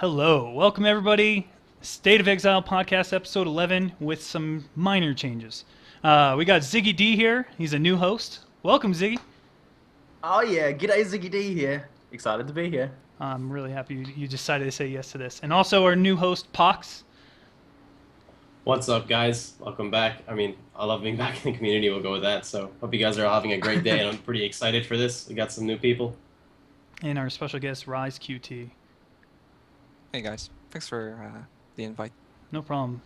Hello, welcome everybody. State of Exile podcast episode 11 with some minor changes. We got ZiggyD here. He's a new host. Welcome, Ziggy. Oh yeah, g'day ZiggyD here. Excited to be here. I'm really happy you decided to say yes to this. And also our new host, Pohx. What's up, guys? Welcome back. I love being back in the community. We'll go with that. So, hope you guys are all having a great day, and I'm pretty excited for this. We got some new people. And our special guest, RaizQT. Hey guys, thanks for the invite. No problem.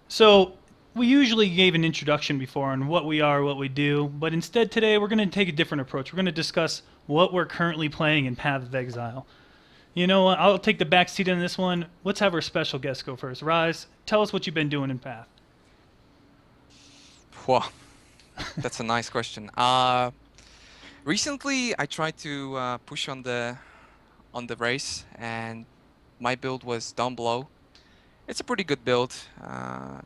So, we usually gave an introduction before on what we are, what we do, but instead today we're going to take a different approach. We're going to discuss what we're currently playing in Path of Exile. You know what? I'll take the back seat on this one. Let's have our special guest go first. Raiz, tell us what you've been doing in Path. Whoa, that's a nice question. Recently I tried to push on the race, and my build was down below. It's a pretty good build.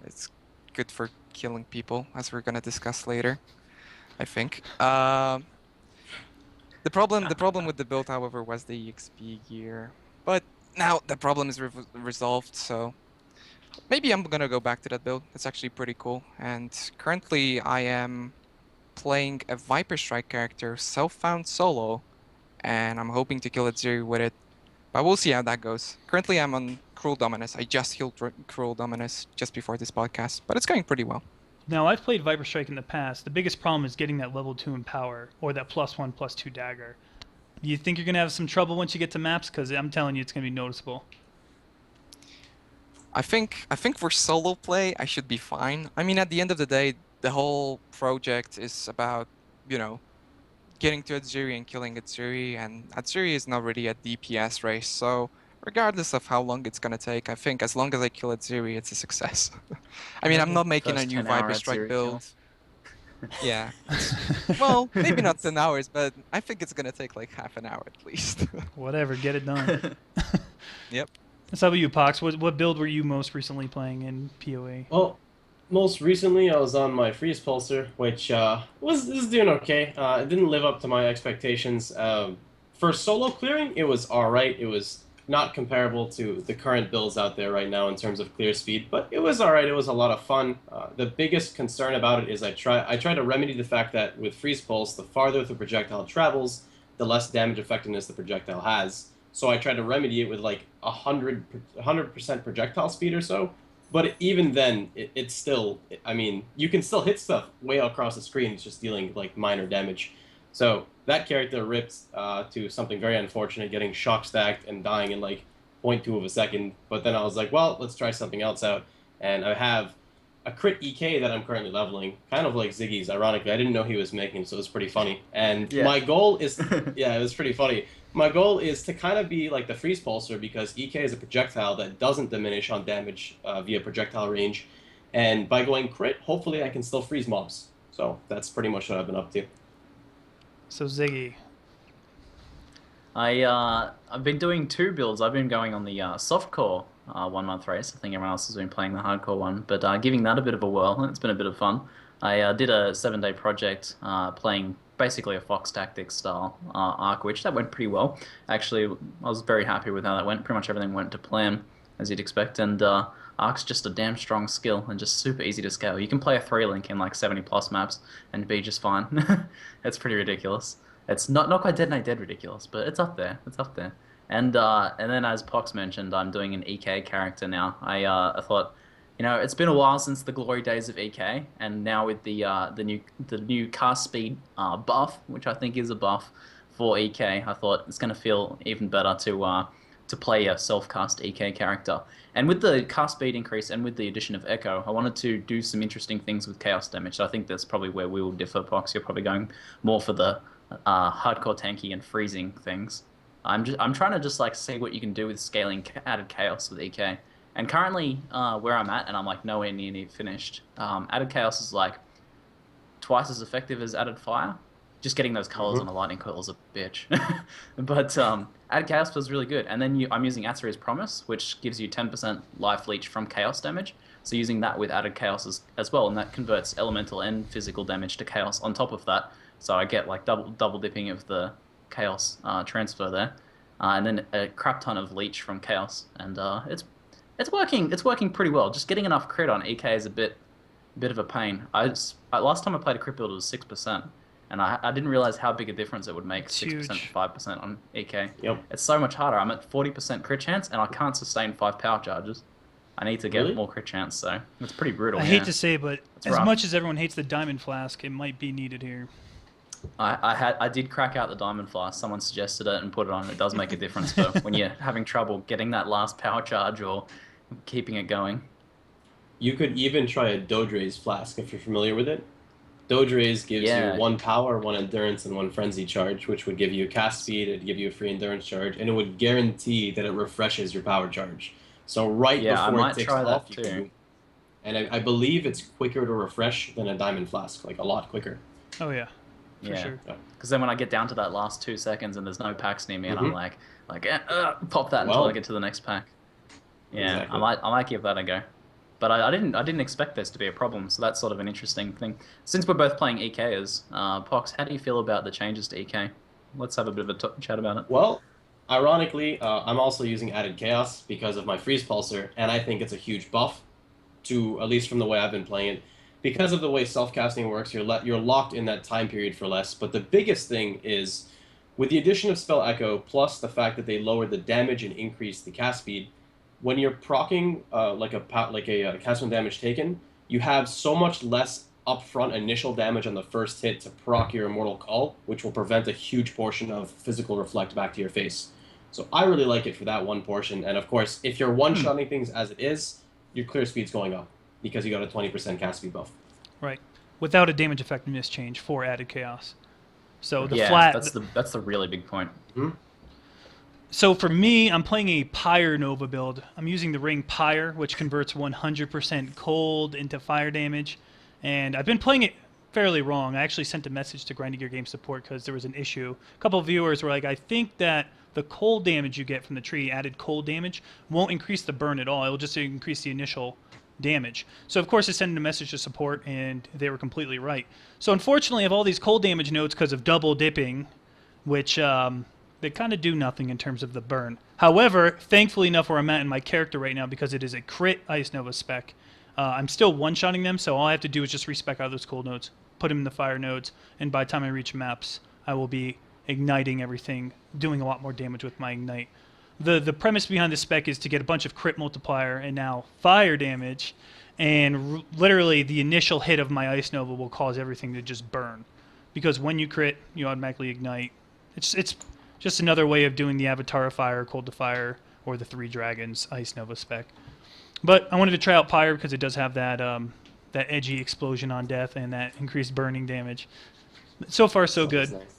It's good for killing people, as we're gonna discuss later, I think. The problem with the build, however, was the EXP gear. But now the problem is resolved, so maybe I'm gonna go back to that build. It's actually pretty cool. And currently I am playing a Viper Strike character, self-found solo, and I'm hoping to kill Zeri with it. But we'll see how that goes. Currently I'm on Cruel Dominus. I just healed Cruel Dominus just before this podcast, but it's going pretty well. Now, I've played Viper Strike in the past. The biggest problem is getting that level 2 in power, or that +1/+2 dagger. You think you're going to have some trouble once you get to maps? Because I'm telling you, it's going to be noticeable. I think for solo play, I should be fine. I mean, at the end of the day, the whole project is about, you know, getting to Atziri and killing Atziri, and Atziri is not really a DPS race, so regardless of how long it's gonna take, I think as long as I kill Atziri, it's a success. I mean, I'm not making a First new 10 hour Viper Strike Atziri build. kills. Yeah. Well, maybe not 10 hours, but I think it's gonna take like half an hour at least. Whatever, get it done. Yep. So how about you, Pohx? What build were you most recently playing in PoE? Well, most recently I was on my Freeze Pulsar, which is doing okay. It didn't live up to my expectations. For solo clearing, it was alright. It was not comparable to the current builds out there right now in terms of clear speed, but it was alright. It was a lot of fun. The biggest concern about it is I try to remedy the fact that with Freeze Pulse, the farther the projectile travels, the less damage effectiveness the projectile has. So I tried to remedy it with like 100% projectile speed or so. But even then, it's still, I mean, you can still hit stuff way across the screen. It's just dealing like minor damage. So that character ripped to something very unfortunate, getting shock stacked and dying in like 0.2 of a second. But then I was like, well, let's try something else out. And I have a crit EK that I'm currently leveling, kind of like Ziggy's. Ironically, I didn't know he was making, so it was pretty funny. And Yeah. my goal is, yeah, it was pretty funny. My goal is to kind of be like the Freeze Pulsar, because EK is a projectile that doesn't diminish on damage via projectile range. And by going crit, hopefully I can still freeze mobs. So that's pretty much what I've been up to. So Ziggy. I've been doing two builds. I've been going on the softcore 1 month race. I think everyone else has been playing the hardcore one, but giving that a bit of a whirl. It's been a bit of fun. I did a 7-day project playing basically a Fox Tactics style arc, which that went pretty well. Actually, I was very happy with how that went. Pretty much everything went to plan, as you'd expect, and arc's just a damn strong skill and just super easy to scale. You can play a 3-link in like 70 plus maps and be just fine. It's pretty ridiculous. It's not quite Detonate Dead ridiculous, but it's up there. It's up there. And then as Pohx mentioned, I'm doing an EK character now. I thought, you know, it's been a while since the glory days of EK, and now with the new cast speed buff, which I think is a buff for EK, I thought it's going to feel even better to play a self-cast EK character. And with the cast speed increase and with the addition of Echo, I wanted to do some interesting things with chaos damage. So I think that's probably where we will differ, Pohx. You're probably going more for the hardcore tanky and freezing things. I'm trying to just like see what you can do with scaling added chaos with EK. And currently, where I'm at, and I'm like nowhere near finished, added chaos is like twice as effective as added fire. Just getting those colors on a lightning coil is a bitch. But added chaos feels really good. And then I'm using Atziri's Promise, which gives you 10% life leech from chaos damage. So using that with added chaos as well, and that converts elemental and physical damage to chaos on top of that. So I get like double dipping of the chaos transfer there. and then a crap ton of leech from chaos, and it's working. It's working pretty well. Just getting enough crit on EK is a bit of a pain. Last time I played a crit build it was 6%, and I didn't realize how big a difference it would make, It's 6% to huge. 5% on EK. Yep. It's so much harder. I'm at 40% crit chance, and I can't sustain 5 power charges. I need to get Really? more crit chance, so it's pretty brutal. I yeah. hate to say, but as rough. much as everyone hates the diamond flask, it might be needed here. I did crack out the diamond flask. Someone suggested it and put it on. It does make a difference, though, when you're having trouble getting that last power charge or keeping it going. You could even try a Dodra's flask if you're familiar with it. Dodra's gives Yeah. you 1 power, 1 endurance, and 1 frenzy charge, which would give you cast speed, it'd give you a free endurance charge, and it would guarantee that it refreshes your power charge. So right Yeah, I before might it takes try that off, you too. can. And I believe it's quicker to refresh than a diamond flask, like a lot quicker. Oh yeah, for Yeah. sure. Because then when I get down to that last 2 seconds and there's no packs near me, and I'm Mhm. like, pop that until Well. I get to the next pack. Yeah, Exactly. I might give that a go. But I didn't expect this to be a problem, so that's sort of an interesting thing. Since we're both playing EKers, Pohx, how do you feel about the changes to EK? Let's have a bit of a chat about it. Well, ironically, I'm also using added chaos because of my freeze pulsar, and I think it's a huge buff to, at least from the way I've been playing it. Because of the way self-casting works, you're locked in that time period for less. But the biggest thing is, with the addition of Spell Echo, plus the fact that they lowered the damage and increased the cast speed, when you're proccing like a cast when damage taken, you have so much less upfront initial damage on the first hit to proc your Immortal Call, which will prevent a huge portion of physical reflect back to your face. So I really like it for that one portion. And of course, if you're one-shotting things as it is, your clear speed's going up because you got a 20% cast speed buff. Right, without a damage effectiveness change for added chaos. So the yeah, flat. that's the really big point. So for me, I'm playing a Pyre Nova build. I'm using the ring Pyre, which converts 100% cold into fire damage. And I've been playing it fairly wrong. I actually sent a message to Grinding Gear Game Support because there was an issue. A couple of viewers were like, I think that the cold damage you get from the tree, added cold damage, won't increase the burn at all. It will just increase the initial damage. So of course I sent a message to support, and they were completely right. So unfortunately I have all these cold damage nodes because of double dipping, which they kind of do nothing in terms of the burn. However, thankfully enough where I'm at in my character right now, because it is a crit Ice Nova spec, I'm still one-shotting them, so all I have to do is just respec out those cold nodes, put them in the fire nodes, and by the time I reach maps, I will be igniting everything, doing a lot more damage with my ignite. The premise behind the spec is to get a bunch of crit multiplier and now fire damage, and literally the initial hit of my Ice Nova will cause everything to just burn. Because when you crit, you automatically ignite. It's just another way of doing the Avatar of Fire, Cold to Fire, or the Three Dragons Ice Nova spec. But I wanted to try out Pyre because it does have that that edgy explosion on death and that increased burning damage. So far, so good. That's nice.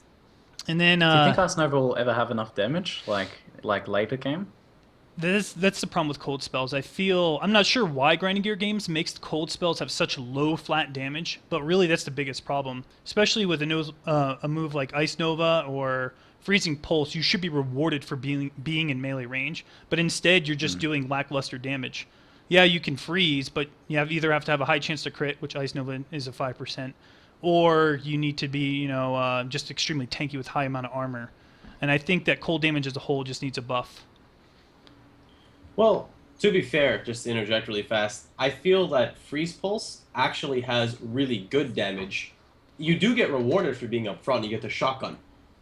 And then Do you think Ice Nova will ever have enough damage, like later game? that's the problem with cold spells. I'm not sure why Grinding Gear Games makes cold spells have such low flat damage, but really that's the biggest problem. Especially with a move like Ice Nova or Freezing Pulse, you should be rewarded for being in melee range, but instead you're just doing lackluster damage. Yeah, you can freeze, but you either have to have a high chance to crit, which Ice Nova is a 5%, or you need to be, just extremely tanky with high amount of armor. And I think that cold damage as a whole just needs a buff. Well, to be fair, just to interject really fast, I feel that Freeze Pulse actually has really good damage. You do get rewarded for being up front, you get the shotgun.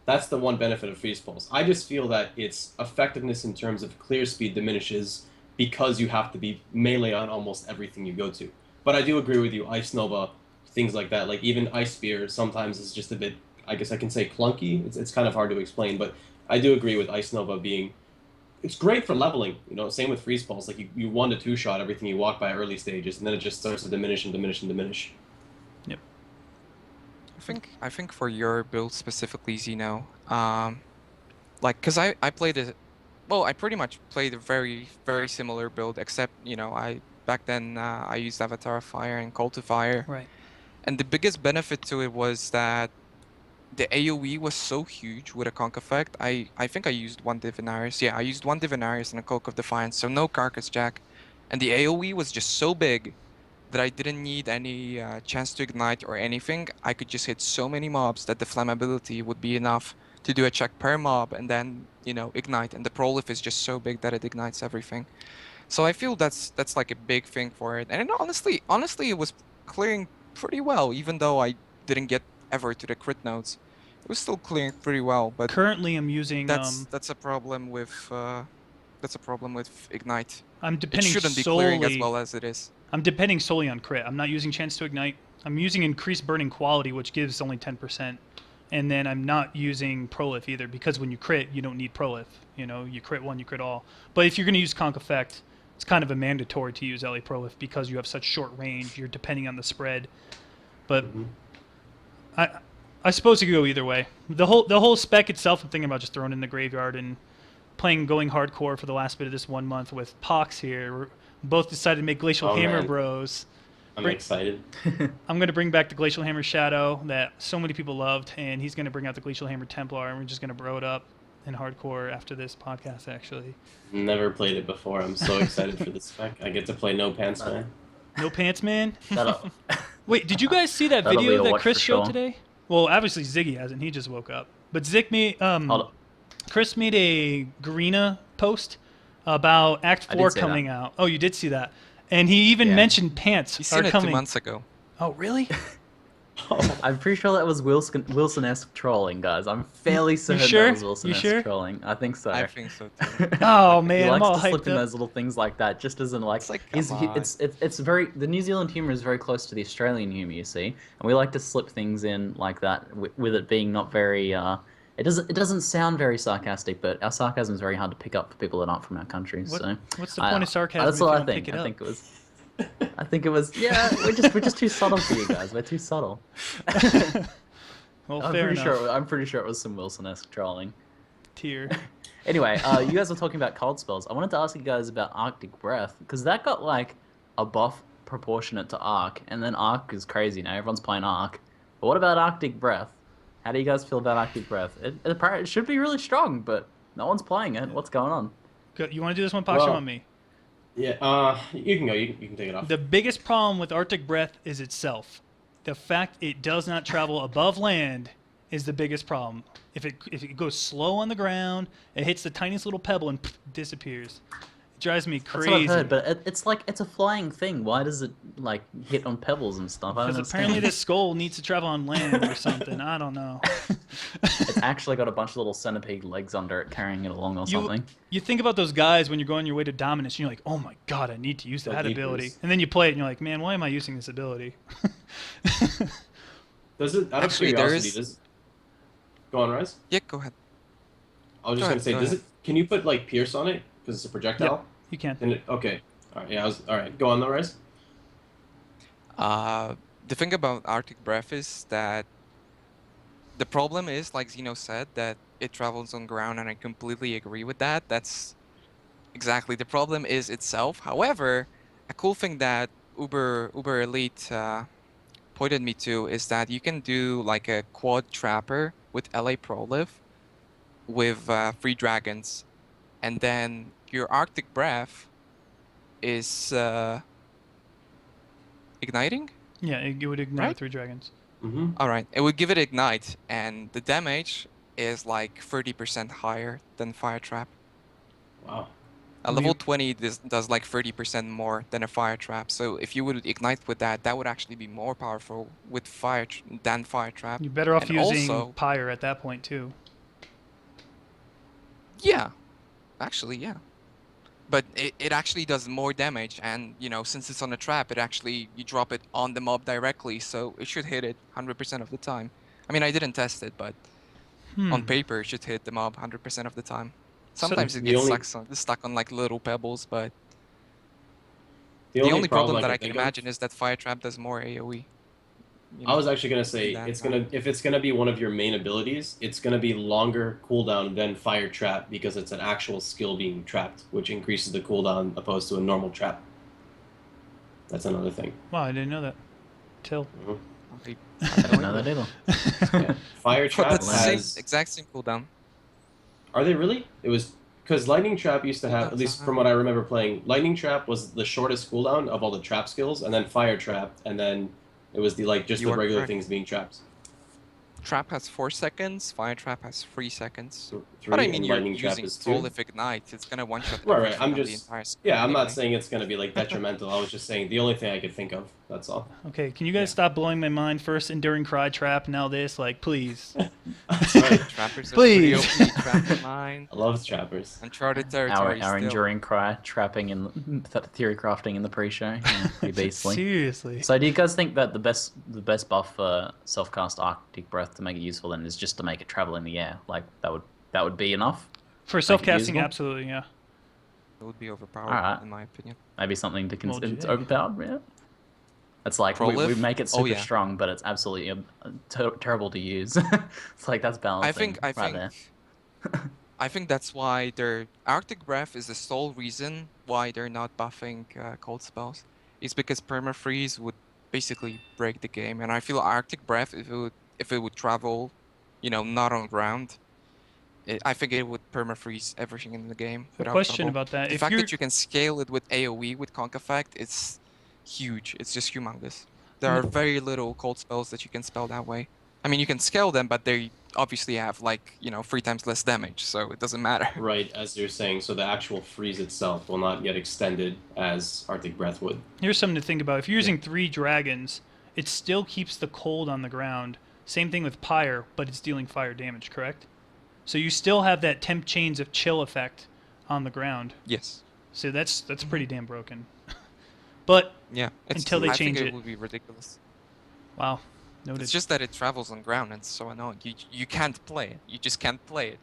That's the one benefit of Freeze Pulse. I just feel that its effectiveness in terms of clear speed diminishes because you have to be melee on almost everything you go to. But I do agree with you, Ice Nova, things like that, like even Ice Spear sometimes is just a bit, I guess I can say clunky. It's kind of hard to explain, but I do agree with Ice Nova being, it's great for leveling, same with Freeze Pulse, like you 1 to 2 shot everything you walk by early stages, and then it just starts to diminish and diminish and diminish. Yep. I think for your build specifically, Zeno, because I played it, well, I pretty much played a very, very similar build, except, back then I used Avatar of Fire and Cold to Fire. Right. And the biggest benefit to it was that the AoE was so huge with a Conch effect. I think I used 1 Divinaris. Yeah, I used 1 Divinaris and a Cloak of Defiance, so no Carcass Jack. And the AoE was just so big that I didn't need any chance to ignite or anything. I could just hit so many mobs that the flammability would be enough to do a check per mob and then, you know, ignite. And the prolif is just so big that it ignites everything. So I feel that's like a big thing for it. And honestly, it was clearing pretty well, even though I didn't get ever to the crit nodes. It was still clearing pretty well, but Currently, I'm using. that's a problem with ignite. I'm It depending shouldn't be solely. clearing as well as it is. I'm depending solely on crit. I'm not using chance to ignite. I'm using increased burning quality, which gives only 10%. And then I'm not using prolif either, because when you crit, you don't need prolif. You know, you crit one, you crit all. But if you're going to use conk effect, it's kind of a mandatory to use LA prolif because you have such short range. You're depending on the spread. But I suppose you could go either way. The whole spec itself, I'm thinking about just throwing in the graveyard and going hardcore for the last bit of this 1 month with Pohx here. We're both decided to make Glacial Hammer man. Bros. I'm excited. I'm going to bring back the Glacial Hammer Shadow that so many people loved, and he's going to bring out the Glacial Hammer Templar, and we're just going to bro it up in hardcore after this podcast, actually. Never played it before. I'm so excited for this spec. I get to play No Pants Man. No Pants Man? That'll- Wait, did you guys see that That'll be video a that watch Chris for showed sure. today? Well, obviously Ziggy hasn't. He just woke up. But Hold on. Chris made a Garena post about Act I 4 did see coming out. Oh, you did see that. And he even Yeah. mentioned pants You are seen it 2 coming. months ago. Oh, really? I'm pretty sure that was Wilson-esque trolling, guys. I'm fairly certain sure? that was You Wilson-esque sure? trolling. I think so. I think so too. Oh, man, he I'm likes all to slip hyped in up. those little things like that, just as in like, It's like, he's, come he, on. it's very, the New Zealand humor is very close to the Australian humor, you see, and we like to slip things in like that with it being not very it doesn't sound very sarcastic, but our sarcasm is very hard to pick up for people that aren't from our country. So What's the point of sarcasm that's if you what I don't think. pick it I up? think it was yeah, we're just too subtle for you guys. We're too subtle. Well, I'm fair pretty enough. sure I'm pretty sure it was some Wilson-esque trolling. Tier. Anyway, you guys were talking about cold spells. I wanted to ask you guys about Arctic Breath, because that got like a buff proportionate to Arc, and then Arc is crazy now. Everyone's playing Arc. But what about Arctic Breath? How do you guys feel about Arctic Breath? It should be really strong, but no one's playing it. What's going on? Good. You want to do this one, Pohx, or on me? Yeah, you can go. You can take it off. The biggest problem with Arctic Breath is itself. The fact it does not travel above land is the biggest problem. If it goes slow on the ground, it hits the tiniest little pebble and disappears. It drives me That's crazy. what I've heard, but it's like it's a flying thing. Why does it like hit on pebbles and stuff? I don't Because understand. apparently this skull needs to travel on land or something. I don't know. It's actually got a bunch of little centipede legs under it carrying it along or something. You think about those guys when you're going your way to dominance, and you're like, oh my god, I need to use that Like ability. Eagles. And then you play it, and you're like, man, why am I using this ability? Does it? Out of Actually, there curiosity, is- does go on, Raiz? Yeah, go ahead. I was Go just gonna ahead, say, go does ahead. it? Can you put like Pierce on it because it's a projectile? You can. And it, okay, all right, yeah, all right. Go on, though, Raiz. The thing about Arctic Breath is that the problem is, like Zeno said, that it travels on ground, and I completely agree with that. That's exactly the problem is itself. However, a cool thing that Uber Elite pointed me to is that you can do like a quad trapper with LA Prolif with 3 dragons, and then your Arctic Breath is igniting. Yeah, it would ignite Right? 3 dragons. Mm-hmm. All right, it would give it ignite, and the damage is like 30% higher than Fire Trap. Wow. A level 20 does like 30% more than a Fire Trap. So if you would ignite with that, that would actually be more powerful with than Fire Trap. You're better off And using also- Pyre at that point, too. Yeah, actually, yeah. But it actually does more damage, and you know, since it's on a trap, you drop it on the mob directly, so it should hit it 100% of the time. I mean, I didn't test it, but on paper, it should hit the mob 100% of the time. Sometimes it the gets only- stuck on like little pebbles, but The the only problem that I can think of- imagine is that Fire Trap does more AoE. You I was know? actually gonna say that if it's gonna be one of your main abilities, it's gonna be longer cooldown than Fire Trap because it's an actual skill being trapped, which increases the cooldown opposed to a normal trap. That's another thing. Wow, I didn't know that. Till. Okay. I don't know that either. Yeah. Fire But Trap that's the has. exact same cooldown. Are they really? It was because Lightning Trap used to have, at That's least not- from what I remember playing, Lightning Trap was the shortest cooldown of all the trap skills, and then Fire Trap, and then it was the like just You the are regular correct. things being trapped. Trap has 4 seconds, Fire Trap has 3 seconds. 3, But I mean, and you're lightning trap using is 2. Prolific Ignite. It's gonna one-shot Right, everything I'm on the just, entire screen yeah, I'm not anyway. saying it's going to be like detrimental. I was just saying the only thing I could think of. That's all. Okay, can you guys Yeah. stop blowing my mind? First Enduring Cry trap, now this, like, please. That's right. Trappers are pretty Please. OP, Trap Mine. I love trappers. Uncharted Our territory still. enduring cry trapping and theory crafting in the pre-show. Yeah, pretty beastly. Seriously. So do you guys think that the best buff for self-cast Arctic Breath to make it useful then is just to make it travel in the air? Like that would be enough? For self-casting, usable? absolutely, yeah. It would be overpowered, Alright. in my opinion. Maybe something to Well, consider. It's Jay. overpowered, yeah. It's like we Prolif? make it Oh, super yeah. strong, but it's absolutely terrible to use. It's like that's balancing I right think, there. I think that's why their Arctic Breath is the sole reason why they're not buffing cold spells. It's because permafreeze would basically break the game, and I feel Arctic Breath, if it would travel, not on ground, I think it would permafreeze everything in the game. A without question trouble. about that. The If fact you're that you can scale it with AoE with Conk Effect, it's huge. It's just humongous. There are very little cold spells that you can spell that way. I mean, you can scale them, but they obviously have 3 times less damage, so it doesn't matter. Right, as you're saying, so the actual freeze itself will not get extended as Arctic Breath would. Here's something to think about. If you're using 3 dragons, it still keeps the cold on the ground. Same thing with Pyre, but it's dealing fire damage, correct? So you still have that temp chains of chill effect on the ground. Yes. So that's pretty damn broken. But Yeah. Until they I change think it. would be ridiculous. wow, noted. It's just that it travels on ground, and it's so annoying. You can't play it. You just can't play it.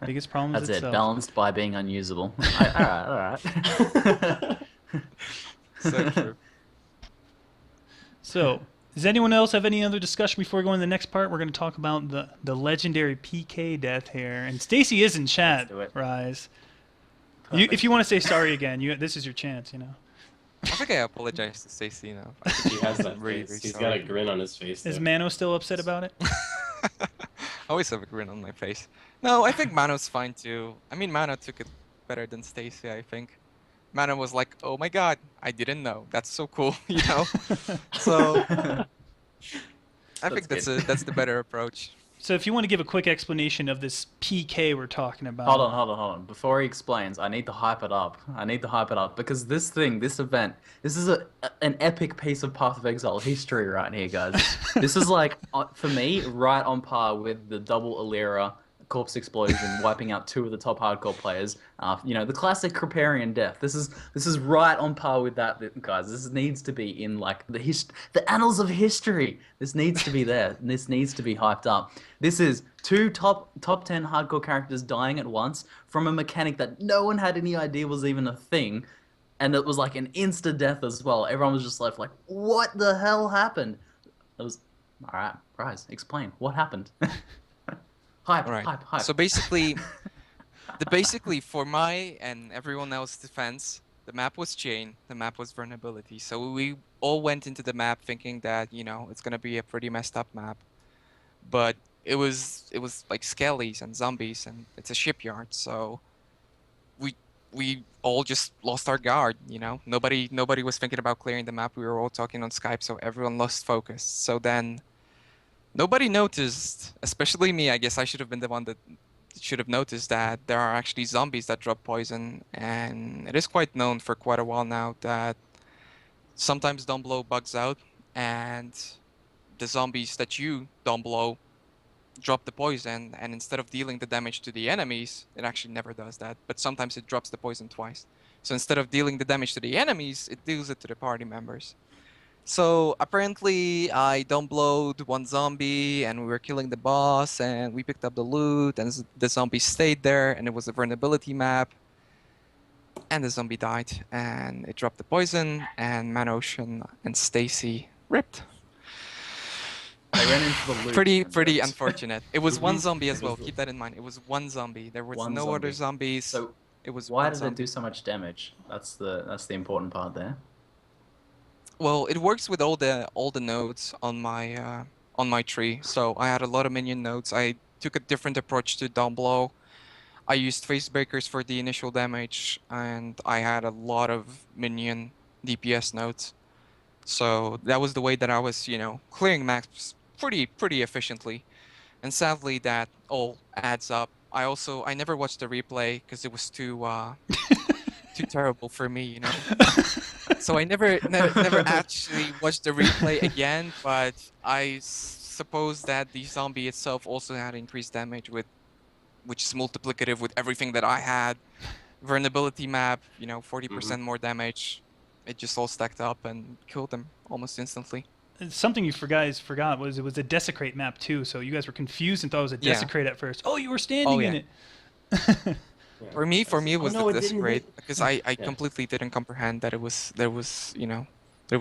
Biggest problem That's is it, itself. balanced by being unusable. Alright. So true. So, does anyone else have any other discussion before we go into the next part? We're going to talk about the legendary PK death here. And Stacey is in chat, do it. Raiz. If you want to say sorry again, this is your chance, I think I apologize to Stacey now. I think He has that really, face. really He's sorry. got a grin on his face. Is there. Mano still upset about it? I always have a grin on my face. No, I think Mano's fine too. I mean, Mano took it better than Stacey, I think. Mano was like, "Oh my god, I didn't know. That's so cool," So I think That's that's the better approach. So if you want to give a quick explanation of this PK we're talking about. Hold on. Before he explains, I need to hype it up. Because this event, this is an epic piece of Path of Exile history right here, guys. This is like, for me, right on par with the double Alira corpse explosion, wiping out 2 of the top hardcore players. The classic Kriparian death. This is right on par with that, guys. This needs to be in like the annals of history. This needs to be there. And this needs to be hyped up. This is 2 top 10 hardcore characters dying at once from a mechanic that no one had any idea was even a thing, and it was like an insta death as well. Everyone was just left like, what the hell happened? It was all right. Raiz, explain what happened. Hype. So basically, for my and everyone else's defense, the map was chain, the map was vulnerability. So we all went into the map thinking that it's gonna be a pretty messed up map, but it was like skellies and zombies, and it's a shipyard. So we all just lost our guard. Nobody was thinking about clearing the map. We were all talking on Skype, so everyone lost focus. So then. Nobody noticed, especially me. I guess I should have been the one that should have noticed that there are actually zombies that drop poison, and it is quite known for quite a while now that sometimes don't blow bugs out, and the zombies that you don't blow drop the poison, and instead of dealing the damage to the enemies, it actually never does that, but sometimes it drops the poison twice. So instead of dealing the damage to the enemies, it deals it to the party members. So apparently I downblowed 1 zombie and we were killing the boss and we picked up the loot and the zombie stayed there and it was a vulnerability map. And the zombie died and it dropped the poison and Manocean and Stacey ripped. They ran into the loop. Pretty unfortunate. It was 1 zombie as well, keep that in mind. It was 1 zombie. There was One no zombie. other zombies. So It was why 1 did zombie. it do so much damage? That's the important part there. Well, it works with all the nodes on my tree. So I had a lot of minion nodes. I took a different approach to downblow. I used face breakers for the initial damage, and I had a lot of minion DPS nodes. So that was the way that I was, clearing maps pretty efficiently. And sadly, that all adds up. I never watched the replay because it was too terrible for me. So I never actually watched the replay again, but I suppose that the zombie itself also had increased damage which is multiplicative with everything that I had. Vulnerability map, 40% more damage. It just all stacked up and killed them almost instantly. Something you forgot was it was a desecrate map too, so you guys were confused and thought it was a Yeah. desecrate at first. Oh, you were standing in yeah. it. For me, it was no, the it didn't desecrate hit. because I completely didn't comprehend that there was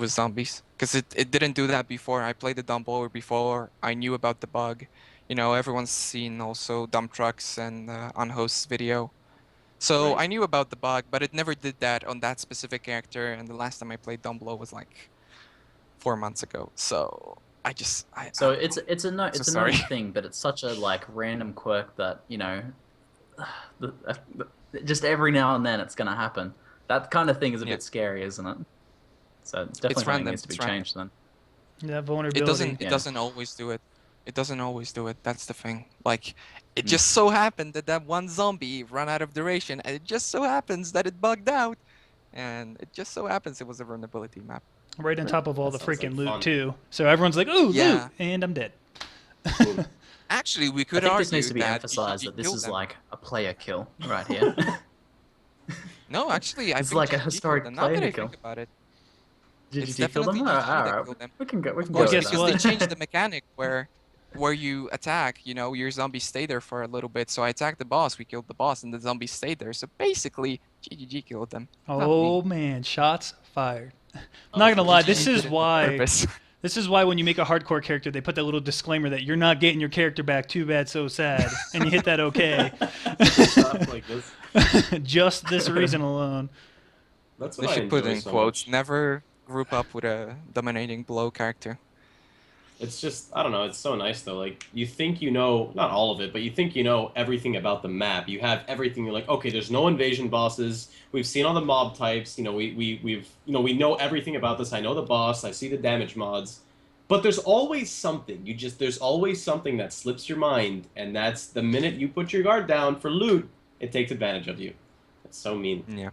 zombies because it didn't do that before. I played the dump blower before. I knew about the bug. Everyone's seen also dump trucks and on host's video. So Right. I knew about the bug, but it never did that on that specific character. And the last time I played Dumblo was like 4 months ago. So So I it's a sorry. known thing, but it's such a like random quirk that just every now and then it's gonna happen. That kind of thing is a Yeah. bit scary, isn't it? So it's definitely something random, that needs to be it's random. changed then. That vulnerability. It Yeah. doesn't always do it. It doesn't always do it. That's the thing. Like it just so happened that one zombie ran out of duration, and it just so happens that it bugged out, and it just so happens it was a vulnerability map. Right on top of all That the sounds freaking like loot fun. too. So everyone's like, "Ooh, Yeah. loot!" and I'm dead. Boom. Actually, we I could think argue this needs to be that emphasized GG that this killed is them. like a player kill right here. No, actually, I It's think like a GG killed historic them. Now that player I kill. think about it, Did it's you kill them? definitely GG that Alright, killed them. we can go. We can Well, go guess with Because that. they changed the mechanic where you attack, your zombies stay there for a little bit. So I attacked the boss, we killed the boss, and the zombies stayed there. So basically, GG killed them. Not me. Oh man, shots fired. I'm not gonna lie. This GG is did it on why. purpose. This is why when you make a hardcore character, they put that little disclaimer that you're not getting your character back. Too bad, so sad, and you hit that okay. Stuff like this. Just this reason alone. That's They what I should put enjoy in so quotes. much. Never group up with a dominating blow character. It's just, I don't know, it's so nice though. Like, you think you know, not all of it, but you think you know everything about the map. You have everything. You're like, okay, there's no invasion bosses. We've seen all the mob types. We know everything about this. I know the boss. I see the damage mods. But there's always something. There's always something that slips your mind, and that's the minute you put your guard down for loot, it takes advantage of you. It's so mean. Yeah.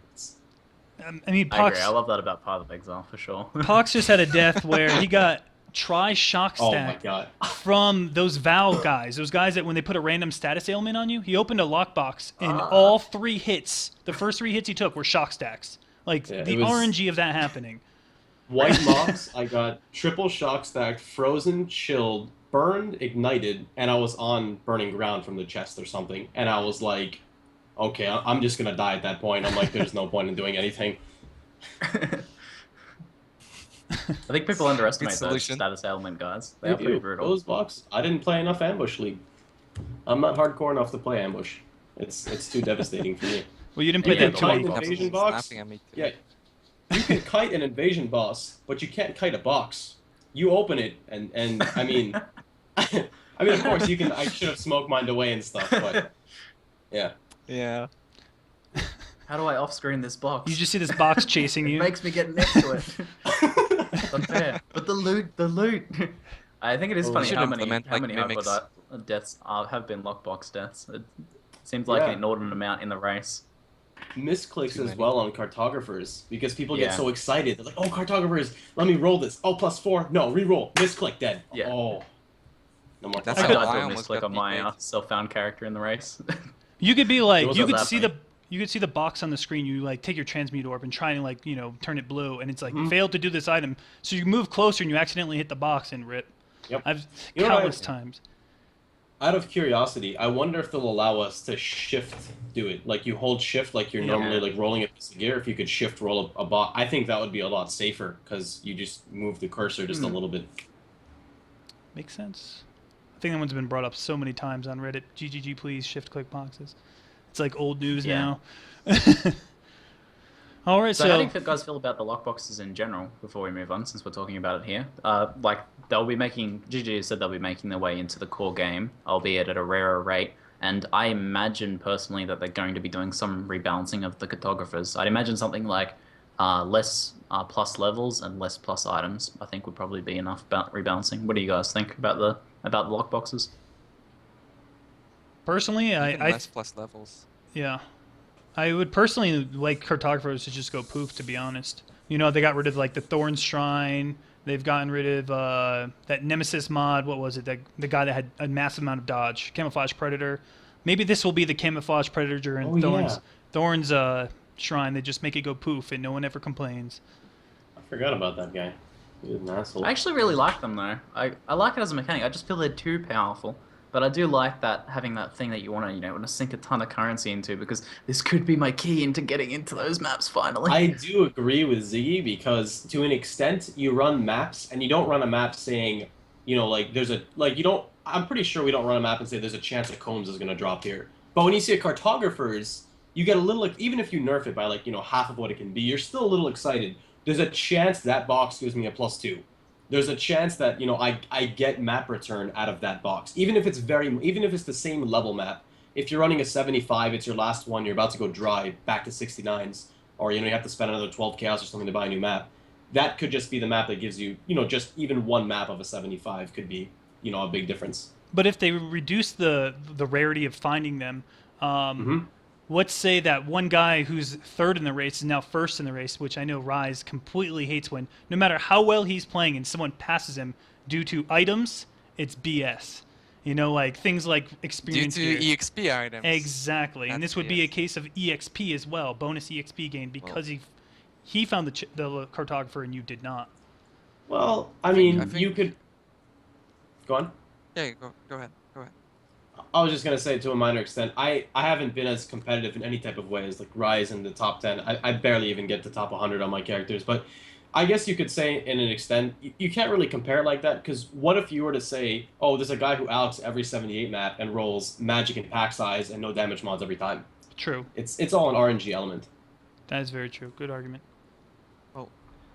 I mean, I agree. I Pohx, love that about Path of Exile for sure. Pohx just had a death where he got shock Oh my stack god. from those Val guys. Those guys that when they put a random status ailment on you, he opened a lockbox and all 3 hits, the first 3 hits he took were shock stacks. Like Yeah, the it was- RNG of that happening. White mobs, I got triple shock stacked, frozen, chilled, burned, ignited, and I was on burning ground from the chest or something. And I was like, okay, I'm just gonna die at that point. I'm like, there's no point in doing anything. I think people underestimate those solution. status ailment guys. They are pretty brutal. Those blocks. I didn't play enough Ambush League. I'm not hardcore enough to play Ambush. It's too devastating for me. Well, you didn't play Yeah, that the too kite many invasion times. box. Snapping at me too. Yeah, you can kite an invasion boss, but you can't kite a box. You open it, and I mean, of course you can. I should have smoke mined away and stuff, but yeah. Yeah. How do I off-screen this box? You just see this box chasing It you. makes me get next to it. It's unfair. But the loot. I think it is Oh, funny we should how many implement, like, mimics. hardcore deaths have been lockbox deaths. It seems like an Yeah. inordinate amount in the race. Misclicks Too as many. well on cartographers because people get Yeah. so excited. They're like, "Oh, cartographers, let me roll this. Oh, +4. No, re-roll. Misclick dead. Yeah. Oh, no more. That's I I how died could- to I a almost misclick got on my beat. self-found character in the race. You could be like, It you wasn't could that see bad. the box on the screen. You like take your transmute orb and try and like turn it blue, and it's like Mhm. failed to do this item. So you move closer and you accidentally hit the box and rip. Yep. I've You know what countless I- times. Out of curiosity, I wonder if they'll allow us to shift do it. Like you hold shift like you're Yeah. normally like rolling a piece of gear. If you could shift roll a bot, I think that would be a lot safer because you just move the cursor just a little bit. Makes sense. I think that one's been brought up so many times on Reddit. GGG, please shift click boxes. It's like old news Yeah. now. All right, So how do you so guys feel about the lockboxes in general before we move on, since we're talking about it here? Like, they'll be making, GG said they'll be making their way into the core game, albeit at a rarer rate, and I imagine personally that they're going to be doing some rebalancing of the cartographers. I'd imagine something like less plus levels and less plus items, I think would probably be enough rebalancing. What do you guys think about the lockboxes? Personally, Even I less plus levels. yeah, I would personally like cartographers to just go poof. To be honest, you know, they got rid of like the Thorn Shrine. They've gotten rid of that Nemesis mod. What was it? That the guy that had a massive amount of dodge, Camouflage Predator. Maybe this will be the Camouflage Predator during Oh yeah, Thorn's shrine. They just make it go poof, and no one ever complains. I forgot about that guy. He was an asshole. I actually really like them though. I like it as a mechanic. I just feel they're too powerful. But I do like that having that thing that you want to want to sink a ton of currency into because this could be my key into getting into those maps finally. I do agree with Ziggy because to an extent you run maps and you don't run a map saying, like there's a like you don't. I'm pretty sure we don't run a map and say there's a chance that Combs is going to drop here. But when you see a cartographer's, you get a little even if you nerf it by like half of what it can be, you're still a little excited. There's a chance that box gives me a +2. There's a chance that I get map return out of that box, even if it's the same level map. If you're running a 75, it's your last one. You're about to go dry back to 69s, or you have to spend another 12 chaos or something to buy a new map. That could just be the map that gives you just even one map of a 75 could be a big difference. But if they reduce the rarity of finding them, let's say that one guy who's third in the race is now first in the race, which I know Raiz completely hates when, no matter how well he's playing and someone passes him due to items, it's BS. Like things like experience Due to gear. EXP items. Exactly. And That's this would be a BS. case of EXP as well, bonus EXP gain, because he found the cartographer and you did not. Well, I think- you could go on. Yeah, go ahead. I was just gonna say, to a minor extent, I haven't been as competitive in any type of way as like Rise in the top 10. I barely even get to top 100 on my characters, but I guess you could say, in an extent, you can't really compare it like that, because what if you were to say, oh, there's a guy who Alex every 78 map and rolls magic and pack size and no damage mods every time? True. It's all an RNG element. That is very true. Good argument.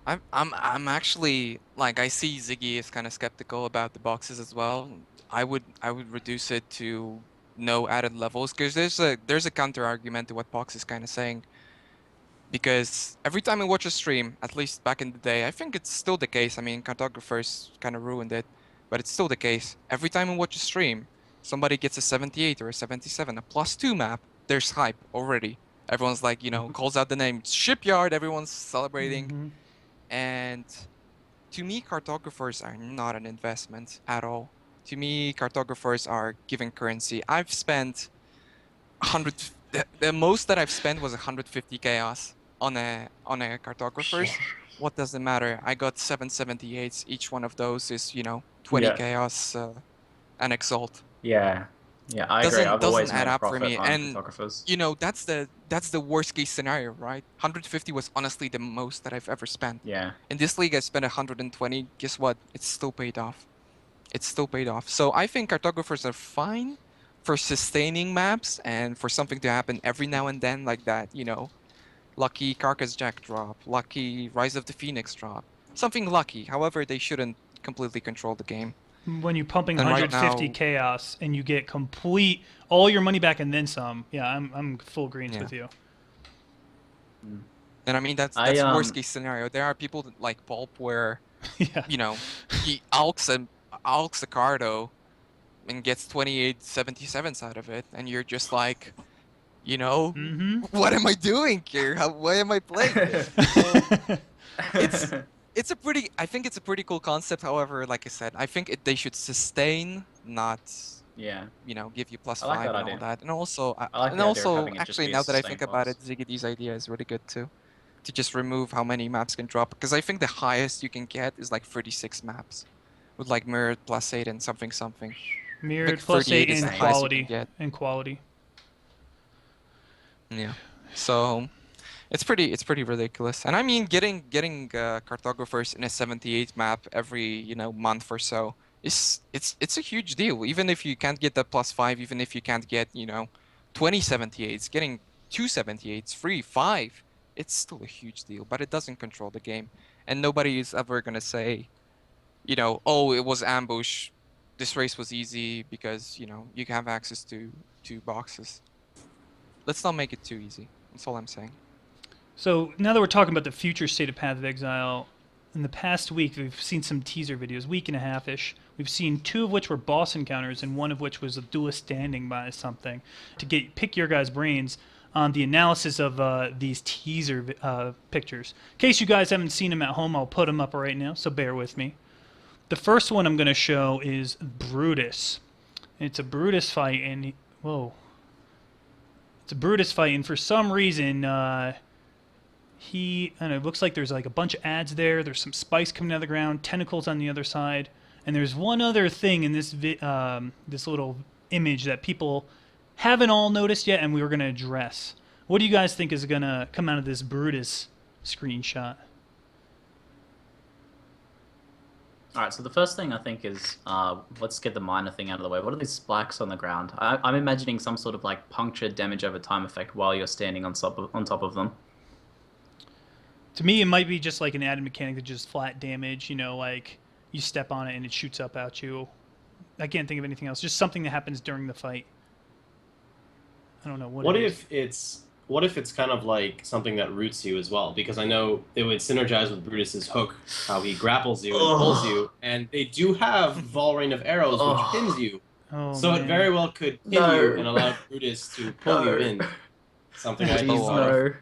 I'm actually like I see Ziggy is kind of skeptical about the boxes as well. I would reduce it to no added levels because there's a counter argument to what Pohx is kind of saying. Because every time I watch a stream, at least back in the day, I think it's still the case. I mean, cartographers kind of ruined it, but it's still the case. Every time I watch a stream, somebody gets a 78 or a 77, a +2 map. There's hype already. Everyone's like, calls out the name Shipyard. Everyone's celebrating. Mm-hmm. And to me, cartographers are not an investment at all. To me, cartographers are giving currency. I've spent 100. The most that I've spent was 150 chaos on a cartographers. What does it matter? I got 778s. Each one of those is 20 Yeah. chaos and exalt. Yeah, I agree. I've always Doesn't add made a up for profit me. on And photographers. that's the worst case scenario, right? 150 was honestly the most that I've ever spent. Yeah, In this league, I spent 120. Guess what? It's still paid off. So I think cartographers are fine for sustaining maps and for something to happen every now and then, like that, lucky Carcass Jack drop, lucky Rise of the Phoenix drop. Something lucky. However, they shouldn't completely control the game. When you're pumping And right 150 now- chaos and you get all your money back and then some, yeah, I'm full greens Yeah. with you. And I mean, that's worst case scenario. There are people that like Pulp where, Yeah. He alks a Cardo and gets 28 77s out of it, and you're just like, Mm-hmm. what am I doing here? Why am I playing this? I think it's a pretty cool concept. However, like I said, I think they should sustain, not yeah. give you +5 I like that and idea. all that. And also, I like the idea of having it just actually, be a now that I sustain think about box. it, ZiggyD's idea is really good too. To just remove how many maps can drop, because I think the highest you can get is like 36 maps, with like mirrored +8 and something. Mirrored Like plus 8 38 is in the highest you can quality. get. In quality. Yeah. So it's pretty ridiculous. And I mean, getting cartographers in a 78 map every month or so is it's a huge deal. Even if you can't get that +5, even if you can't get 20 78s, getting 2 78s, 3, 5, it's still a huge deal. But it doesn't control the game, and nobody is ever gonna say, oh, it was ambush. This race was easy because you have access to boxes. Let's not make it too easy. That's all I'm saying. So now that we're talking about the future state of Path of Exile, in the past week we've seen some teaser videos, week and a half-ish. We've seen 2 of which were boss encounters, and 1 of which was a duelist standing by something. To pick your guys' brains on the analysis of these teaser pictures. In case you guys haven't seen them at home, I'll put them up right now, so bear with me. The first one I'm going to show is Brutus. It's a Brutus fight, and whoa. It's a Brutus fight, and for some reason, and it looks like there's like a bunch of ads there. There's some spice coming out of the ground, tentacles on the other side, and there's one other thing in this this little image that people haven't all noticed yet, and we were going to address. What do you guys think is going to come out of this Brutus screenshot? All right, so the first thing I think is, let's get the minor thing out of the way. What are these flasks on the ground? I'm imagining some sort of like puncture damage over time effect while you're standing on top of them. To me, it might be just like an added mechanic that just flat damage, you know, like you step on it and it shoots up at you. I can't think of anything else. Just something that happens during the fight. I don't know what What if it's kind of like something that roots you as well? Because I know it would synergize with Brutus's hook, how he grapples you and pulls you, and they do have Vol Rain of Arrows, which pins you. Oh, so man. it very well could pin you and allow Brutus to pull you in. Something I No.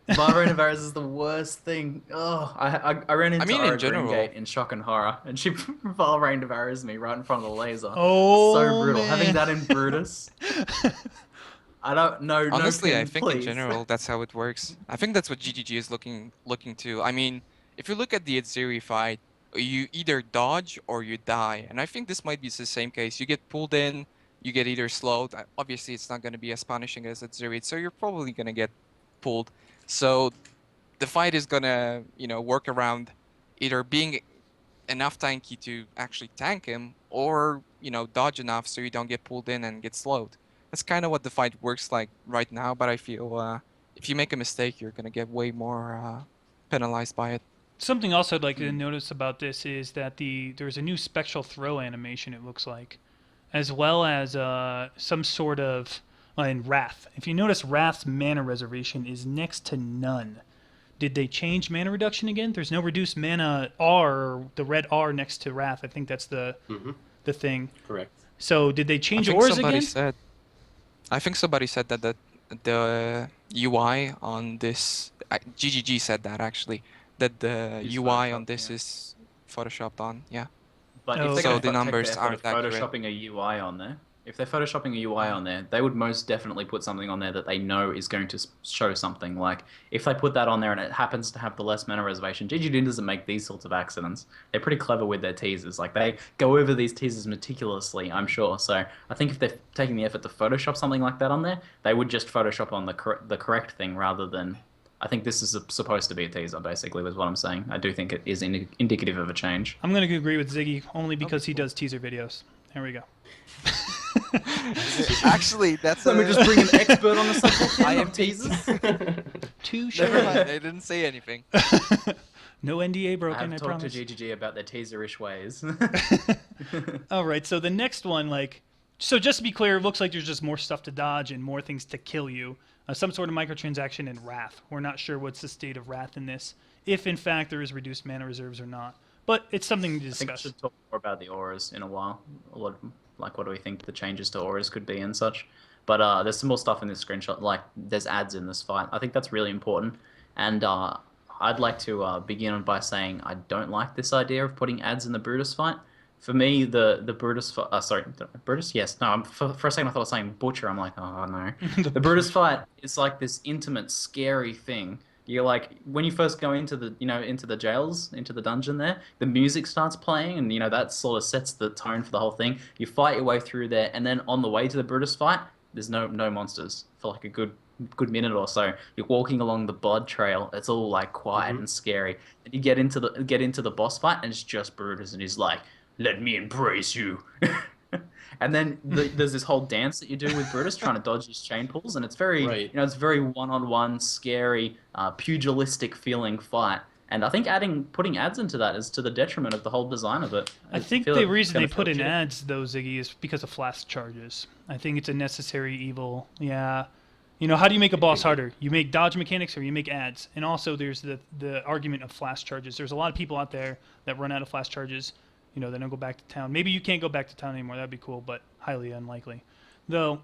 Vol Rain of Arrows is the worst thing. Oh, I ran into in general, Gate in shock and horror, and she Vol Rain of Arrows me right in front of the laser. Oh, so brutal. man. Having that in Brutus. I don't know. Honestly, no pin, I think please. in general that's how it works. I think that's what ZiggyD is looking to. I mean, if you look at the Zeri fight, you either dodge or you die, and I think this might be the same case. You get pulled in, you get either slowed. Obviously, it's not going to be as punishing as Zeri, so you're probably going to get pulled. So the fight is going to, work around either being enough tanky to actually tank him, or dodge enough so you don't get pulled in and get slowed. That's kind of what the fight works like right now, but I feel if you make a mistake, you're going to get way more penalized by it. Something else I'd like to notice about this is that there's a new spectral throw animation, it looks like, as well as some sort of in Wrath. If you notice, Wrath's mana reservation is next to none. Did they change mana reduction again? There's no reduced mana R, the red R next to Wrath. I think that's the thing. Correct. So did they change I think ores somebody again? I think somebody said that the UI on this, GGG said that actually, that the It's UI on photoshopped, this yeah. is photoshopped on, yeah. But Oh, if okay. they're So the numbers aren't accurate. photoshopping a UI on there, if they're photoshopping a UI on there, they would most definitely put something on there that they know is going to show something. Like, if they put that on there and it happens to have the less mana reservation, ZiggyD doesn't make these sorts of accidents. They're pretty clever with their teasers. Like, they go over these teasers meticulously, I'm sure. So I think if they're taking the effort to Photoshop something like that on there, they would just Photoshop on the correct thing rather than... I think this is supposed to be a teaser, basically, was what I'm saying. I do think it is indicative of a change. I'm going to agree with Ziggy, only because he does teaser videos. There we go. Actually, that's Let me just bring an expert on the subject. I I am am teasers. Touche. Never mind, I didn't say anything. No NDA broken, I I've talked promise. to GGG about their teaser-ish ways. All right, so the next one, so just to be clear, it looks like there's just more stuff to dodge and more things to kill you. Some sort of microtransaction in Wrath. We're not sure what's the state of Wrath in this, if in fact there is reduced mana reserves or not. But it's something to I think we discuss. should talk more about the auras in a while. What do we think the changes to auras could be and such. But there's some more stuff in this screenshot, like there's ads in this fight. I think that's really important. And I'd like to begin by saying I don't like this idea of putting ads in the Brutus fight. For me, the Brutus fight... sorry, Brutus? Yes. No, for a second I thought I was saying Butcher. I'm like, oh no. The Brutus fight is like this intimate, scary thing. You're like, when you first go into the, into the jails, into the dungeon there, the music starts playing and, that sort of sets the tone for the whole thing. You fight your way through there, and then on the way to the Brutus fight, there's no monsters for like a good minute or so. You're walking along the blood trail. It's all like quiet and scary. And you get into the boss fight, and it's just Brutus, and he's like, "Let me embrace you." And then there's this whole dance that you do with Brutus trying to dodge his chain pulls, and it's very, it's very one-on-one, scary, pugilistic feeling fight. And I think putting ads into that is to the detriment of the whole design of it. I think the reason they put in ads, though, Ziggy, is because of Flask charges. I think it's a necessary evil. Yeah. You know, how do you make a boss harder? You make dodge mechanics or you make ads. And also there's the argument of flash charges. There's a lot of people out there that run out of flash charges. You know, they don't go back to town. Maybe you can't go back to town anymore. That'd be cool, but highly unlikely. Though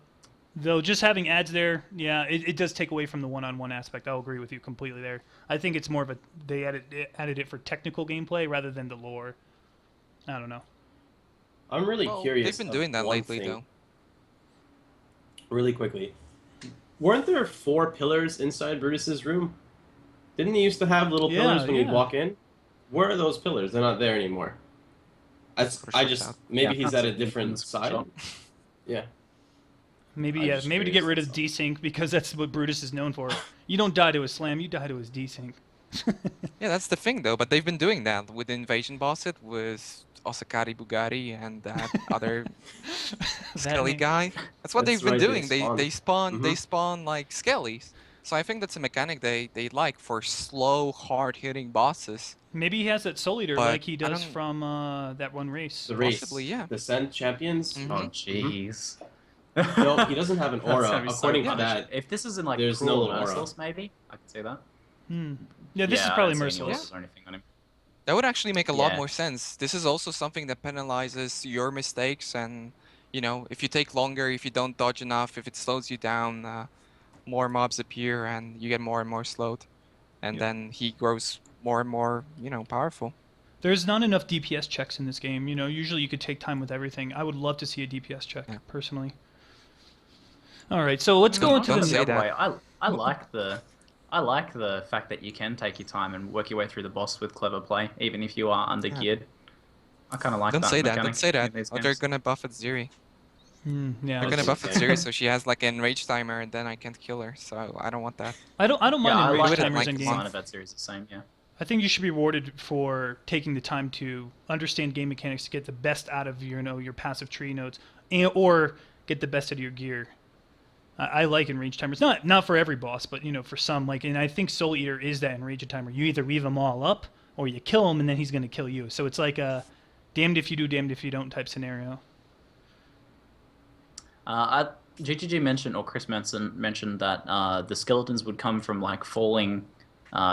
just having ads there, yeah, it does take away from the one-on-one aspect. I'll agree with you completely there. I think it's more of they added it for technical gameplay rather than the lore. I don't know. I'm really curious. They've been doing that lately, though. Really quickly. Weren't there 4 pillars inside Brutus's room? Didn't he used to have little pillars when you'd walk in? Where are those pillars? They're not there anymore. Maybe he's at a different side. Yeah. Maybe to get rid of desync, because that's what Brutus is known for. You don't die to a slam, you die to his desync. Yeah, that's the thing though. But they've been doing that with the invasion boss. It was Osakari Bugari and that other Skelly guy. That's what they've been doing. They spawn like Skellies. So I think that's a mechanic they like for slow, hard-hitting bosses. Maybe he has that Soul Eater like he does from that one race. The race, possibly, yeah. The Send Champions. Oh jeez. No, he doesn't have an aura. According to that, that, if this is in like there's Cruel no or aura. Merciless, maybe I could say that. Yeah, this is probably Merciless. Or anything on him. That would actually make a lot more sense. This is also something that penalizes your mistakes, and you know, if you take longer, if you don't dodge enough, if it slows you down, more mobs appear and you get more and more slowed, and then he grows more and more, you know, powerful. There's not enough DPS checks in this game. You know, usually you could take time with everything. I would love to see a DPS check personally. All right, so let's go into the other way. I like the fact that you can take your time and work your way through the boss with clever play, even if you are under geared. I kind of like that. Don't say that. Oh, they're gonna buff at Ziri. Yeah, they're gonna buff at Ziri, so she has like an enrage timer, and then I can't kill her. So I don't want that. I don't mind enrage timers in game. game. About Ziri's the same, yeah. I think you should be rewarded for taking the time to understand game mechanics to get the best out of your passive tree nodes, or get the best out of your gear. I like enrage timers, not for every boss, but you know, for some. And I think Soul Eater is that enrage timer. You either weave them all up, or you kill him, and then he's going to kill you. So it's like a damned if you do, damned if you don't type scenario. GGG mentioned, or Chris mentioned that the skeletons would come from like falling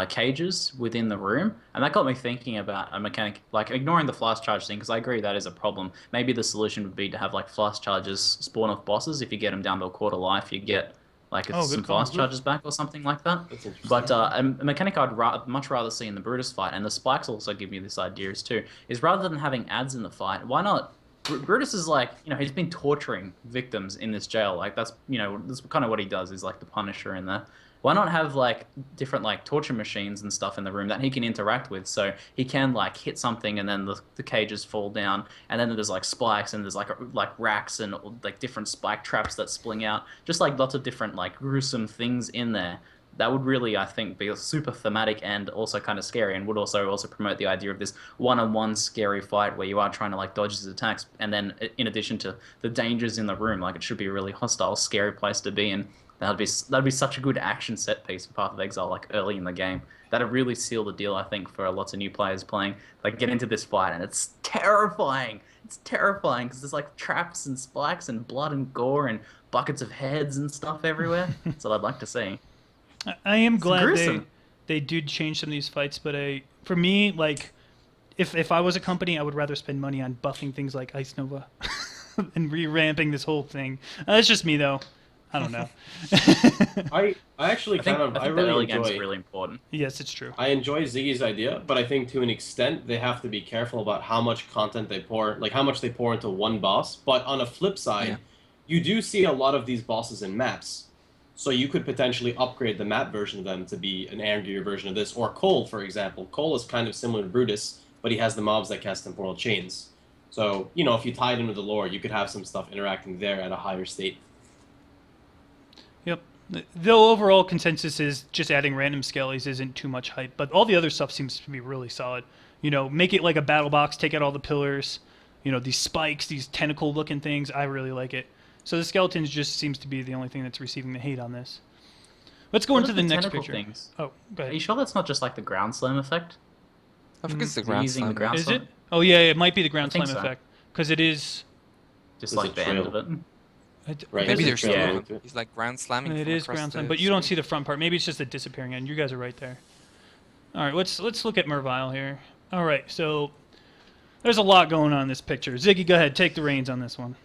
cages within the room, and that got me thinking about a mechanic, like ignoring the flask charge thing, because I agree that is a problem. Maybe the solution would be to have like flask charges spawn off bosses. If you get them down to a quarter life, you get like some flask charges back or something like that. But a mechanic I'd much rather see in the Brutus fight, and the spikes also give me this idea too, is rather than having ads in the fight, why not? Brutus is like, you know, he's been torturing victims in this jail. Like that's kind of what he does, is like the Punisher in there. Why not have like different like torture machines and stuff in the room that he can interact with, so he can like hit something and then the cages fall down, and then there's like spikes and there's like racks and like different spike traps that spling out, just like lots of different like gruesome things in there. That would really, I think, be super thematic and also kind of scary, and would also promote the idea of this one-on-one scary fight where you are trying to like dodge his attacks, and then in addition to the dangers in the room, like it should be a really hostile, scary place to be in. That'd be such a good action set piece for Path of Exile, like early in the game. That'd really seal the deal, I think, for lots of new players playing. Like get into this fight, and it's terrifying. It's terrifying because there's like traps and spikes and blood and gore and buckets of heads and stuff everywhere. That's what I'd like to see. I am glad they did change some of these fights, but for me, like, if I was a company, I would rather spend money on buffing things like Ice Nova and re-ramping this whole thing. That's just me, though. I don't know. I actually think I really enjoy. Game's really important. Yes, it's true. I enjoy Ziggy's idea, but I think to an extent they have to be careful about how much content they pour, like how much they pour into one boss. But on a flip side, you do see a lot of these bosses in maps. So you could potentially upgrade the map version of them to be an angrier version of this. Or Cole, for example. Cole is kind of similar to Brutus, but he has the mobs that cast temporal chains. So, you know, if you tied into the lore, you could have some stuff interacting there at a higher state. Yep. The overall consensus is just adding random skellies isn't too much hype, but all the other stuff seems to be really solid. You know, make it like a battle box, take out all the pillars, you know, these spikes, these tentacle-looking things. I really like it. So the skeletons just seems to be the only thing that's receiving the hate on this. Let's go into the next picture. Things? Oh, go ahead. Are you sure that's not just like the ground slam effect? I think it's the ground slam. Is it? Oh yeah, it might be the ground slam effect, because it is just like the end of it. Right, Maybe he's there's just two yeah. traveling of them. into it. He's like ground slamming. It from is across ground the slam, but you don't see screen. the front part. Maybe it's just a disappearing end. You guys are right there. All right, let's look at Mervile here. All right, so there's a lot going on in this picture. Ziggy, go ahead, take the reins on this one.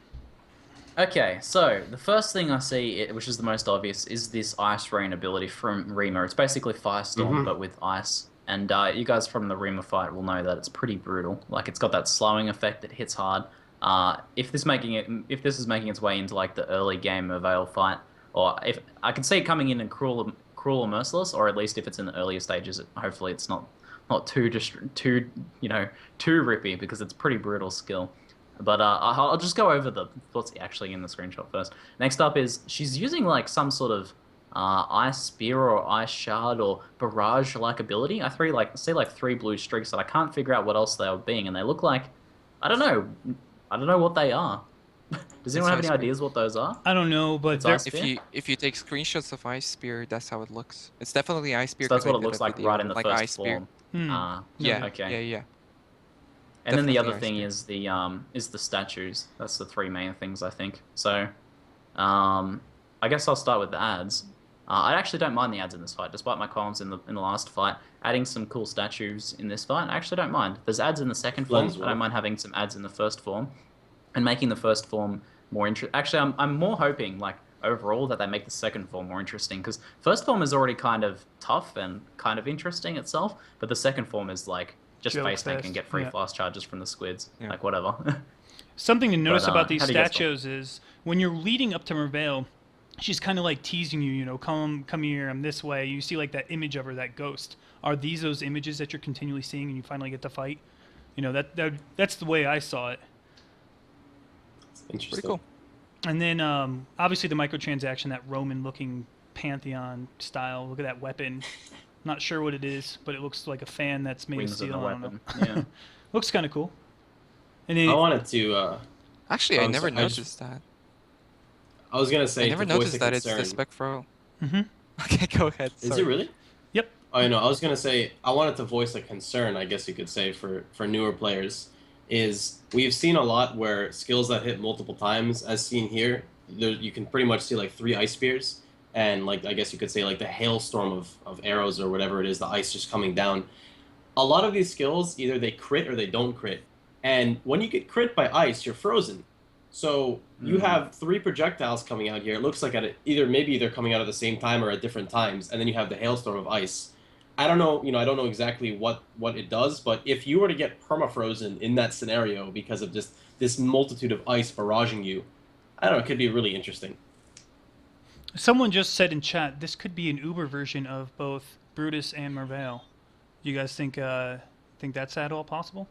Okay, so the first thing I see, which is the most obvious, is this Ice Rain ability from Rima. It's basically Firestorm, but with ice. And you guys from the Rima fight will know that it's pretty brutal. Like, it's got that slowing effect that hits hard. If this is making its way into like the early game Mervale fight, or if I can see it coming in Cruel or Merciless, or at least if it's in the earlier stages, hopefully it's not too too rippy, because it's pretty brutal skill. But I'll just go over what's actually in the screenshot first. Next up is she's using like some sort of ice spear or ice shard or barrage-like ability. I see like three blue streaks that I can't figure out what else they are being, and they look like I don't know what they are. Does anyone have any ice spear. ideas what those are? I don't know, but It's they're, ice spear? If you take screenshots of Ice Spear, that's how it looks. It's definitely Ice Spear. So that's 'cause I what it did looks a like video right in the like first Ice Spear. form. Yeah. Okay. Yeah. And then the Definitely other Ice thing Spear. is the statues. That's the three main things, I think. So, I guess I'll start with the ads. I actually don't mind the ads in this fight, despite my qualms in the last fight. Adding some cool statues in this fight, I actually don't mind. There's ads in the second form. Blends well. I don't mind having some ads in the first form, and making the first form more interesting. Actually, I'm more hoping like overall that they make the second form more interesting, because first form is already kind of tough and kind of interesting itself, but the second form is like just Joke face tank fest, and get free yeah. fast charges from the squids, Yeah. like whatever. something to notice But, about these how do you guys feel? statues is when you're leading up to Mervale, she's kind of like teasing you, come here, I'm this way. You see like that image of her, that ghost. Are these those images that you're continually seeing and you finally get to fight? That's the way I saw it. Interesting. Pretty cool. And then obviously the microtransaction, that Roman-looking Pantheon style. Look at that weapon. Not sure what it is, but it looks like a fan that's made of Wings of steel. the I don't know. weapon. Yeah. Looks kind of cool. And then, I wanted to. Actually, I I'm never so- I just- noticed that. I was gonna say I never to voice noticed a that it's the concern. Spec Pro. Mhm. Okay, go ahead. Is sorry. it really? Yep. I know. I was gonna say I wanted to voice a concern. I guess you could say for newer players, is we've seen a lot where skills that hit multiple times, as seen here, you can pretty much see like 3 ice spears, and like I guess you could say like the hailstorm of arrows or whatever it is, the ice just coming down. A lot of these skills either they crit or they don't crit, and when you get crit by ice, you're frozen. So you have 3 projectiles coming out here. It looks like maybe they're coming out at the same time or at different times, and then you have the hailstorm of ice. I don't know, I don't know exactly what it does, but if you were to get permafrozen in that scenario because of just this multitude of ice barraging you, I don't know, it could be really interesting. someone just said in chat this could be an Uber version of both Brutus and Mervale. You guys think that's at all possible?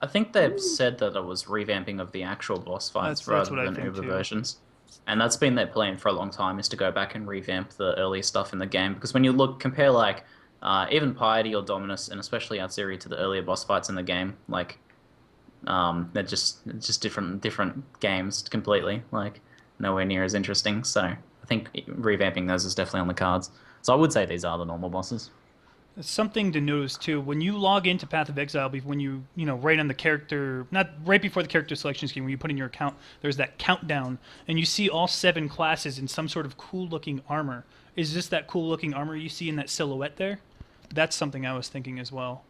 I think they've said that it was revamping of the actual boss fights That's rather what I than think Uber too. versions. And that's been their plan for a long time, is to go back and revamp the earlier stuff in the game. Because when you compare like even Piety or Dominus, and especially Atziri, to the earlier boss fights in the game, like they're just different games completely, like nowhere near as interesting. So I think revamping those is definitely on the cards. So I would say these are the normal bosses. Something to notice too, when you log into Path of Exile, when you right on the character, not right before the character selection screen, when you put in your account, there's that countdown, and you see all 7 classes in some sort of cool-looking armor. Is this that cool-looking armor you see in that silhouette there? That's something I was thinking as well.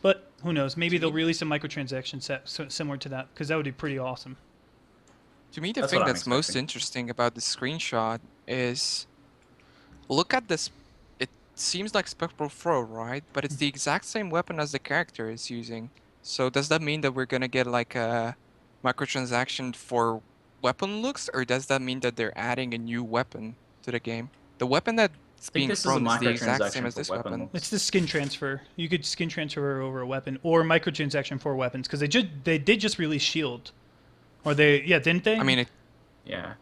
But who knows? Maybe they'll release a microtransaction set similar to that, because that would be pretty awesome. To me, the That's thing what I'm that's most expecting. interesting about the screenshot is, look at this. It seems like Spectral Throw, right? But it's the exact same weapon as the character is using. So does that mean that we're gonna get like a microtransaction for weapon looks, or does that mean that they're adding a new weapon to the game? The weapon that's I think being this is a thrown is the exact microtransaction same as for this weapon weapon. looks. It's the skin transfer. You could skin transfer her over a weapon, or microtransaction for weapons, because they did just release Shield, or didn't they? I mean, Yeah.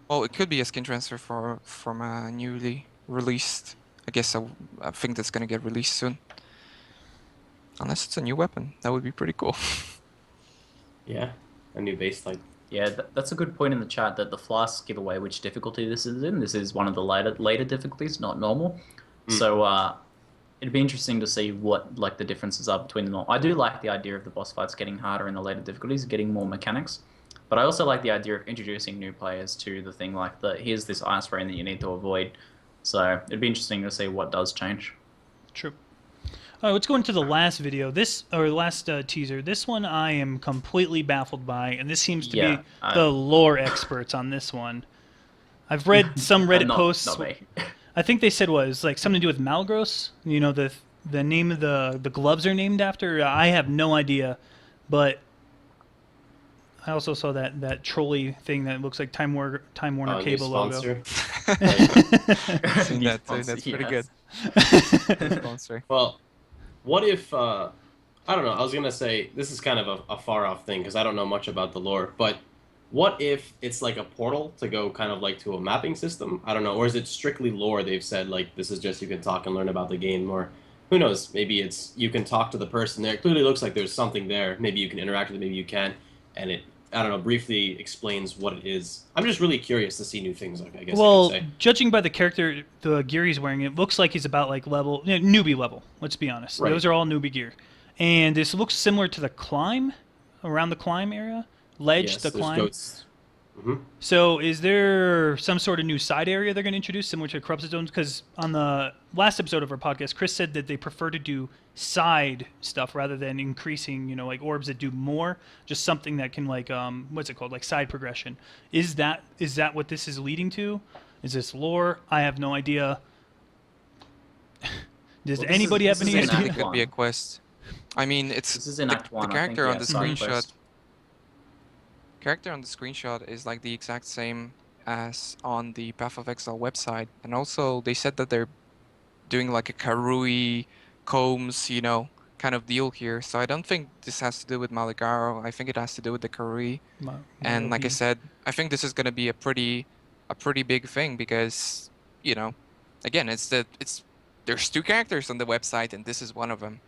well, it could be a skin transfer from a newly released. I guess I think that's gonna get released soon. Unless it's a new weapon, that would be pretty cool. Yeah, a new baseline. Yeah, that's a good point in the chat, that the Flask give away which difficulty this is in. This is one of the later difficulties, not normal. So it'd be interesting to see what like the differences are between the normal. I do like the idea of the boss fights getting harder in the later difficulties, getting more mechanics. But I also like the idea of introducing new players to the thing, like here's this ice rain that you need to avoid. So it'd be interesting to see what does change. True. All right, let's go into the last video. Last teaser. This one I am completely baffled by, and this seems to be the lore experts on this one. I've read some Reddit posts. Not me. I think they said was like something to do with Malgros. You know, the name of the gloves are named after. I have no idea, but I also saw that trolley thing that looks like Time Warner Cable logo. Seen that too. That's pretty good. Sponsor. Well, what if I don't know? I was gonna say this is kind of a far off thing because I don't know much about the lore, but what if it's like a portal to go kind of like to a mapping system? I don't know, or is it strictly lore? They've said like this is just you can talk and learn about the game, or who knows? Maybe it's you can talk to the person there. It clearly looks like there's something there. Maybe you can interact with it, maybe you can, and it I don't know briefly explains what it is. I'm just really curious to see new things. Like I guess. Well, I could say. judging by the character, the gear he's wearing, it looks like he's about like newbie level. Let's be honest. Right. Those are all newbie gear, and this looks similar to the climb, around the climb area, ledge, Yes, the there's climb. goats. Mm-hmm. So, is there some sort of new side area they're going to introduce, similar to Corrupted Zones? Because on the last episode of our podcast, Chris said that they prefer to do side stuff rather than increasing, like orbs that do more. Just something that can, like, what's it called, like side progression. Is that what this is leading to? Is this lore? I have no idea. Does anybody have any is idea? Act It could be a quest. I mean, This it's is in Act 1. the character on the side screenshot. quest. Character on the screenshot is like the exact same as on the Path of Exile website, and also they said that they're doing like a Karui combs, kind of deal here. So I don't think this has to do with Maligaro. I think it has to do with the Karui. And like I said, I think this is gonna be a pretty big thing because, again, there's two characters on the website and this is one of them.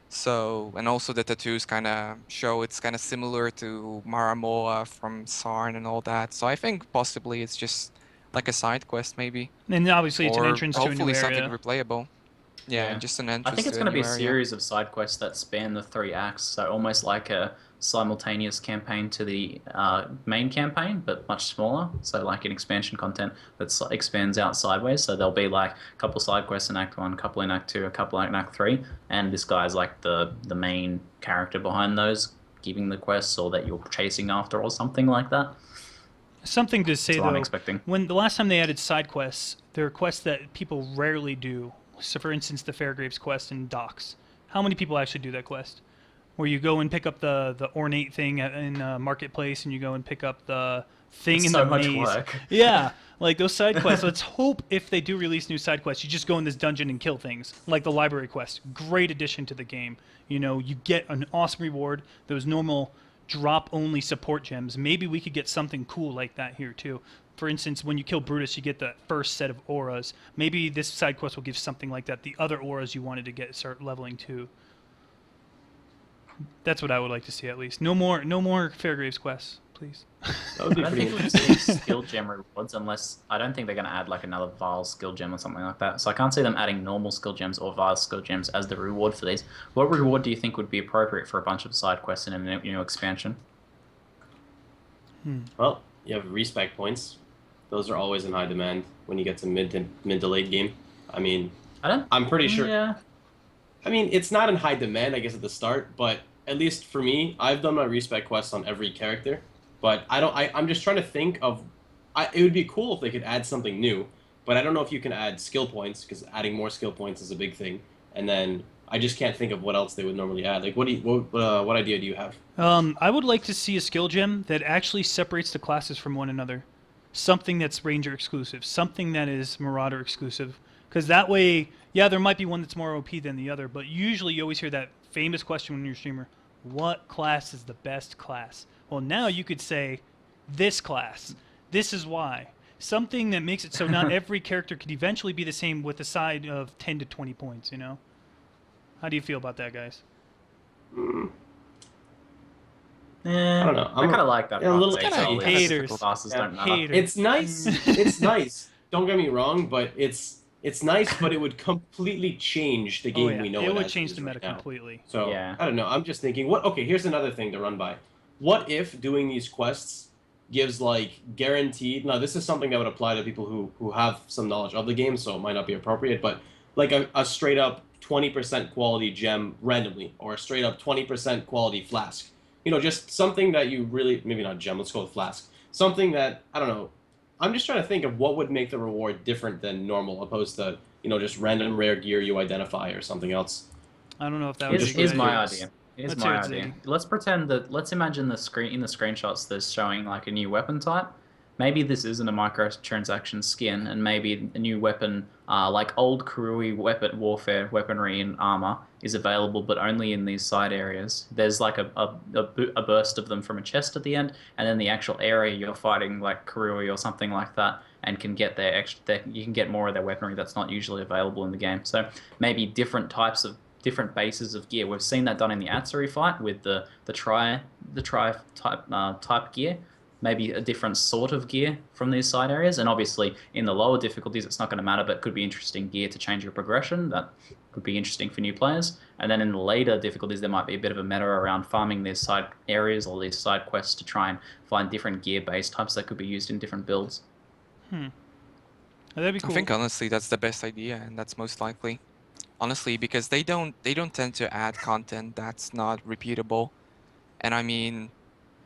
So, and also the tattoos kind of show it's kind of similar to Maramoa from Sarn and all that. So I think possibly it's just like a side quest maybe. And obviously, it's an Or entrance to a new hopefully something area. replayable. Yeah, Yeah. just an entrance I think it's to going to be a new area. series of side quests that span the 3 acts, so almost like a simultaneous campaign to the main campaign, but much smaller. So like an expansion content that expands out sideways. So there'll be like a couple side quests in Act 1, a couple in Act 2, a couple in Act 3, and this guy's like the main character behind those, giving the quests or that you're chasing after or something like that. Something to say That's what I'm though. expecting. When the last time they added side quests, there are quests that people rarely do. So, for instance, the Fairgraves quest in Docks. How many people actually do that quest? Where you go and pick up the ornate thing in Marketplace, and you go and pick up the thing It's in so the much maze. work. Yeah, like those side quests. Let's hope if they do release new side quests, you just go in this dungeon and kill things, like the library quest. Great addition to the game. You get an awesome reward. Those normal drop-only support gems. Maybe we could get something cool like that here too. For instance, when you kill Brutus, you get the first set of auras. Maybe this side quest will give something like that. The other auras you wanted to start leveling too. That's what I would like to see at least. No more Fairgraves quests, please. That would I be don't pretty think we'll interesting. see skill gem rewards unless I don't think they're going to add like another Vile skill gem or something like that. So I can't see them adding normal skill gems or Vile skill gems as the reward for these. What reward do you think would be appropriate for a bunch of side quests in a new expansion? Well, you have respec points. Those are always in high demand when you get to mid to late game. I mean, I'm pretty sure. Yeah. I mean, it's not in high demand, I guess, at the start, but at least for me, I've done my respec quests on every character. But I'm just trying to think of. It would be cool if they could add something new, but I don't know if you can add skill points because adding more skill points is a big thing. And then I just can't think of what else they would normally add. Like, what idea do you have? I would like to see a skill gem that actually separates the classes from one another. Something that's Ranger exclusive. Something that is Marauder exclusive. Because that way, yeah, there might be one that's more OP than the other, but usually you always hear that famous question when you're a streamer, what class is the best class? Well, now you could say, this class. This is why. Something that makes it so not every character could eventually be the same with a side of 10 to 20 points, How do you feel about that, guys? I don't know. I kind of like that. a little haters. Classes don't matter. Haters. It's nice. It's nice. Don't get me wrong, but it's nice, but it would completely change the game we know it would as change is the meta right now. completely. So Yeah. I don't know. I'm just thinking. Okay, here's another thing to run by. What if doing these quests gives like guaranteed. Now this is something that would apply to people who have some knowledge of the game, so it might not be appropriate, but like a straight up 20% quality gem randomly, or a straight up 20% quality flask. You know, just something that you really, maybe not gem, let's go with flask. Something that, I don't know, I'm just trying to think of what would make the reward different than normal, opposed to, you know, just random rare gear you identify or something else. I don't know if that was Here's my idea. Here's Let's my hear it, idea. Ziggy. Let's pretend that. Let's imagine the screen in the screenshots. There's showing like a new weapon type. Maybe this isn't a microtransaction skin, and maybe a new weapon, like old Karui weapon warfare weaponry and armor, is available, but only in these side areas. There's like a burst of them from a chest at the end, and then the actual area you're fighting, like Karui or something like that, and can get their extra. You can get more of their weaponry that's not usually available in the game. So maybe different types of different bases of gear. We've seen that done in the Atsuri fight with the tri type gear. Maybe a different sort of gear from these side areas, and obviously in the lower difficulties it's not going to matter, but could be interesting gear to change your progression. That could be interesting for new players. And then in the later difficulties there might be a bit of a meta around farming these side areas or these side quests to try and find different gear base types that could be used in different builds. That'd be cool. I think honestly that's the best idea, and that's most likely. Honestly, because they don't tend to add content that's not repeatable. And I mean,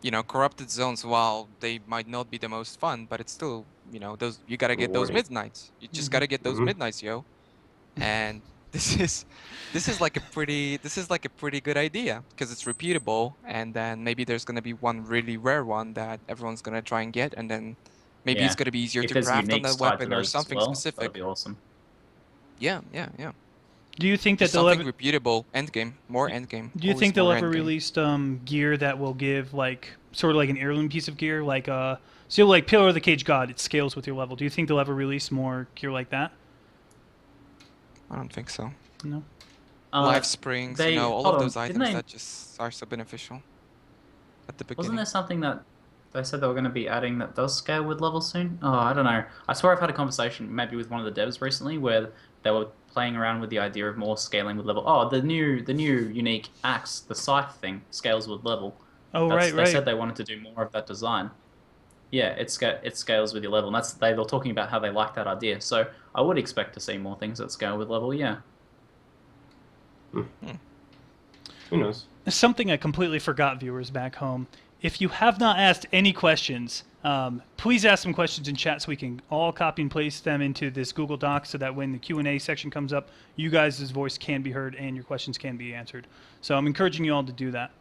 you know, corrupted zones, while they might not be the most fun, but it's still, you know, those you gotta get those Rewarding. midnights. You just gotta get those midnights, yo. And this is like a pretty good idea because it's repeatable, and then maybe there's gonna be one really rare one that everyone's gonna try and get, and then maybe it's gonna be easier If to there's craft on uniques that tied to weapon or those as something well, specific. that'd be awesome. Yeah. Do you think that Just they'll something ever? repeatable, endgame, more endgame. Do you always think they'll more ever endgame. release gear that will give like sort of like an heirloom piece of gear, like so like Pillar of the Cage God, it scales with your level. Do you think they'll ever release more gear like that? I don't think so. No. Life springs, they- you know, all hold of on, those didn't items they- that just are so beneficial at the beginning. Wasn't there something that they said they were going to be adding that does scale with level soon? Oh, I don't know. I swear I've had a conversation maybe with one of the devs recently where they were playing around with the idea of more scaling with level. Oh, the new unique axe, the scythe thing, scales with level. Oh, They right. said they wanted to do more of that design. Yeah, it scales with your level, and they were talking about how they like that idea. So I would expect to see more things that scale with level. Yeah. Who knows? Something I completely forgot, viewers back home. If you have not asked any questions, please ask some questions in chat so we can all copy and paste them into this Google Doc so that when the Q&A section comes up, you guys' voice can be heard and your questions can be answered. So I'm encouraging you all to do that.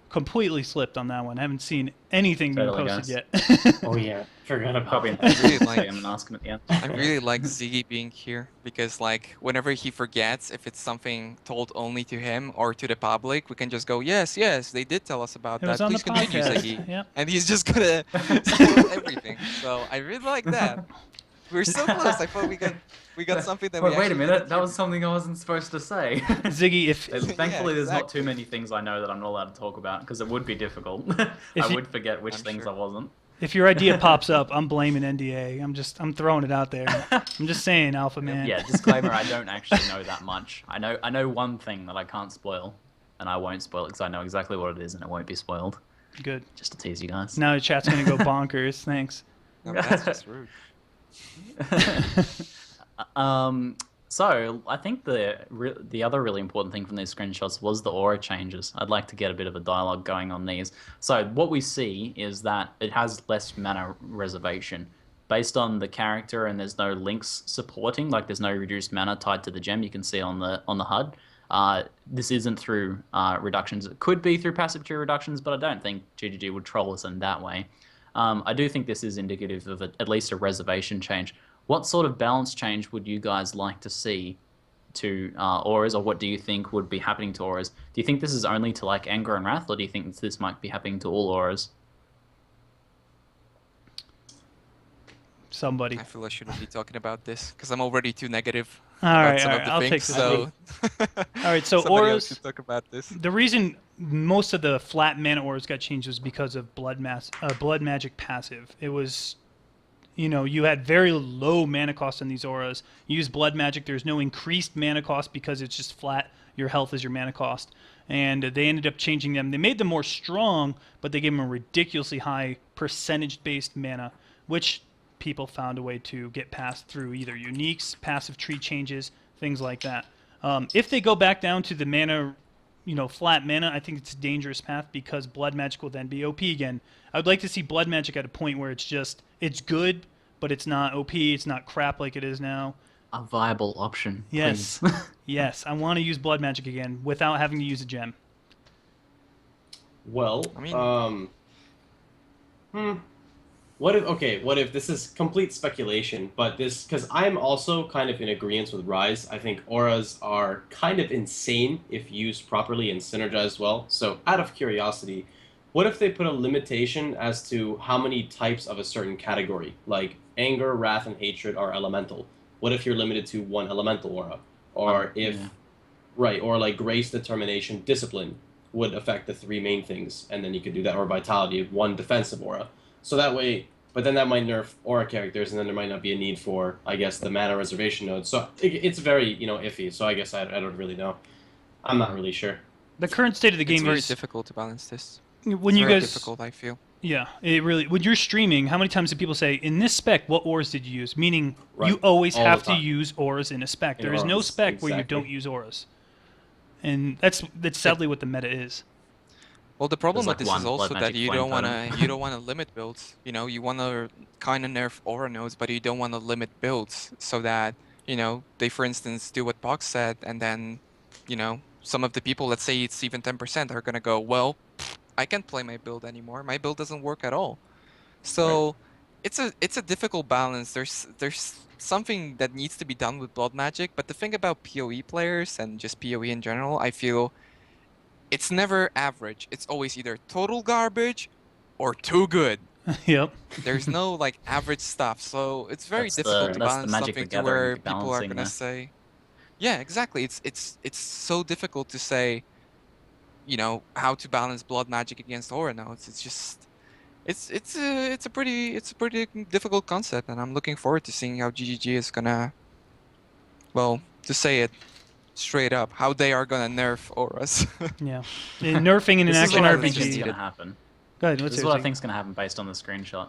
Completely slipped on that one. I haven't seen anything being Totally, posted guys. yet. Oh yeah, forgot about Probably that. really like- and ask him at the end. I really like Ziggy being here because, like, whenever he forgets if it's something told only to him or to the public, we can just go, yes, they did tell us about It that. was on Please the continue, podcast. Ziggy. Yep. And he's just gonna spoil everything. So I really like that. We're so close. I thought we got something that we Wait a actually minute, didn't that was something I wasn't supposed to say. Ziggy, if Thankfully, there's not exactly. too many things I know that I'm not allowed to talk about because it would be difficult. If I you- would forget which I'm things sure. I wasn't. if your idea pops up, I'm blaming NDA. I'm throwing it out there. I'm just saying, Alpha Man. Yeah, disclaimer: I don't actually know that much. I know one thing that I can't spoil, and I won't spoil it because I know exactly what it is, and it won't be spoiled. Good. Just to tease you guys. Now the chat's gonna go bonkers. Thanks. No, that's just rude. So I think the other really important thing from these screenshots was the aura changes. I'd like to get a bit of a dialogue going on these. So what we see is that it has less mana reservation based on the character, and there's no links supporting. Like there's no reduced mana tied to the gem. You can see on the HUD. This isn't through reductions. It could be through passive tree reductions, but I don't think GGG would troll us in that way. I do think this is indicative of at least a reservation change. What sort of balance change would you guys like to see to auras, or what do you think would be happening to auras? Do you think this is only to like anger and wrath, or do you think this might be happening to all auras? Somebody. I feel I shouldn't be talking about this because I'm already too negative All about right, some all of right. the I'll things. take this. So All right, so somebody else auras. should talk about this. The reason most of the flat mana auras got changed was because of blood magic passive. It was, you had very low mana cost on these auras. You use blood magic, there's no increased mana cost because it's just flat. Your health is your mana cost. and they ended up changing them. They made them more strong, but they gave them a ridiculously high percentage-based mana, which people found a way to get past through either uniques, passive tree changes, things like that. If they go back down to the mana, flat mana, I think it's a dangerous path because blood magic will then be OP again. I would like to see blood magic at a point where it's good, but it's not OP, it's not crap like it is now. A viable option, Yes. please. Yes, I want to use blood magic again without having to use a gem. Well, I mean- what if this is complete speculation, but because I'm also kind of in agreement with Raiz. I think auras are kind of insane if used properly and synergized well. So out of curiosity, what if they put a limitation as to how many types of a certain category, like anger, wrath, and hatred are elemental? What if you're limited to one elemental aura? Or or like grace, determination, discipline would affect the three main things, and then you could do that, or vitality, one defensive aura. So that way, but then that might nerf aura characters, and then there might not be a need for, I guess, the mana reservation node. So it's very, iffy. So I guess I don't really know. I'm not really sure. The current state of the game It's very is difficult to balance this. when It's you very guys difficult, I feel. Yeah, it really. When you're streaming, how many times do people say, in this spec, what auras did you use? Meaning, Right. you always All the have to time. use auras in a spec. In There is no auras, spec where you exactly. don't use auras. And that's sadly what the meta is. Well, the problem There's with like this is one also blood that magic you flame don't totem. wanna you don't wanna limit builds. You wanna kind of nerf aura nodes, but you don't wanna limit builds so that they, for instance, do what Pohx said, and then some of the people, let's say it's even 10%, are gonna go, well, I can't play my build anymore. My build doesn't work at all. So it's a difficult balance. There's something that needs to be done with blood magic, but the thing about PoE players and just PoE in general, I feel it's never average. It's always either total garbage or too good. Yep. There's no like average stuff. So it's very That's the- difficult to that's the balance Magic the something to Gathering where people are balancing gonna there. say, yeah, exactly. It's so difficult to say, how to balance blood magic against aura nodes. It's just it's a pretty difficult concept, and I'm looking forward to seeing how GGG is gonna, well, to say it straight up, how they are gonna nerf auras. Yeah. And nerfing in an This is action what I think is RPG. going to happen. Go ahead, what's This is your what I take? think is going to happen based on the screenshot.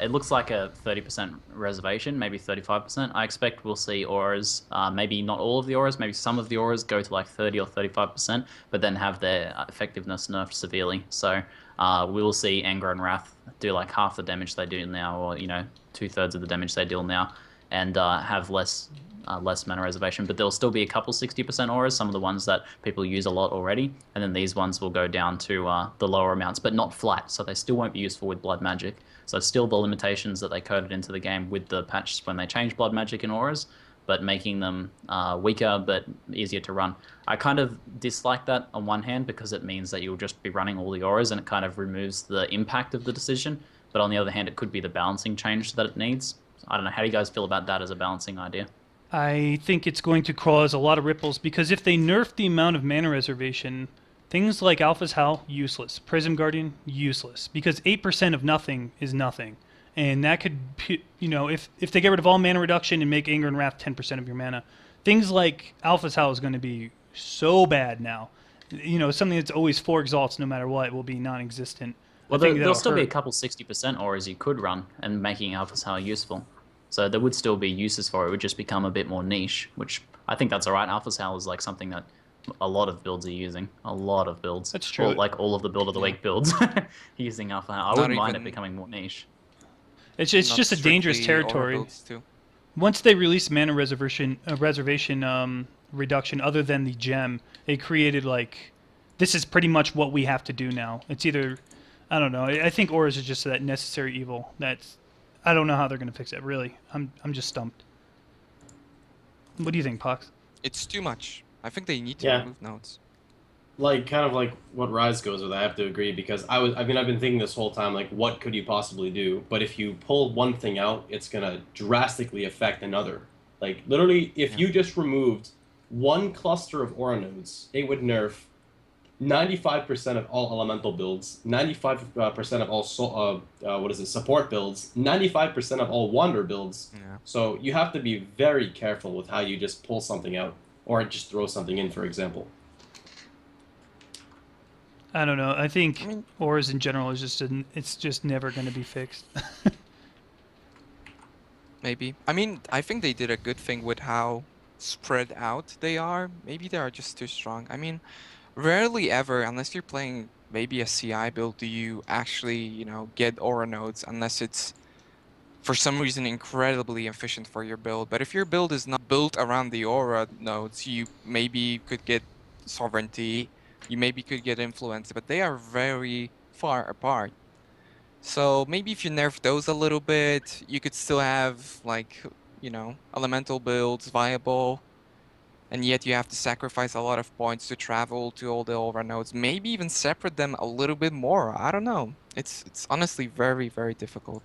It looks like a 30% reservation, maybe 35%. I expect we'll see auras, maybe not all of the auras, maybe some of the auras go to like 30 or 35%, but then have their effectiveness nerfed severely. So we will see Anger and Wrath do like half the damage they do now, or 2/3 of the damage they deal now, and have less mana reservation. But there'll still be a couple 60% auras, some of the ones that people use a lot already, and then these ones will go down to the lower amounts, but not flat, so they still won't be useful with blood magic. So it's still the limitations that they coded into the game with the patch when they changed blood magic in auras, but making them weaker but easier to run. I kind of dislike that on one hand because it means that you'll just be running all the auras and it kind of removes the impact of the decision. But on the other hand, it could be the balancing change that it needs. I don't know. How do you guys feel about that as a balancing idea? I think it's going to cause a lot of ripples because if they nerf the amount of mana reservation, things like Alpha's Howl, useless. Prism Guardian, useless. Because 8% of nothing is nothing. And that could, if they get rid of all mana reduction and make Anger and Wrath 10% of your mana, things like Alpha's Howl is going to be so bad now. Something that's always 4 exalts no matter what will be non-existent. Well, I think there'll that'll still be a hurt. couple 60% auras you could run and making Alpha's Howl useful. So there would still be uses for it. It would just become a bit more niche, which I think that's all right. Alpha's Howl is like something that a lot of builds are using. A lot of builds. That's true. Like all of the build of the week builds using Alpha Howl. I Not wouldn't mind it even- becoming more niche. It's Not just a dangerous strictly aura territory. builds too. Once they released mana reservation reduction, other than the gem, they created this is pretty much what we have to do now. It's either, I don't know. I think auras is just that necessary evil. I don't know how they're gonna fix it. Really, I'm just stumped. What do you think, Pohx? It's too much. I think they need to Yeah. remove nodes. Kind of like what Raiz goes with, I have to agree because I've been thinking this whole time, what could you possibly do? But if you pull one thing out, it's gonna drastically affect another. Literally, if you just removed one cluster of aura nodes, it would nerf 95% of all elemental builds, 95% of all support builds, 95% of all wander builds. Yeah. So you have to be very careful with how you just pull something out or just throw something in, for example. I don't know. I I think mean, auras in general is it's just never going to be fixed. maybe. I mean, I think they did a good thing with how spread out they are. Maybe they are just too strong. I mean, rarely ever, unless you're playing maybe a CI build, do you actually, get aura nodes unless it's for some reason incredibly efficient for your build. But if your build is not built around the aura nodes, you maybe could get sovereignty, you maybe could get influence, but they are very far apart. So maybe if you nerf those a little bit, you could still have like, elemental builds viable, and yet you have to sacrifice a lot of points to travel to all the aura nodes. Maybe even separate them a little bit more. I don't know. It's honestly very, very difficult.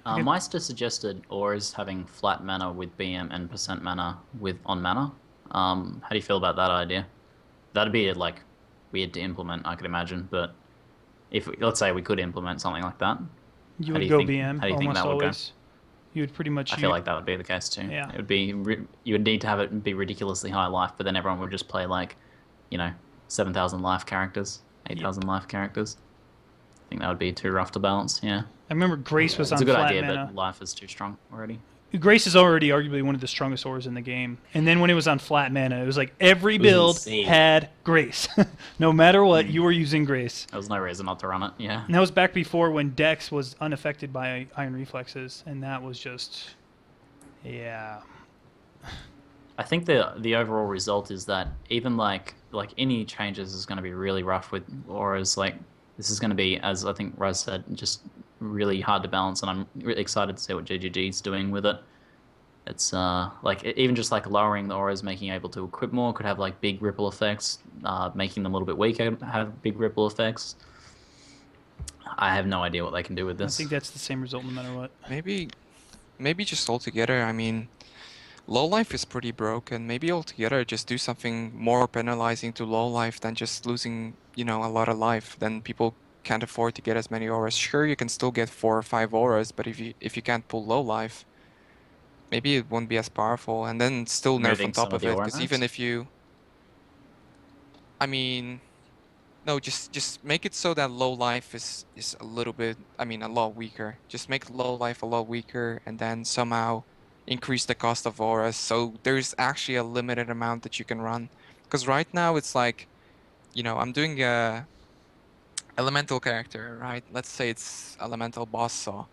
Okay. Meister suggested auras having flat mana with BM and percent mana with on mana. How do you feel about that idea? That'd be like weird to implement, I could imagine, but if let's say we could implement something like that, You how do would you go think? BM How do you think almost that would go? always. You would pretty much. I feel like that would be the case too. Yeah. It would be you would need to have it be ridiculously high life, but then everyone would just play like, 7,000 life characters, 8,000 life characters. I think that would be too rough to balance. Yeah, I remember Grace was it's on a good flat idea, mana. but life is too strong already. Grace is already arguably one of the strongest auras in the game. And then when it was on flat mana, it was like every was build insane. had Grace. No matter what, you were using Grace. There was no reason not to run it. Yeah. And that was back before when Dex was unaffected by Iron Reflexes, and that was just, yeah. I think the overall result is that even like any changes is going to be really rough with auras. Like this is going to be, as I think Raiz said, just really hard to balance, and I'm really excited to see what ZiggyD is doing with it. It's like even just like lowering the auras, making you able to equip more, could have like big ripple effects. Making them a little bit weaker, have big ripple effects. I have no idea what they can do with I this. think that's the same result no matter what. Maybe just altogether, I mean, low life is pretty broken. Maybe altogether just do something more penalizing to low life than just losing, a lot of life. Then people can't afford to get as many auras. Sure, you can still get 4 or 5 auras, but if you can't pull low life, maybe it won't be as powerful. And then still nerf Moving on top some of of the it, aura because even nodes? if you, I mean, no, just make it so that low life is a little bit, I mean, a lot weaker. Just make low life a lot weaker, and then somehow increase the cost of auras, so there's actually a limited amount that you can run. Because right now it's like, I'm doing a elemental character, right? Let's say it's elemental boss saw.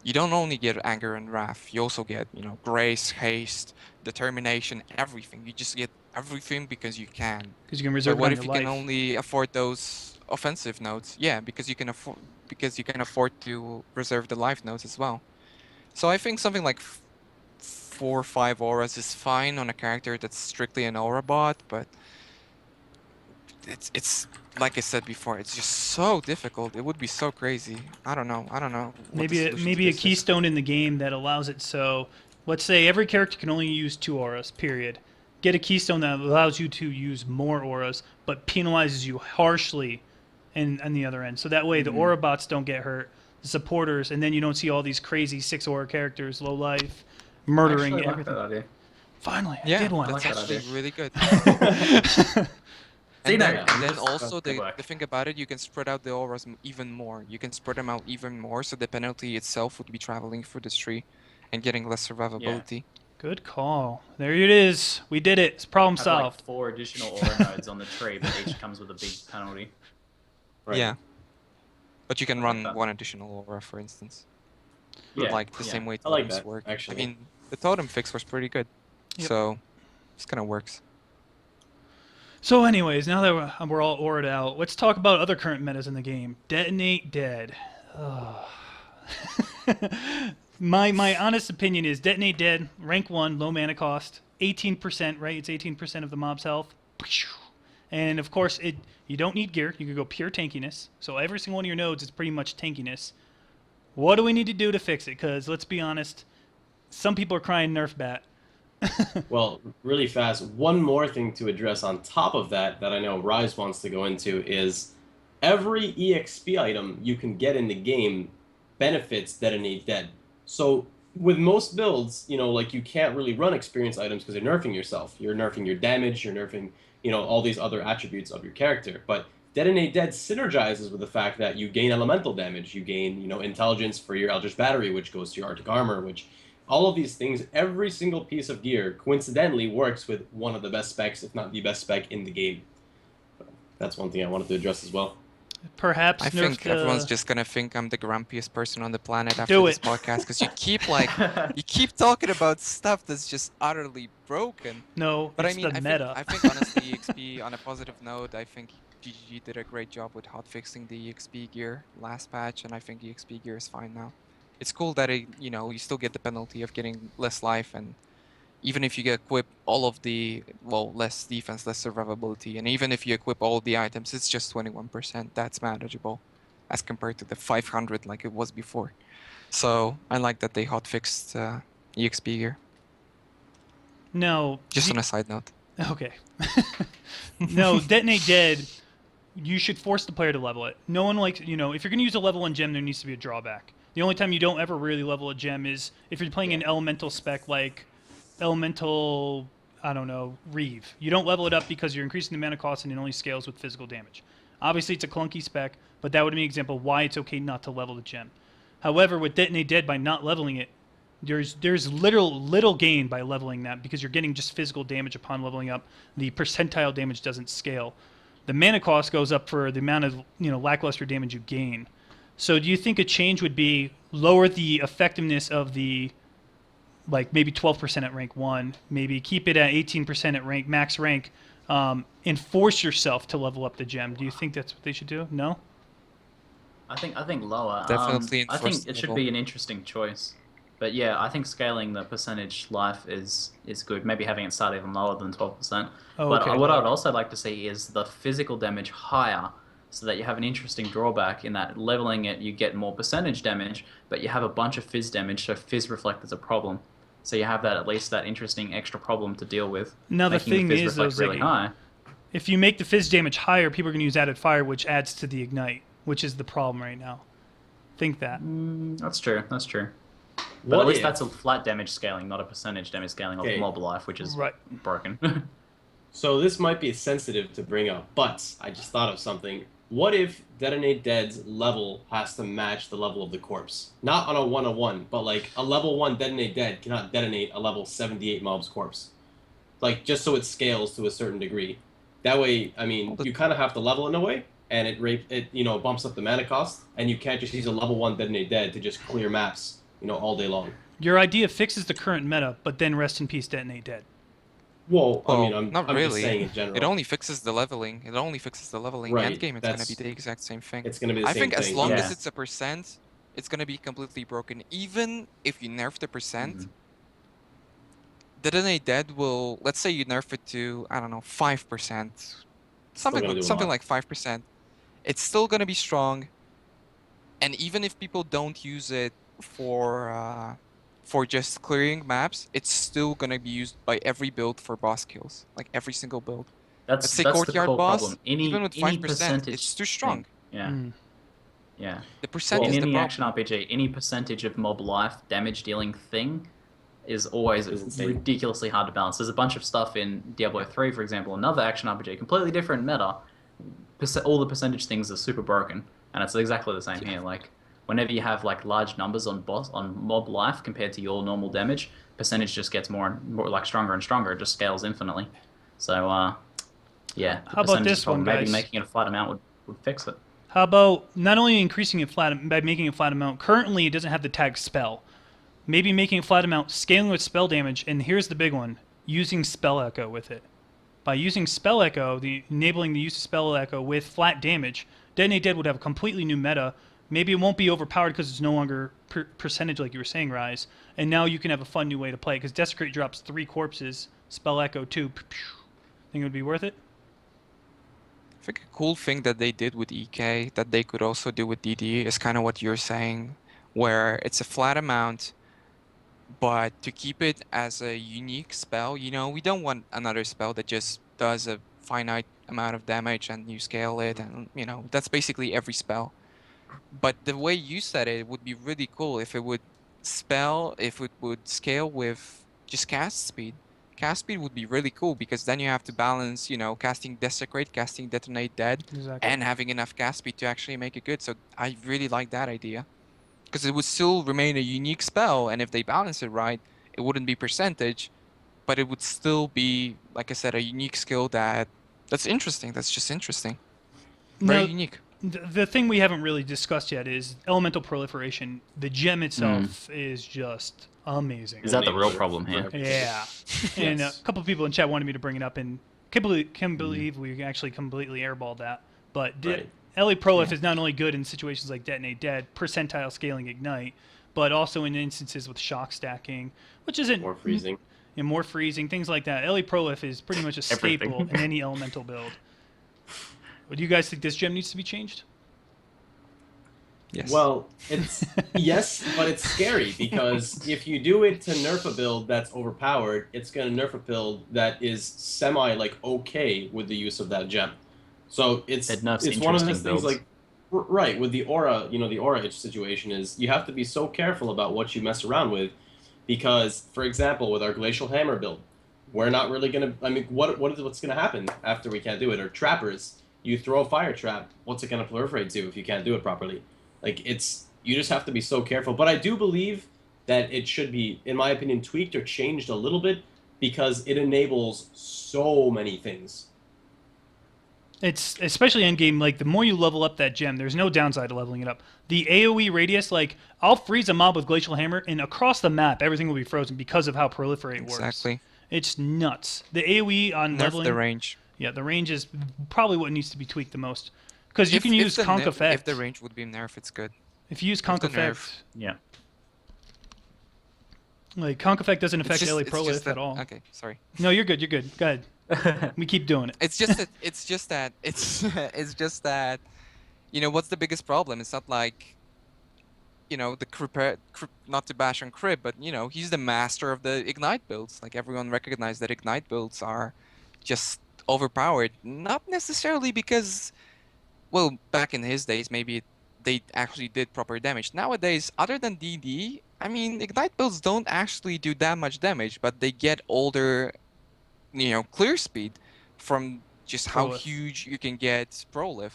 You don't only get anger and wrath, you also get, grace, haste, determination, everything. You just get everything because you can. Because you can But reserve it what on if your you life. can only afford those offensive nodes? Yeah, because you can afford to reserve the life nodes as well. So I think something like 4 or 5 auras is fine on a character that's strictly an aura bot, but it's like I said before, it's just so difficult. It would be so crazy. I don't know. What the solution to Maybe a this is. keystone in the game that allows it so, let's say every character can only use 2 auras, period. Get a keystone that allows you to use more auras, but penalizes you harshly on the other end. So that way the aura bots don't get hurt, the supporters, and then you don't see all these crazy 6 aura characters, low life, murdering Actually, I like everything. that idea. Finally, I Yeah, did one. that's like that actually idea. really good. Zeno, And then just- also good the work. thing about it, you can spread out the auras even more. You can spread them out even more, so the penalty itself would be traveling through the tree and getting less survivability. Good call. There it is. We did it. It's problem Have solved. like 4 additional aura nodes on the tree, but each comes with a big penalty. Right. Yeah. But you can I like run that. 1 additional aura, for instance. Yeah, Like the yeah. same way I like totems that, work. actually. I mean, the totem fix was pretty good. Yep. So, this kind of works. So, anyways, now that we're all auraed out, let's talk about other current metas in the game. Detonate Dead. Ugh. My honest opinion is Detonate Dead, rank 1, low mana cost, 18%, right? It's 18% of the mob's health. And of course, you don't need gear. You can go pure tankiness. So every single one of your nodes is pretty much tankiness. What do we need to do to fix it? Because let's be honest, some people are crying nerf bat. Well, really fast, one more thing to address on top of that I know Raiz wants to go into is every EXP item you can get in the game benefits Detonate Dead. So with most builds, like you can't really run experience items because you're nerfing yourself. You're nerfing your damage, you're nerfing all these other attributes of your character. But Detonate Dead synergizes with the fact that you gain elemental damage, you gain, intelligence for your Eldritch Battery, which goes to your Arctic Armor, which all of these things, every single piece of gear coincidentally works with one of the best specs, if not the best spec in the game. So that's one thing I wanted to address as well. Perhaps I nerf think everyone's just gonna think I'm the grumpiest person on the planet after Do this it. podcast because you keep talking about stuff that's just utterly broken. No, But it's I mean, the I meta. think honestly, EXP on a positive note, I think GGG did a great job with hotfixing the EXP gear last patch, and I think EXP gear is fine now. It's cool that you still get the penalty of getting less life, and even if you equip all of the, well, less defense, less survivability, and even if you equip all the items, it's just 21%. That's manageable as compared to the 500 like it was before. So I like that they hotfixed EXP gear. No. Just on a side note. Okay. No, Detonate Dead, you should force the player to level it. No one likes, if you're going to use a level 1 gem, there needs to be a drawback. The only time you don't ever really level a gem is if you're playing an elemental spec like elemental, I don't know, Reeve. You don't level it up because you're increasing the mana cost and it only scales with physical damage. Obviously, it's a clunky spec, but that would be an example of why it's okay not to level the gem. However, with Detonate Dead, by not leveling it, there's little gain by leveling that because you're getting just physical damage upon leveling up. The percentile damage doesn't scale. The mana cost goes up for the amount of lackluster damage you gain. So do you think a change would be lower the effectiveness of the maybe 12% at rank 1, maybe keep it at 18% at rank max rank, and force yourself to level up the gem? Do you think that's what they should do? No? I think lower. Definitely I think enforce it should level. be an interesting choice. But yeah, I think scaling the percentage life is good. Maybe having it start even lower than 12%. Oh, But okay, what I lower. would also like to see is the physical damage higher, so that you have an interesting drawback in that leveling it, you get more percentage damage, but you have a bunch of fizz damage, so fizz reflect is a problem. So you have at least that interesting extra problem to deal with. Now, the making thing fizz is, though, reflect really Ziggy, high. if you make the fizz damage higher, people are going to use added fire, which adds to the ignite, which is the problem right now. Think that. That's true. That's true. But What at least if- that's a flat damage scaling, not a percentage damage scaling of Okay. mob life, which is Right. broken. So this might be sensitive to bring up, but I just thought of something. What if Detonate Dead's level has to match the level of the corpse? Not on a 1-on-1, but like a level 1 Detonate Dead cannot detonate a level 78 mob's corpse. Like, just so it scales to a certain degree. That way, I mean, you kind of have to level in a way, and it bumps up the mana cost, and you can't just use a level 1 Detonate Dead to just clear maps, all day long. Your idea fixes the current meta, but then rest in peace, Detonate Dead. Well, I Well, mean, I'm not just really. saying in general. It only fixes the leveling. Right, Endgame, it's gonna that's- be the exact same thing. It's going to be the I same think thing. as long Yeah. as it's a percent, it's gonna be completely broken. Even if you nerf the percent, Detonate Dead will, let's say you nerf it to, I don't know, 5%. gonna do a Something lot. like 5%. It's still gonna be strong. And even if people don't use it for just clearing maps, it's still gonna be used by every build for boss kills. Like every single build. That's Let's say the Courtyard core boss, problem. even with Any 5%, percentage it's too strong. thing. Yeah, Mm. yeah. The percent In is the any problem. action RPG, any percentage of mob life damage dealing thing is always Is insane. ridiculously hard to balance. There's a bunch of stuff in Diablo 3, for example, another action RPG, completely different meta. All the percentage things are super broken, and it's exactly the same here. Like whenever you have like large numbers on mob life compared to your normal damage, percentage just gets more and more like stronger and stronger. It just scales infinitely. So yeah. the How about percentage this one, problem, maybe guys? making it a flat amount would fix it. How about not only increasing it flat by making it flat amount? Currently, it doesn't have the tag spell. Maybe making it flat amount, scaling with spell damage, and here's the big one: using spell echo with it. By using spell echo, enabling the use of spell echo with flat damage, Detonate Dead would have a completely new meta. Maybe it won't be overpowered because it's no longer percentage like you were saying, Raiz. And now you can have a fun new way to play because Desecrate drops 3 corpses, spell echo 2. Think it would be worth it? I think a cool thing that they did with EK that they could also do with DD is kind of what you're saying, where it's a flat amount, but to keep it as a unique spell, we don't want another spell that just does a finite amount of damage and you scale it, and that's basically every spell. But the way you said it would be really cool if it would scale with just cast speed. cast speed would be really cool because then you have to balance, you know, casting Desecrate, casting Detonate Dead, Exactly. and having enough cast speed to actually make it good. So I really like that idea. Because it would still remain a unique spell, and if they balance it right, it wouldn't be percentage, but it would still be, like I said, a unique skill that's interesting. That's just interesting. Very Now, unique. the thing we haven't really discussed yet is elemental proliferation. The gem itself is just amazing. Is that the real problem here? Yeah. And a Yes. couple of people in chat wanted me to bring it up, and can't believe we actually completely airballed that. But Right. LA Prolif is not only good in situations like Detonate Dead, percentile scaling Ignite, but also in instances with shock stacking, which isn't More freezing. and more freezing, things like that. LA Prolif is pretty much a staple Everything. in any elemental build. But do you guys think this gem needs to be changed? Yes. Well, it's yes, but it's scary because if you do it to nerf a build that's overpowered, it's going to nerf a build that is semi like okay with the use of that gem. So it's It nerfs one of those interesting things builds. like right with the aura, you know, the aura itch situation is you have to be so careful about what you mess around with because, for example, with our glacial hammer build, we're not really going to. I mean, what's going to happen after we can't do it? Or trappers, you throw a fire trap, what's it going to proliferate to if you can't do it properly? Like, you just have to be so careful. But I do believe that it should be, in my opinion, tweaked or changed a little bit because it enables so many things. It's especially end game. Like the more you level up that gem, there's no downside to leveling it up. The AOE radius, like I'll freeze a mob with glacial hammer, and across the map, everything will be frozen because of how proliferate works. exactly. It's nuts. The AOE on Nerf leveling, the range. yeah, the range is probably what needs to be tweaked the most. Because you If- can if use the Conk nerf- Effect. If the range would be nerf, it's good. If you use Conk the Effect, nerf. Yeah. like Conk Effect doesn't It's affect just- LA it's Prolif just that- at all. Okay, sorry. No, you're good. You're good. Go ahead. We keep doing it. It's just that it's just that you know what's the biggest problem? It's not like you know the not to bash on Crib, but you know he's the master of the Ignite builds. Like everyone recognizes that Ignite builds are just overpowered. Not necessarily because, well, back in his days maybe they actually did proper damage. Nowadays, other than DD, I mean Ignite builds don't actually do that much damage, but they get older, you know, clear speed from just how Prolif. huge you can get Prolif.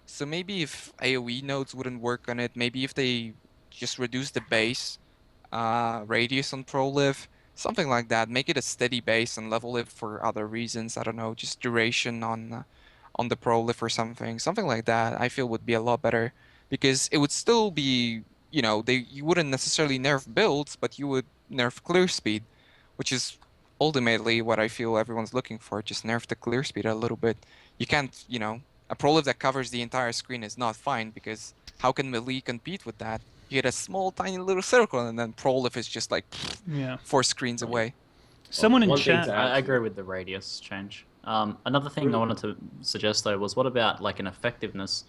So maybe if AoE nodes wouldn't work on it, maybe if they just reduce the base radius on Prolif, something like that, make it a steady base and level it for other reasons. I don't know, just duration on the Prolif or something like that. I feel would be a lot better because it would still be, you know, you wouldn't necessarily nerf builds, but you would nerf clear speed, which is ultimately what I feel everyone's looking for. Just nerf the clear speed a little bit. You can't, you know, a Prolif that covers the entire screen is not fine because how can melee compete with that? You get a small, tiny little circle, and then Prolif is just like Yeah. 4 screens away. Someone in One thing chat. to add I agree with the radius change. Another thing I wanted to suggest though was what about like an effectiveness,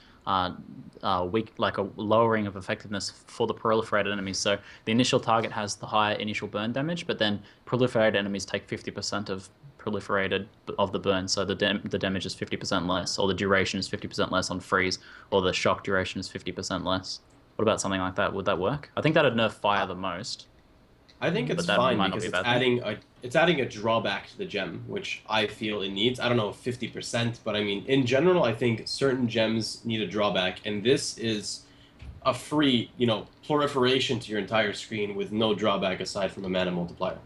like a lowering of effectiveness for the proliferated enemies. So the initial target has the higher initial burn damage, but then proliferated enemies take 50% of proliferated of the burn. So the damage is 50% less, or the duration is 50% less on freeze, or the shock duration is 50% less. What about something like that? Would that work? I think that'd nerf fire the most. I think it's But that fine might not because be a it's bad thing. adding a drawback to the gem, which I feel it needs. I don't know 50%, but I mean in general, I think certain gems need a drawback, and this is a free, you know, proliferation to your entire screen with no drawback aside from a mana multiplier.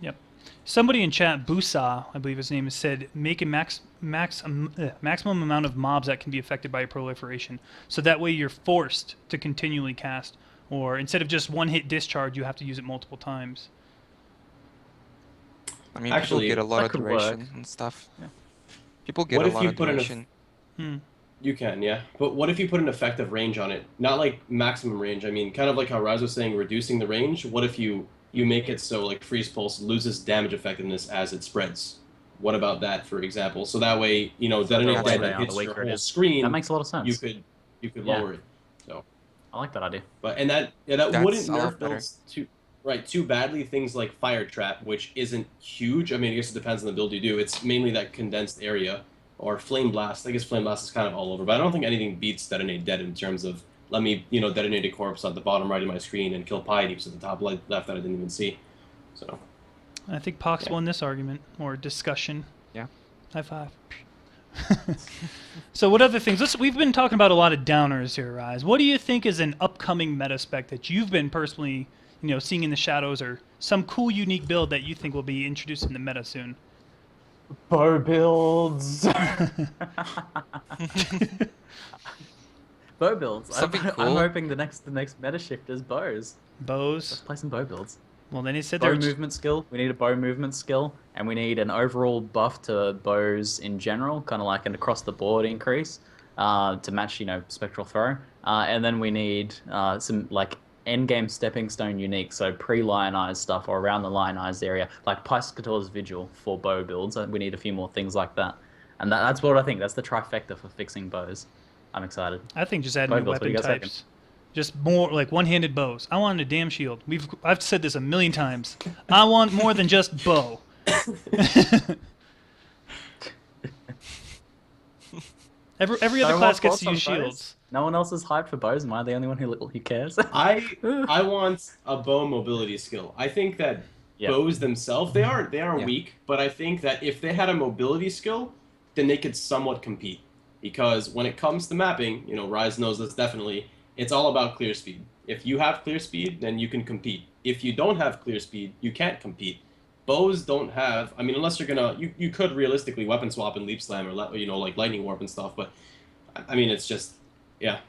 Yep. Somebody in chat, Busa, I believe his name is, said make a maximum amount of mobs that can be affected by a proliferation. So that way you're forced to continually cast. Or instead of just one hit discharge, you have to use it multiple times. I mean, Actually, people get a lot that of could duration work. and stuff. Yeah. People get What a if lot you of put in a duration. You can, yeah. But what if you put an effective range on it? Not like maximum range. I mean, kind of like how Raiz was saying, reducing the range. What if you make it so like Freeze Pulse loses damage effectiveness as it spreads? What about that, for example? So that way, you know, Detonate way Dead down, that the hits your weaker it whole is. screen. That makes a lot of sense. You could Yeah. lower it. So, I like that idea. but and that That's wouldn't a lot nerf better. builds too badly. Things like Fire Trap, which isn't huge. I mean, I guess it depends on the build you do. It's mainly that condensed area. Or Flame Blast. I guess Flame Blast is kind of all over, but I don't think anything beats Detonate Dead in terms of let me, you know, detonate a corpse at the bottom right of my screen and kill Pie Deeps at the top left that I didn't even see. So I think Pohx Yeah. won this argument or discussion. Yeah. High five. So what other things? We've been talking about a lot of downers here, Raiz. What do you think is an upcoming meta spec that you've been personally, seeing in the shadows, or some cool, unique build that you think will be introduced in the meta soon? Bow builds. Bow builds. Something I'm cool. hoping the next meta shift is bows. Let's Bows. play some bow builds. Well, then he said Bow they're movement skill. We need a bow movement skill, and we need an overall buff to bows in general, kind of like an across the board increase to match, spectral throw. And then we need some like end game stepping stone unique, so pre-lionized stuff or around the lionized area, like Piscator's Vigil for bow builds. We need a few more things like that, and that's what I think. That's the trifecta for fixing bows. I'm excited. I think just add Bow new builds, what do weapon you guys reckon? types. Just more like one-handed bows. I want a damn shield. I've said this a million times. I want more than just bow. every other No class more gets to use thoughts on bows? shields. No one else is hyped for bows. Am I the only one who cares? I want a bow mobility skill. I think that Yeah. bows themselves they are Yeah. weak, but I think that if they had a mobility skill, then they could somewhat compete. Because when it comes to mapping, Raiz knows this definitely. It's all about clear speed. If you have clear speed, then you can compete. If you don't have clear speed, you can't compete. Bows don't have. I mean, unless you're gonna, you could realistically weapon swap and leap slam or like lightning warp and stuff. But I mean, it's just, yeah.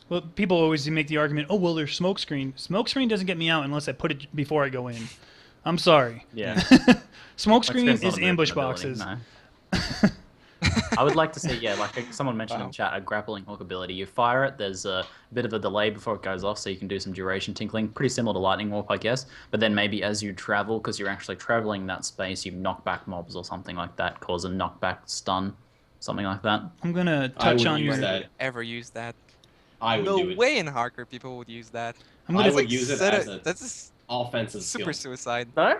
Well, people always make the argument, oh, well, there's smoke screen. Smoke screen doesn't get me out unless I put it before I go in. I'm sorry. Yeah. Smoke screen That's not is a ambush movement ability, boxes. no. I would like to see, like someone mentioned Wow. in chat, a grappling hook ability. You fire it, there's a bit of a delay before it goes off, so you can do some duration tinkling. Pretty similar to lightning warp, I guess. But then maybe as you travel, because you're actually traveling that space, you knock back mobs or something like that, cause a knockback stun, something like that. I'm going to I touch would on use your... that. Ever use that? I would No do it. way in hardcore people would use that. I'm I going would to... use it Set as it- a That's offensive super skill. suicide. No?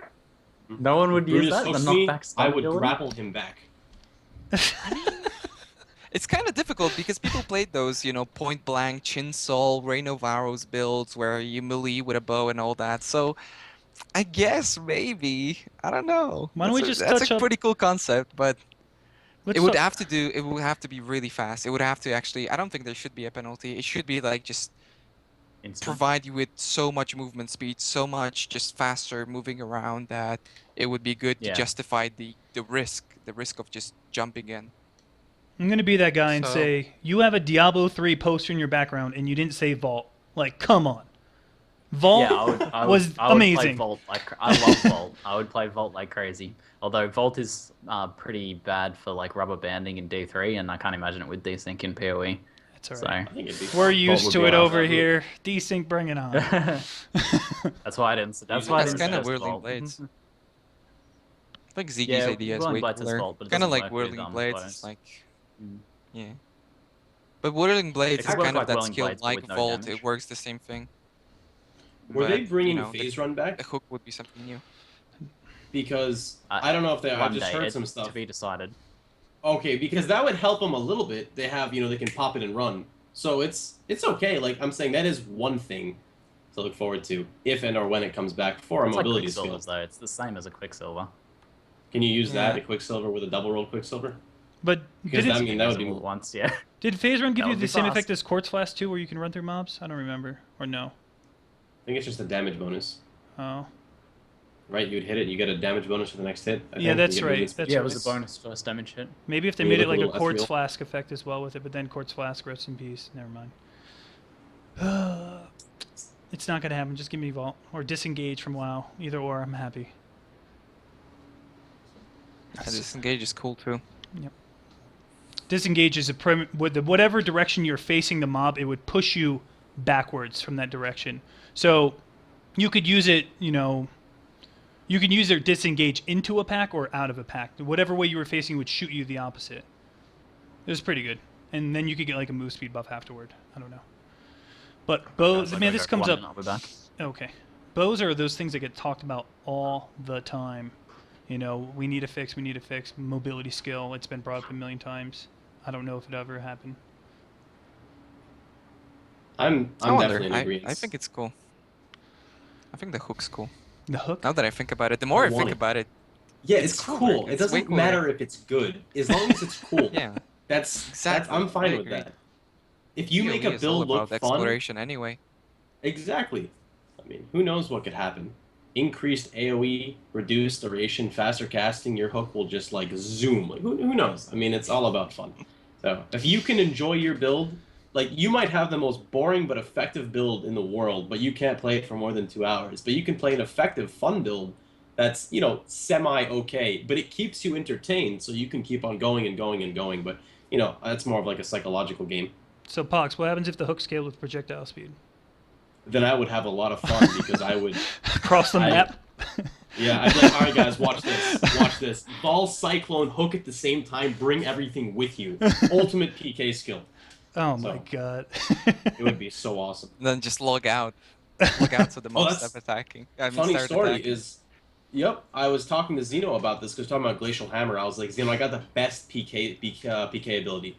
No one would use Brutus that, the hooks me, knockback stun I would ability? grapple him back. It's kind of difficult because people played those, point blank, chin sol, Reign of Arrows builds where you melee with a bow and all that. So I guess maybe, I don't know. Why don't we That's just that's touch a up- pretty cool concept, but Let's it would talk- have to be really fast. It would have to actually, I don't think there should be a penalty. It should be like just Instant. provide you with so much movement speed, so much just faster moving around that it would be good to Yeah. justify the risk of just jumping in. I'm going to be that guy and So- say, you have a Diablo 3 poster in your background and you didn't say Vault. Like, come on. Vault Yeah, I would, was I would Play amazing. Vault I love Vault. I would play Vault like crazy. Although Vault is pretty bad for like rubber banding in D3, and I can't imagine it with desync in PoE. It's all So right. I think it'd be We're fun. used would to be it allowed over that here. Desync, bring it on. that's why I didn't. That's That's why I That's didn't kind of suggest whirling Vault. blades. I think Ziggy's Yeah, idea is Whirling way Blades is cooler. Vault, but it Kind of doesn't like work with, Whirling Blades. bows. It's like, Mm. yeah. But Whirling Blades could is work kind like of that Whirling skill Blades, but like with no Vault. damage. It works the same thing. Were But, they bringing the phase run back? hook would be something new. Because I don't know if they. I One just day, heard it's some stuff. to be decided. Okay, because that would help them a little bit. They have, they can pop it and run. So it's okay. Like I'm saying, that is one thing to look forward to if and or when it comes back for a It's like mobility skill. Quicksilver's though. It's the same as a Quicksilver. Can you use that Yeah. a Quicksilver with a double roll Quicksilver? But Because did, I it, mean that would be All at once, yeah. did Phase Run give That you would the be same fast. effect as Quartz Flask too, where you can run through mobs? I don't remember. Or no? I think it's just a damage bonus, Oh. right? You'd hit it, you get a damage bonus for the next hit. I Yeah, think. that's You get right. movement speed. That's yeah, right. it was a bonus first damage hit. Maybe if they Yeah, made it like like a a little Quartz ethereal. Flask effect as well with it, but then Quartz Flask, rest in peace. Never mind. It's not going to happen. Just give me Vault. Or Disengage from WoW. Either or, I'm happy. And disengage is cool too. Disengage is whatever direction you're facing the mob, it would push you backwards from that direction. So you could use it, you can use their disengage into a pack or out of a pack. Whatever way you were facing would shoot you the opposite. It was pretty good. And then you could get like a move speed buff afterward. I don't know. But bows, So man, I this go comes for up. one and I'll be back. Okay. Bows are those things that get talked about all the time. We need a fix, we need a fix. Mobility skill, it's been brought up a million times. I don't know if it ever happened. I'm I wonder. definitely in agreement. I think it's cool. I think the hook's cool. The hook? Now that I think about it, the more I want think it. about it, Yeah, It's it's cooler. cool. It It's way doesn't matter cooler. if it's good, as long as it's cool. yeah, That's exactly. I'm fine I with agree. that. If you make PoE a is all build look about fun, exploration anyway. exactly. I mean, who knows what could happen? Increased AOE, reduced duration, faster casting, your hook will just like zoom. Like who knows? I mean, it's all about fun. So if you can enjoy your build, like you might have the most boring but effective build in the world, but you can't play it for more than 2 hours. But you can play an effective, fun build that's, semi okay, but it keeps you entertained, so you can keep on going and going and going. But that's more of like a psychological game. So, Pohx, what happens if the hook scaled with projectile speed? Then I would have a lot of fun because I would. Across the map? Yeah, I'd be like, all right, guys, watch this. Watch this. Ball, Cyclone, hook at the same time, bring everything with you. Ultimate PK skill. Oh my So- god. It would be so awesome. Then just log out. Log out so the mobs that's- stop attacking. I mean, Funny start story attacking. is, yep, I was talking to Zeno about this because talking about Glacial Hammer. I was like, Zeno, I got the best PK ability.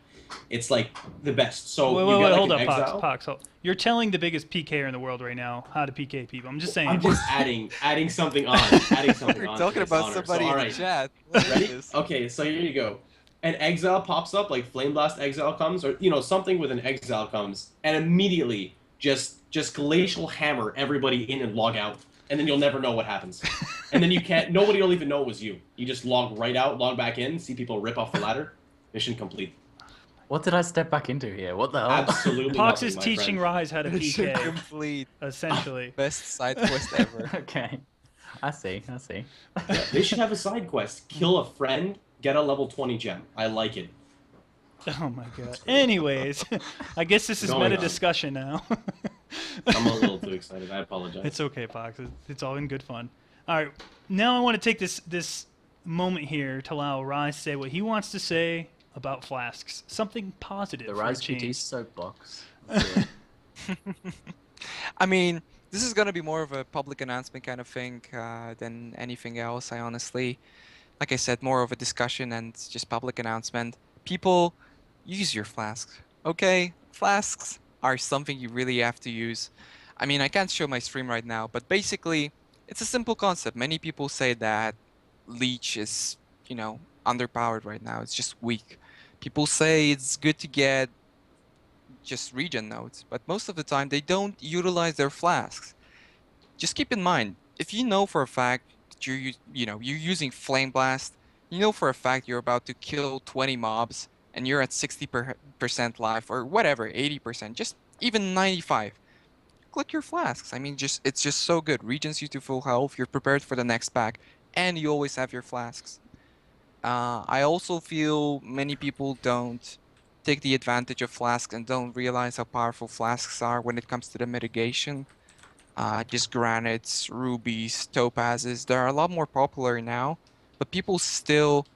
It's like the best. So Wait, you wait, get wait, like hold an up, Exile. Pohx. Hold. You're telling the biggest PKer in the world right now how to PK people. I'm just saying. I'm just adding something on. Adding something We're on. talking to his about honor. somebody So, all in right. the chat. What is Ready? this? Okay, so here you go. An Exile pops up, like Flame Blast Exile comes, or something with an Exile comes, and immediately just Glacial Hammer everybody in and log out, and then you'll never know what happens. And then nobody will even know it was you. You just log right out, log back in, see people rip off the ladder. Mission complete. What did I step back into here? What the hell? Absolutely Pohx nothing, is my teaching friend. Raiz how to Mission PK, complete. essentially. Best side quest ever. Okay. I see. Yeah, they should have a side quest. Kill a friend, get a level 20 gem. I like it. Oh my god. Anyways, I guess this is Going meta on. discussion now. I'm a little too excited. I apologize. It's okay, Pohx. It's all in good fun. All right, now I want to take this moment here to allow Raiz to say what he wants to say about flasks. Something positive The for a RaizQT change. soapbox. Let's do it. I mean, this is gonna be more of a public announcement kind of thing than anything else. I honestly, like I said, more of a discussion and just public announcement. People, use your flasks, okay? Flasks are something you really have to use. I mean, I can't show my stream right now, but basically, it's a simple concept. Many people say that Leech is, underpowered right now. It's just weak. People say it's good to get just regen nodes, but most of the time they don't utilize their flasks. Just keep in mind, if you know for a fact that you're using Flame Blast, you know for a fact you're about to kill 20 mobs and you're at 60% life or whatever, 80%, just even 95. Click your flasks. I mean, it's just so good. Regens you to full health. You're prepared for the next pack, and you always have your flasks. I also feel many people don't take the advantage of flasks and don't realize how powerful flasks are when it comes to the mitigation. Just granites, rubies, topazes, they're a lot more popular now, but people still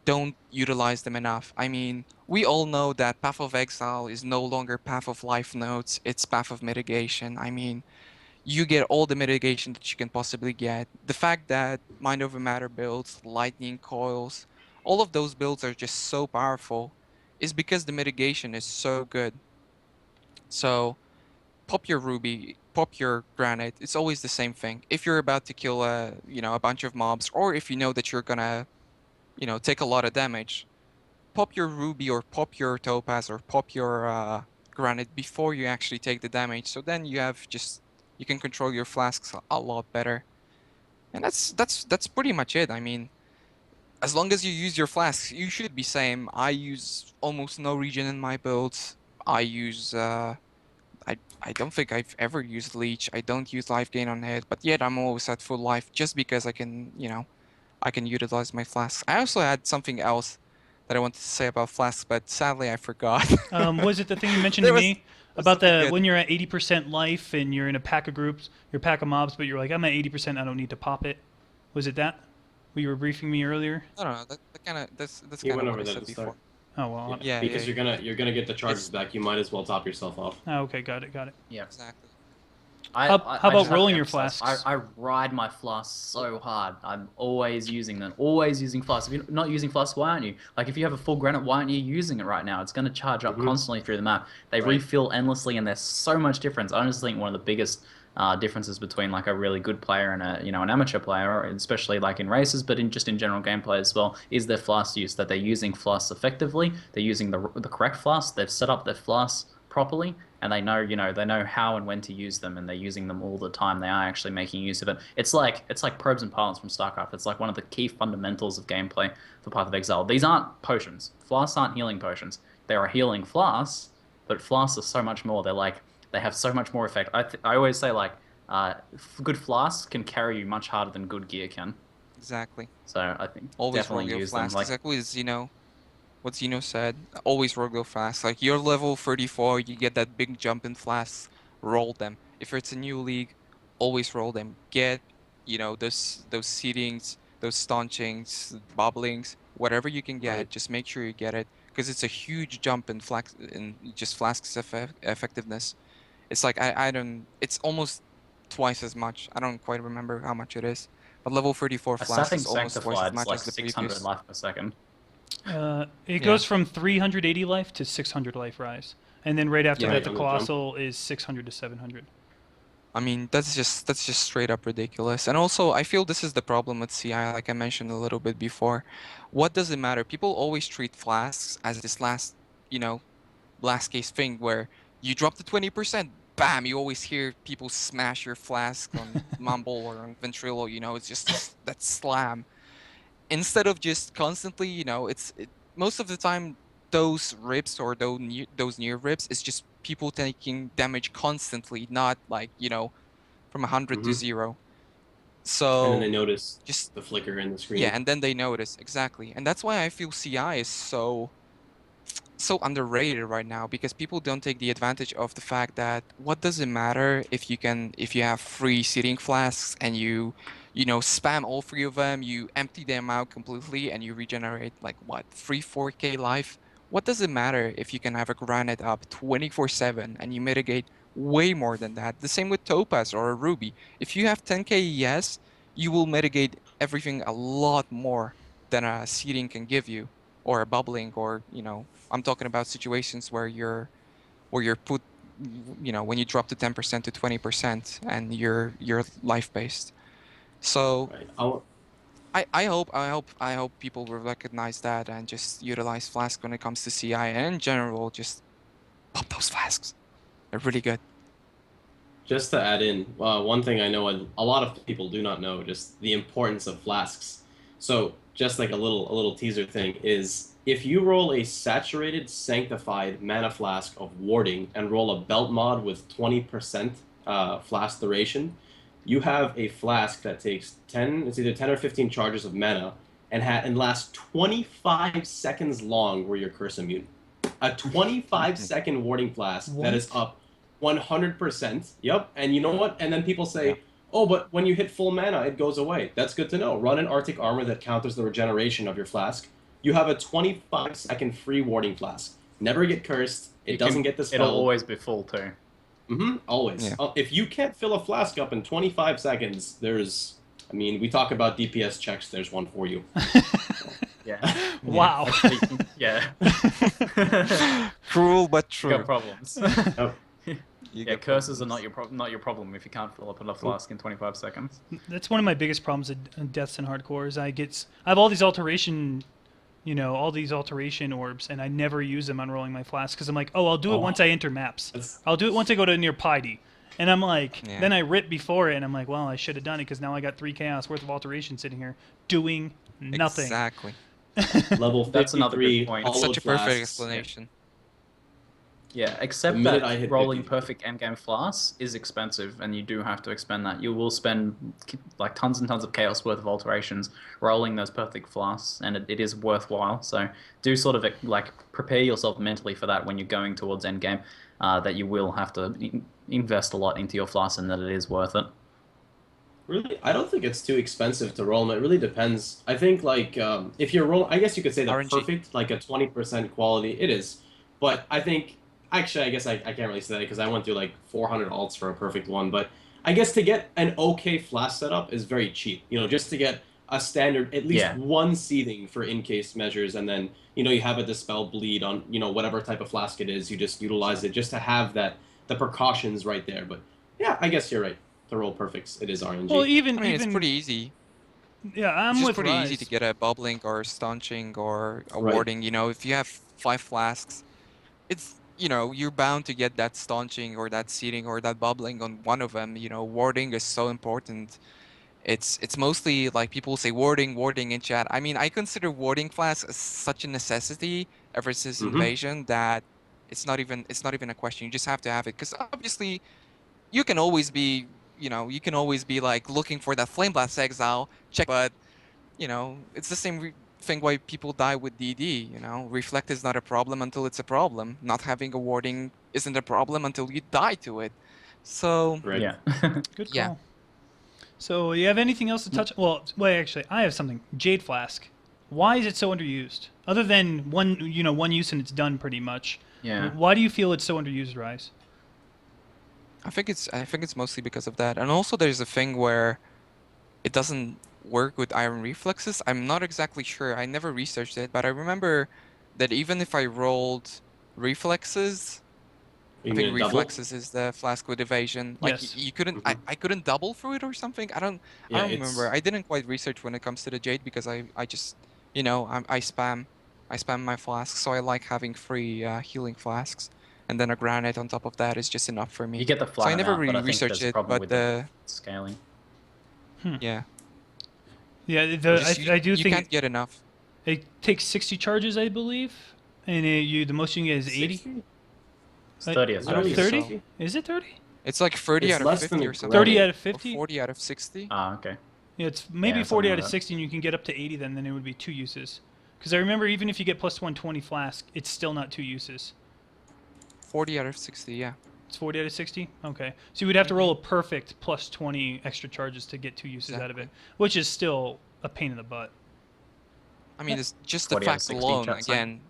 don't utilize them enough. I mean, we all know that Path of Exile is no longer Path of Life nodes, it's Path of Mitigation. I mean, you get all the mitigation that you can possibly get. The fact that Mind Over Matter builds, Lightning Coils, all of those builds are just so powerful is because the mitigation is so good. So, pop your ruby, pop your granite. It's always the same thing. If you're about to kill a bunch of mobs, or if you know that you're gonna, take a lot of damage, pop your ruby or pop your topaz or pop your granite before you actually take the damage. So then you can control your flasks a lot better. And that's pretty much it. I mean, as long as you use your flasks, you should be same. I use almost no regen in my builds. I use I don't think I've ever used leech. I don't use life gain on hit, but yet I'm always at full life just because I can, I can utilize my flasks. I also had something else that I wanted to say about flasks, but sadly I forgot. Was it the thing you mentioned There to was- me was about something good. when you're at 80% life and you're in a pack of groups, you're a pack of mobs, but you're like, I'm at 80%, I don't need to pop it. Was it that? You were briefing me earlier? No, that's You kind went of over what I that said at the start. before. Oh well. Yeah, because yeah, you're gonna get the charges back. You might as well top yourself off. Oh, okay, got it. Yeah. Exactly. How about just have to rolling your emphasize, flasks? I ride my flasks so hard. I'm always using them. Always using flasks. If you're not using flasks, why aren't you? Like, if you have a full granite, why aren't you using it right now? It's going to charge up constantly through the map. They Right. refill endlessly, and there's so much difference. I just think one of the biggest differences between like a really good player and a an amateur player, especially like in races, but in just in general gameplay as well, is their flask use, that they're using flasks effectively, they're using the correct flasks, they've set up their flasks properly, and they know they know how and when to use them, and they're using them all the time. They are actually making use of it. It's like probes and pilots from StarCraft. It's like one of the key fundamentals of gameplay for Path of Exile. These aren't potions. Flasks aren't healing potions. They are healing flasks, but flasks are so much more. They have so much more effect. I always say like good flasks can carry you much harder than good gear can. Exactly. So I think Always definitely roll your use them. flasks. Like Exactly as what Zeno said. Always roll your flasks. Like you're level 34, you get that big jump in flasks, roll them. If it's a new league, always roll them. Get, those seedings, those staunchings, bobblings, whatever you can get. Right. Just make sure you get it because it's a huge jump in just flasks effectiveness. It's like I don't. It's almost twice as much. I don't quite remember how much it is, but level 34 a flask sapping is almost twice as sanctified is much like as the 600 previous. life per second. It Yeah. goes from 380 life to 600 life rise, and then right after Yeah. that, the On the jump. colossal is 600 to 700. I mean, that's just straight up ridiculous. And also, I feel this is the problem with CI, like I mentioned a little bit before. What does it matter? People always treat flasks as this last case thing where you drop the 20%, bam, you always hear people smash your flask on Mumble or on Ventrilo, it's just that slam. Instead of just constantly, most of the time those rips or those near rips is just people taking damage constantly, not like, from 100 to Hmm. 0. And then they So notice just the flicker in the yeah, screen. and then they notice exactly. And that's why I feel CI is so underrated right now because people don't take the advantage of the fact that what does it matter if you have free seating flasks and spam all three of them, you empty them out completely and you regenerate like what 4K life. What does it matter if you can have a granite up 24/7 and you mitigate way more than that? The same with Topaz or a Ruby. If you have 10K ES, you will mitigate everything a lot more than a seating can give you or a bubbling or I'm talking about situations where you're put when you drop to 10% to 20% and you're life based. So Right. I hope people will recognize that and just utilize Flask when it comes to CI and in general just pop those flasks. They're really good. Just to add in, one thing I know a lot of people do not know, just the importance of flasks. So just like a little teaser thing is if you roll a saturated sanctified mana flask of warding and roll a belt mod with 20% flask duration, you have a flask that takes 10, it's either 10 or 15 charges of mana and lasts 25 seconds long where you're curse immune. A 25-second warding flask that is up 100%. Yep. And you know what? And then people say, oh, but when you hit full mana, it goes away. That's good to know. Run an Arctic armor that counters the regeneration of your flask. You have a 25-second free warding flask. Never get cursed. It doesn't get dispelled. It'll always be full too. Always. Yeah. If you can't fill a flask up in 25 seconds, we talk about DPS checks. There's one for you. Yeah. Wow. Yeah. Cruel but You got true. problems. You Yeah, got curses are problems. not your problem if you can't fill up enough flask in 25 seconds. That's one of my biggest problems in deaths in hardcore is I have all these alteration orbs, and I never use them on rolling my flasks because I'm like, oh, I'll do it once I enter maps. I'll do it once I go to near Piety. And I'm like, Yeah. then I rip before it, and I'm like, well, I should have done it because now I got 3 chaos worth of alteration sitting here doing nothing. Exactly. Level 53. That's another good point. That's hollow such a perfect flasks. explanation. Yeah, except The minute I that hit rolling 50. perfect endgame flasks is expensive, and you do have to expend that. You will spend like tons and tons of chaos worth of alterations rolling those perfect flasks, and it is worthwhile. So do sort of like prepare yourself mentally for that when you're going towards endgame. That you will have to invest a lot into your flasks, and that it is worth it. Really, I don't think it's too expensive to roll them. It really depends. I think like if you're rolling, I guess you could say the RNG. perfect, like a 20% quality. It is, but I think actually, I guess I can't really say that because I went through like 400 alts for a perfect one. But I guess to get an okay flask setup is very cheap. Just to get a standard, at least one seeding for in case measures, and then you have a dispel bleed on whatever type of flask it is. You just utilize it just to have the precautions right there. But Yeah, I guess you're right. To roll perfects, it is RNG. Well, I even mean, it's even pretty easy. yeah, I'm It's just with pretty Raiz. easy to get a bubbling or staunching or a Right. warding. You know, if you have 5 flasks, it's, you know, you're bound to get that staunching or that seating or that bubbling on one of them. You know, warding is so important. It's mostly like people say warding in chat. I mean, I consider warding Flask as such a necessity ever since Mm-hmm. Invasion that it's not even a question. You just have to have it because obviously you can always be, you know, you can always be like looking for that Flame Blast Exile check, but you know, it's the same thing why people die with DD. You know, reflect is not a problem until it's a problem. Not having a warding isn't a problem until you die to it. So Right. Yeah. Good yeah. call. So, you have anything else to touch? Well, wait, actually, I have something. Jade Flask. Why is it so underused? Other than one use and it's done pretty much. Yeah. Why do you feel it's so underused, Raiz? I think it's mostly because of that, and also there's a thing where it doesn't work with iron reflexes. I'm not exactly sure. I never researched it, but I remember that even if I rolled reflexes, You I mean think a double? reflexes is the flask with evasion. Like Yes. you couldn't, Mhm. I couldn't double through it or something. I Yeah, don't remember. I didn't quite research when it comes to the jade because I just, you know, I spam my flasks, so I like having free healing flasks, and then a granite on top of that is just enough for You me. get the So I flat never amount, but really I think researched there's a it, problem but with the scaling. yeah, Yeah, I do you think can't get enough. it takes 60 charges, I believe, and the most you can get is 80. 60? It's 30 Is out it of really 30? 60? Is it 30? It's like 30 It's out of less than 50 a or something. 30 granite. out of Or 50? 40 out of 60. Ah, okay. Yeah, it's maybe Yeah, 40 something out like of that. 60, and you can get up to 80. Then it would be 2 uses. Because I remember even if you get plus 120 flask, it's still not 2 uses. 40 out of 60, yeah. It's 40 out of 60? Okay. So you would have to roll a perfect plus 20 extra charges to get 2 uses out of it, Exactly. which is still a pain in the butt. I mean, it's just the 40 out of fact 60, alone, chat saying. again,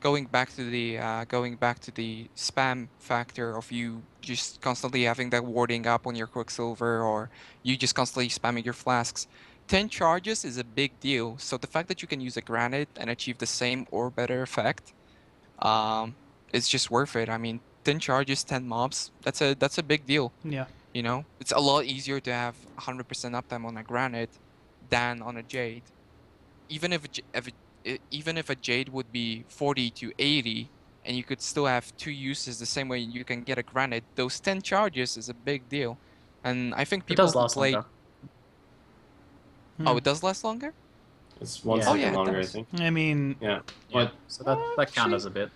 going back to the spam factor of you just constantly having that warding up on your Quicksilver or you just constantly spamming your flasks. 10 charges is a big deal. So the fact that you can use a granite and achieve the same or better effect, it's just worth it. I mean, 10 charges, 10 mobs, that's a big deal. Yeah. You know, it's a lot easier to have 100% uptime on a granite than on a jade. Even even if a jade would be 40 to 80 and you could still have 2 uses the same way you can get a granite, those 10 charges is a big deal. And I think It people does who last play longer. Oh, it does last longer? It's 1 Yeah. second Oh, yeah, it longer, I does. think. I mean, Yeah. Yeah. But So that counts a bit.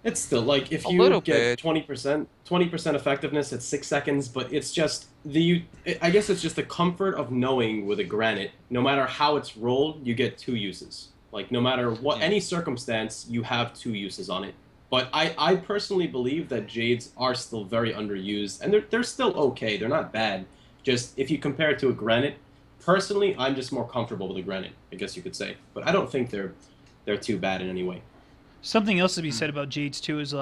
it's still like if A you little get bit. 20% effectiveness at 6 seconds, but it's just I guess it's just the comfort of knowing with a granite, no matter how it's rolled, you get 2 uses. Like no matter what Yeah. any circumstance, you have 2 uses on it. But I personally believe that jades are still very underused, and they're still okay. They're not bad. Just if you compare it to a granite, personally, I'm just more comfortable with a granite, I guess you could say. But I don't think they're too bad in any way. something else to be said about Jades too is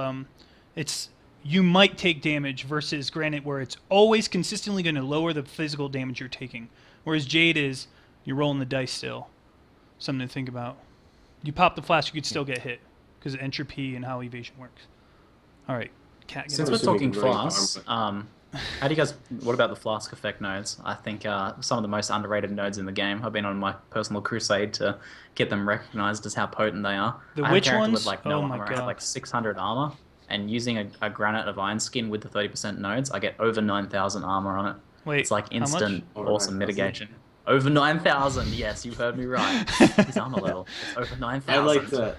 it's you might take damage versus Granite, where it's always consistently going to lower the physical damage you're taking. Whereas Jade is you're rolling the dice still. Something to think about. You pop the flash, you could still get hit because of entropy and how evasion works. All right, Cat. Since I'm we're assuming talking he's running flasks, farm, how do you guys? What about the flask effect nodes? I think some of the most underrated nodes in the game. I've been on my personal crusade to get them recognized as how potent they are. The I have a witch character ones? with like no Oh my armor. I have God. like 600 armor, and using a granite of iron skin with the 30% nodes, I get over 9,000 armor on it. Wait, It's like how much? instant, Over awesome 9,000? mitigation. Over 9,000. Yes, you heard me right. His armor level. It's over 9,000. I like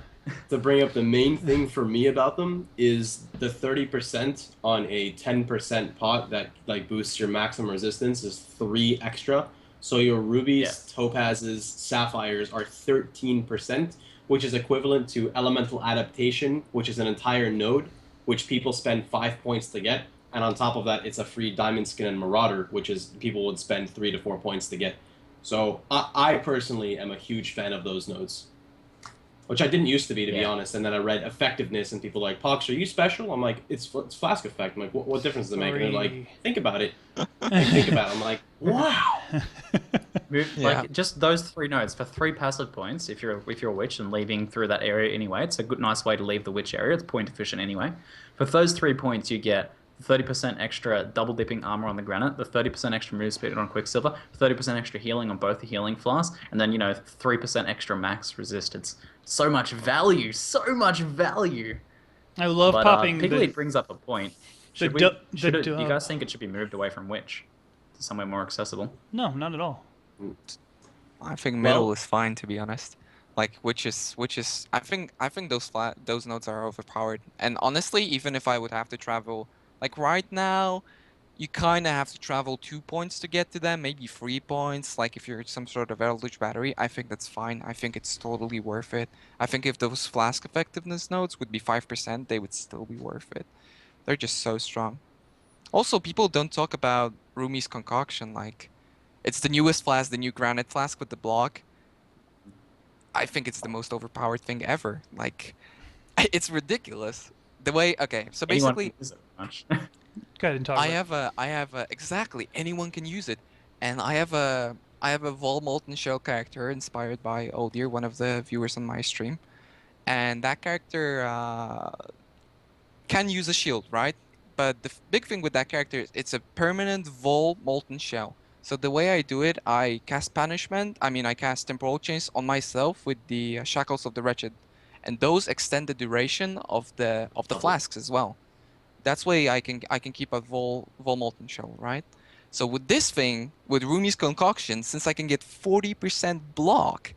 to bring up the main thing for me about them is the 30% on a 10% pot that like boosts your maximum resistance is 3 extra. So your rubies, Yeah. topazes, sapphires are 13%, which is equivalent to elemental adaptation, which is an entire node, which people spend 5 points to get. And on top of that, it's a free diamond skin and marauder, which is people would spend 3 to 4 points to get. So I personally am a huge fan of those nodes. Which I didn't used to be Yeah. honest. And then I read effectiveness, and people are like, Pohx, are you special? I'm like, it's Flask effect. I'm like, what difference does it make? And they're like, Sorry. think about it. Think about it. I'm like, wow. Yeah. Like just those 3 nodes for 3 passive points. If you're a witch and leaving through that area anyway, it's a good nice way to leave the witch area. It's point efficient anyway. For those 3 points, you get 30% extra double dipping armor on the granite, the 30% extra move speed on Quicksilver, 30% extra healing on both the healing flasks, and then 3% extra max resist. It's so much value, so much value. I love But popping Piggly brings up a point. the Do you guys think it should be moved away from Witch to somewhere more accessible? No, not at all. I think middle Well- is fine, to be honest. Like which is I think those nodes are overpowered. And honestly, even if I would have to travel, like right now, you kind of have to travel 2 points to get to them, maybe 3 points. Like if you're some sort of Eldritch Battery, I think that's fine. I think it's totally worth it. I think if those Flask effectiveness nodes would be 5%, they would still be worth it. They're just so strong. Also, people don't talk about Rumi's concoction. Like, it's the newest flask, the new granite flask with the block. I think it's the most overpowered thing ever. Like, it's ridiculous. The way, okay, so Anyone basically, can use it much. Go ahead and talk. I have a, exactly, anyone can use it. And I have a Vol Molten Shell character inspired by Oldir, one of the viewers on my stream. And that character can use a shield, right? But the big thing with that character is it's a permanent Vol Molten Shell. So the way I do it, I cast Punishment, I cast Temporal Chains on myself with the Shackles of the Wretched. And those extend the duration of the flasks as well. That's way I can keep a Vol Molten Shell, right? So with this thing, with Rumi's Concoction, since I can get 40% block,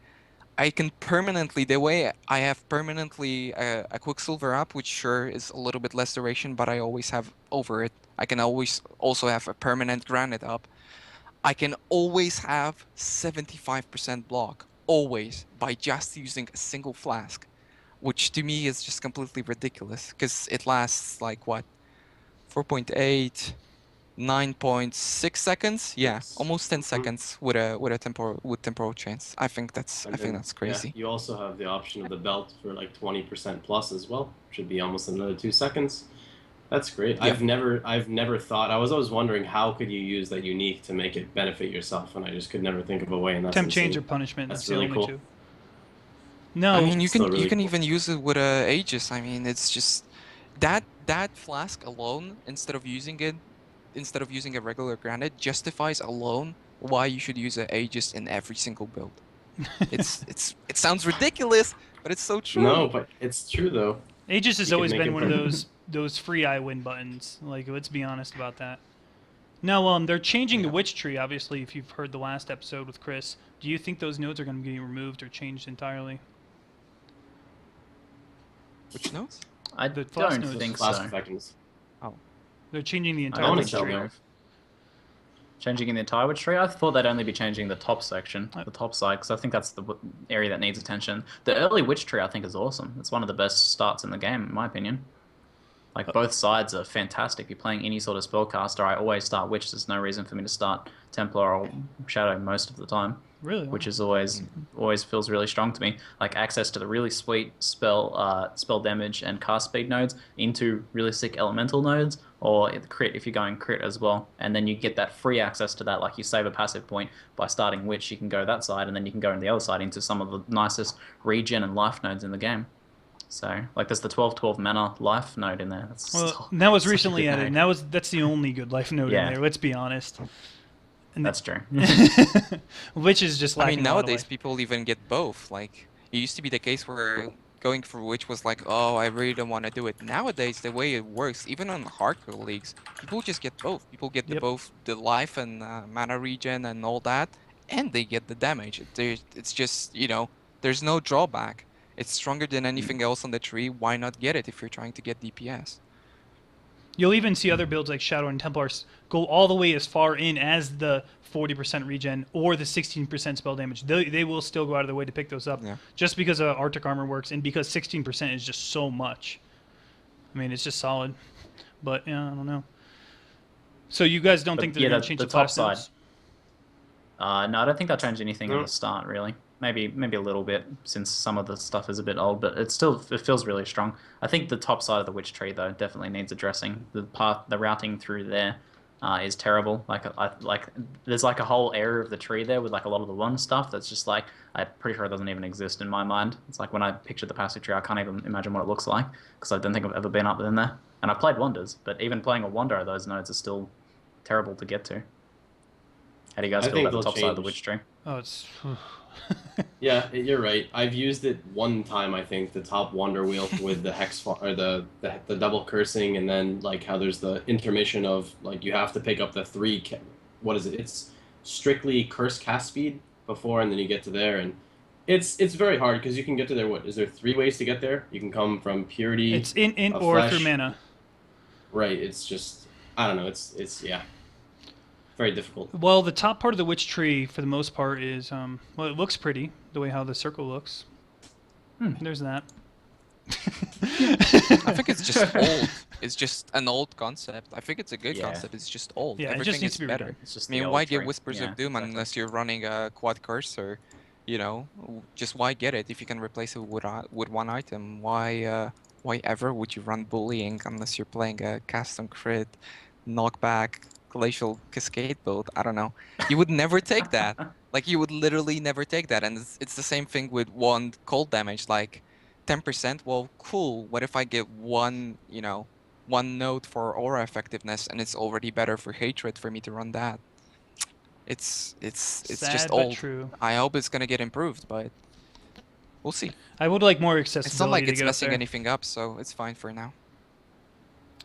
I can permanently, the way I have permanently a Quicksilver up, which sure is a little bit less duration, but I always have over it. I can always also have a permanent Granite up. I can always have 75% block, always, by just using a single flask, which to me is just completely ridiculous, because it lasts like what, 4.8, 9.6 seconds, yeah, Yes. almost 10 seconds with temporal chains. I think that's crazy. Yeah, you also have the option of the belt for like 20% plus as well. Should be almost another 2 seconds. That's great. Yeah. I've never thought. I was always wondering how could you use that unique to make it benefit yourself, and I just could never think of a way. And that's Temp change or insane. punishment. That's the really only cool. two. No, I mean, you still can really you can cool. even use it with Aegis. I mean, it's just that flask alone, instead of using a regular granite, justifies alone why you should use an Aegis in every single build. It sounds ridiculous, but it's so true. No, but it's true though. Aegis has You can always make been it one of permanent. those free I win buttons. Like, let's be honest about that. Now, they're changing the Witch Tree. Obviously, if you've heard the last episode with Chris, do you think those nodes are going to be removed or changed entirely? Which nodes? I The Flask don't nodes. think Flask so. effectiveness. They're changing the I entire don't wanna think Witch tell they'll Tree. them. move. Changing in the entire Witch Tree? I thought they'd only be changing the top section, I- the top side, because I think that's the area that needs attention. The early Witch Tree, I think, is awesome. It's one of the best starts in the game, in my opinion. Like, both sides are fantastic. If you're playing any sort of spellcaster, I always start Witch. There's no reason for me to start Templar or Shadow most of the time, Really? which is always feels really strong to me. Like, access to the really sweet spell damage and cast speed nodes into really sick elemental nodes, or crit if you're going crit as well. And then you get that free access to that, like you save a passive point by starting Witch, you can go that side, and then you can go on the other side into some of the nicest regen and life nodes in the game. So, like, there's the 12/12 mana life node in there. That's Well, that was such a recently good added. node. And that's the only good life node Yeah. in there. Let's be honest. And That's true. Witch is just I lacking mean, a lot of nowadays life. people even get both. Like, it used to be the case where going for Witch was like, oh, I really don't want to do it. Nowadays, the way it works, even on hardcore leagues, people just get both. People get Yep. both the life and mana regen and all that, and they get the damage. It's just, there's no drawback. It's stronger than anything else on the tree. Why not get it if you're trying to get DPS? You'll even see other builds like Shadow and Templars go all the way as far in as the 40% regen or the 16% spell damage. They will still go out of their way to pick those up, Yeah. just because Arctic Armor works and because 16% is just so much. I mean, it's just solid. But, yeah, I don't know. So you guys don't But, think they're yeah, going the- to change the the top class side. nodes? No, I don't think they'll change anything at No. the start, really. Maybe a little bit, since some of the stuff is a bit old, but it feels really strong. I think the top side of the Witch Tree, though, definitely needs addressing. The routing through there is terrible. Like there's like a whole area of the tree there with like a lot of the wand stuff that's just like I'm pretty sure it doesn't even exist in my mind. It's like when I picture the passive tree, I can't even imagine what it looks like because I don't think I've ever been up in there. And I played wonders, but even playing a wonder, those nodes are still terrible to get to. How do you guys I feel think about the they'll top side of the change. witch tree? Oh, it's. Yeah, you're right. I've used it one time, I think, the top wonder wheel with the hex or the double cursing, and then like how there's the intermission of like you have to pick up the what is it? It's strictly curse cast speed before, and then you get to there, and it's very hard because you can get to there. What is there 3 ways to get there? You can come from purity. It's in a or flesh. through mana. Right. It's just I don't know. It's yeah, very difficult. Well, the top part of the witch tree, for the most part, is well, it looks pretty the way how the circle looks. There's that. I think it's just old. It's just an old concept. I think it's a good Yeah. concept. It's just old. Yeah, it Everything just needs is to be better. redone. It's just I mean, the why old get tree. Whispers Yeah, of Doom exactly. unless you're running a quad cursor? You know, just why get it if you can replace it with one item? Why ever would you run bullying unless you're playing a cast on crit, knockback, glacial cascade build? I don't know. You would never take that. Like you would literally never take that, and it's the same thing with one cold damage. Like 10%. Well, cool. What if I get one, one node for aura effectiveness, and it's already better for hatred for me to run that? It's Sad just but old. true. I hope it's gonna get improved, but we'll see. I would like more It's not accessibility like to it's get up messing there. anything up, so it's fine for now.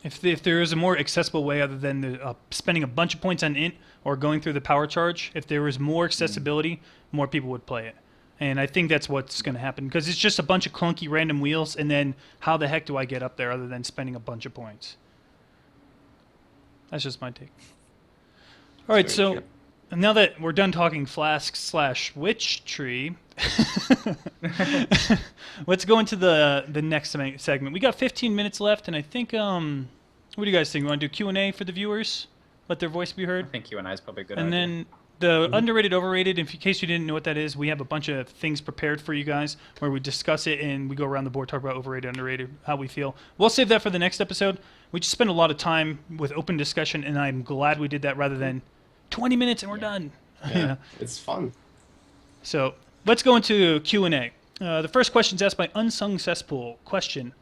If there is a more accessible way other than spending a bunch of points on int or going through the power charge, if there was more accessibility, more people would play it. And I think that's what's going to happen because it's just a bunch of clunky random wheels, and then how the heck do I get up there other than spending a bunch of points? That's just my take. All right, Very so true. now that we're done talking Flask/witch tree, let's go into the next segment. We got 15 minutes left, and I think what do you guys think? You want to do Q&A for the viewers? Let their voice be I heard? think Q&A is probably a good And idea. then the underrated, overrated, in case you didn't know what that is, we have a bunch of things prepared for you guys where we discuss it and we go around the board, talk about overrated, underrated, how we feel. We'll save that for the next episode. We just spent a lot of time with open discussion, and I'm glad we did that rather than 20 minutes and we're done. Yeah, it's fun. So let's go into Q&A. The first question is asked by Unsung Cesspool. Question.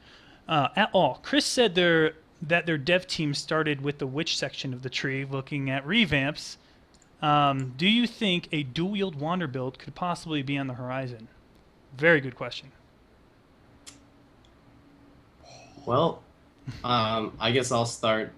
At all, Chris said that their dev team started with the witch section of the tree looking at revamps. Do you think a dual-wield wander build could possibly be on the horizon? Very good question. Well, I guess I'll start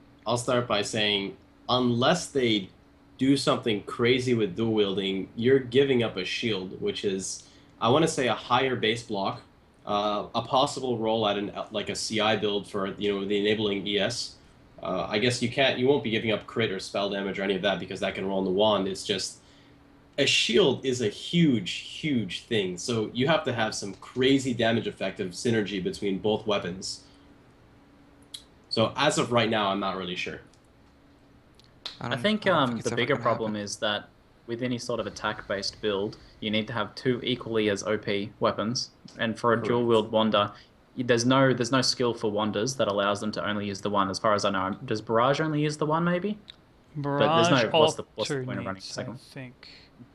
by saying, unless they do something crazy with dual wielding, you're giving up a shield, which is, I want to say, a higher base block, a possible role at like a CI build for the enabling ES. I guess you won't be giving up crit or spell damage or any of that because that can roll on the wand. It's just a shield is a huge thing. So you have to have some crazy damage effective synergy between both weapons. So as of right now, I'm not really sure. I think don't it's the ever bigger gonna problem happen. is that with any sort of attack-based build, you need to have two equally as OP weapons. And for a Correct. dual-wield wander, there's no skill for wanders that allows them to only use the one. As far as I know, does Barrage only use the one? Maybe Barrage there's no- what's the point of running alternates, I second? think.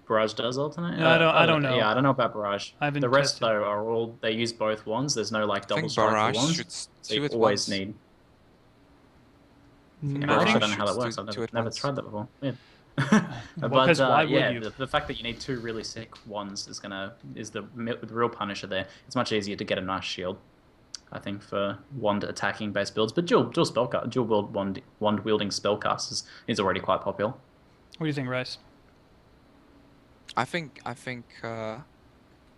Barrage does alternate. No, I don't know. Yeah, I don't know about Barrage. I haven't The rest tested. though are all they use both wands. There's no like I double think strike for Barrage wands. should So you do it always once. need. No, I actually Barrage don't know how that shoots works. two- I've two at never once. tried that before. Yeah. Because why would yeah, you? the fact that you need two really sick ones is the real punisher there. It's much easier to get a nice shield, I think, for wand attacking based builds. But dual wield wand wielding spellcasters is already quite popular. What do you think, Raiz? I think I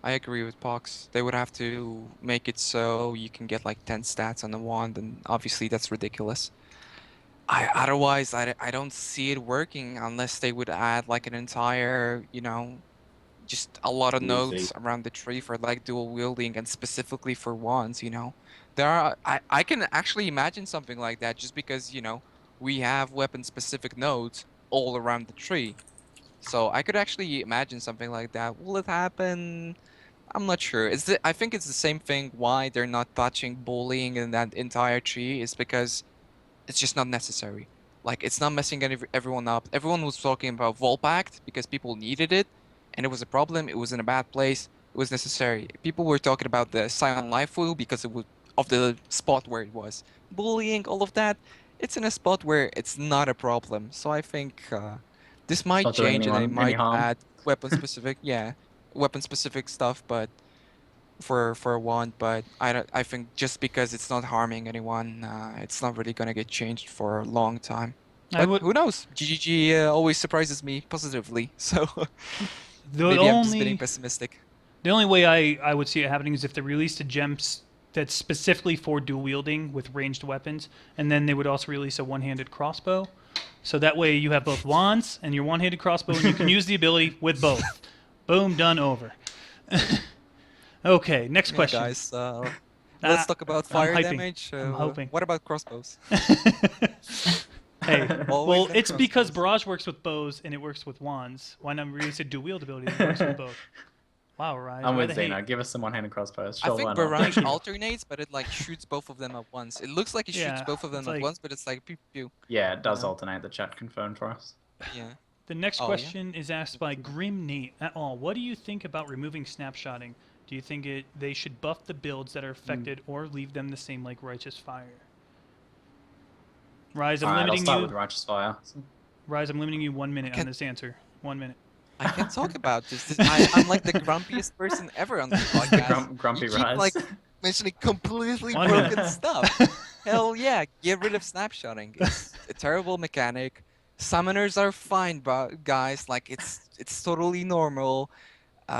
agree with Pohx. They would have to make it so you can get like 10 stats on the wand, and obviously that's ridiculous. Otherwise, I don't see it working unless they would add like an entire, just a lot of New nodes thing. around the tree for like dual wielding and specifically for wands. I can actually imagine something like that just because we have weapon specific nodes all around the tree. So I could actually imagine something like that. Will it happen? I'm not sure. I think it's the same thing why they're not touching bullying in that entire tree is because it's just not necessary. Like it's not messing everyone up. Everyone was talking about Vol Pact because people needed it, and it was a problem. It was in a bad place. It was necessary. People were talking about the Silent Life wheel because it was of the spot where it was. Bullying, all of that. It's in a spot where it's not a problem. So I think this might Not doing change and they anyone any might harm. add weapon specific, yeah, weapon specific stuff, but for one. But I think just because it's not harming anyone, it's not really gonna get changed for a long time. I But would. who knows? GGG always surprises me positively, so The maybe I'm just being only pessimistic. the only way I would see it happening is if they released a gem that's specifically for dual wielding with ranged weapons, and then they would also release a one-handed crossbow. So that way you have both wands and your one-handed crossbow, and you can use the ability with both. Boom, done, over. Okay, next Yeah, question. guys, let's talk about fire hyping. damage. I'm hoping. What about crossbows? Hey, Always well, have it's because crossbows. Barrage works with bows and it works with wands. Why not release a dual wield ability that works with both? Wow, Raiz. I'm why with the Zeno. hate? Give us some one-handed crossbows. I Sure, think why not? Barrage Thank you. alternates, but it like shoots both of them at once. It looks like it shoots Yeah, both of them it's at like- once, but it's like pew pew. Yeah, it does know? alternate. The chat confirmed for us. Yeah. The next Oh, yeah? question is asked by Grim Nate at all. What do you think about removing snapshotting? Do you think they should buff the builds that are affected or leave them the same like Righteous Fire? Raiz, I'm Alright, I'll limiting start you. with Righteous Fire. Raiz, I'm limiting you 1 minute on Okay. this answer. 1 minute. I can talk about this. I'm like the grumpiest person ever on this podcast. Grumpy You keep, Rise. like, mentioning completely 1 broken minute. stuff. Hell yeah, get rid of snapshotting. It's a terrible mechanic. Summoners are fine, guys. Like it's totally normal.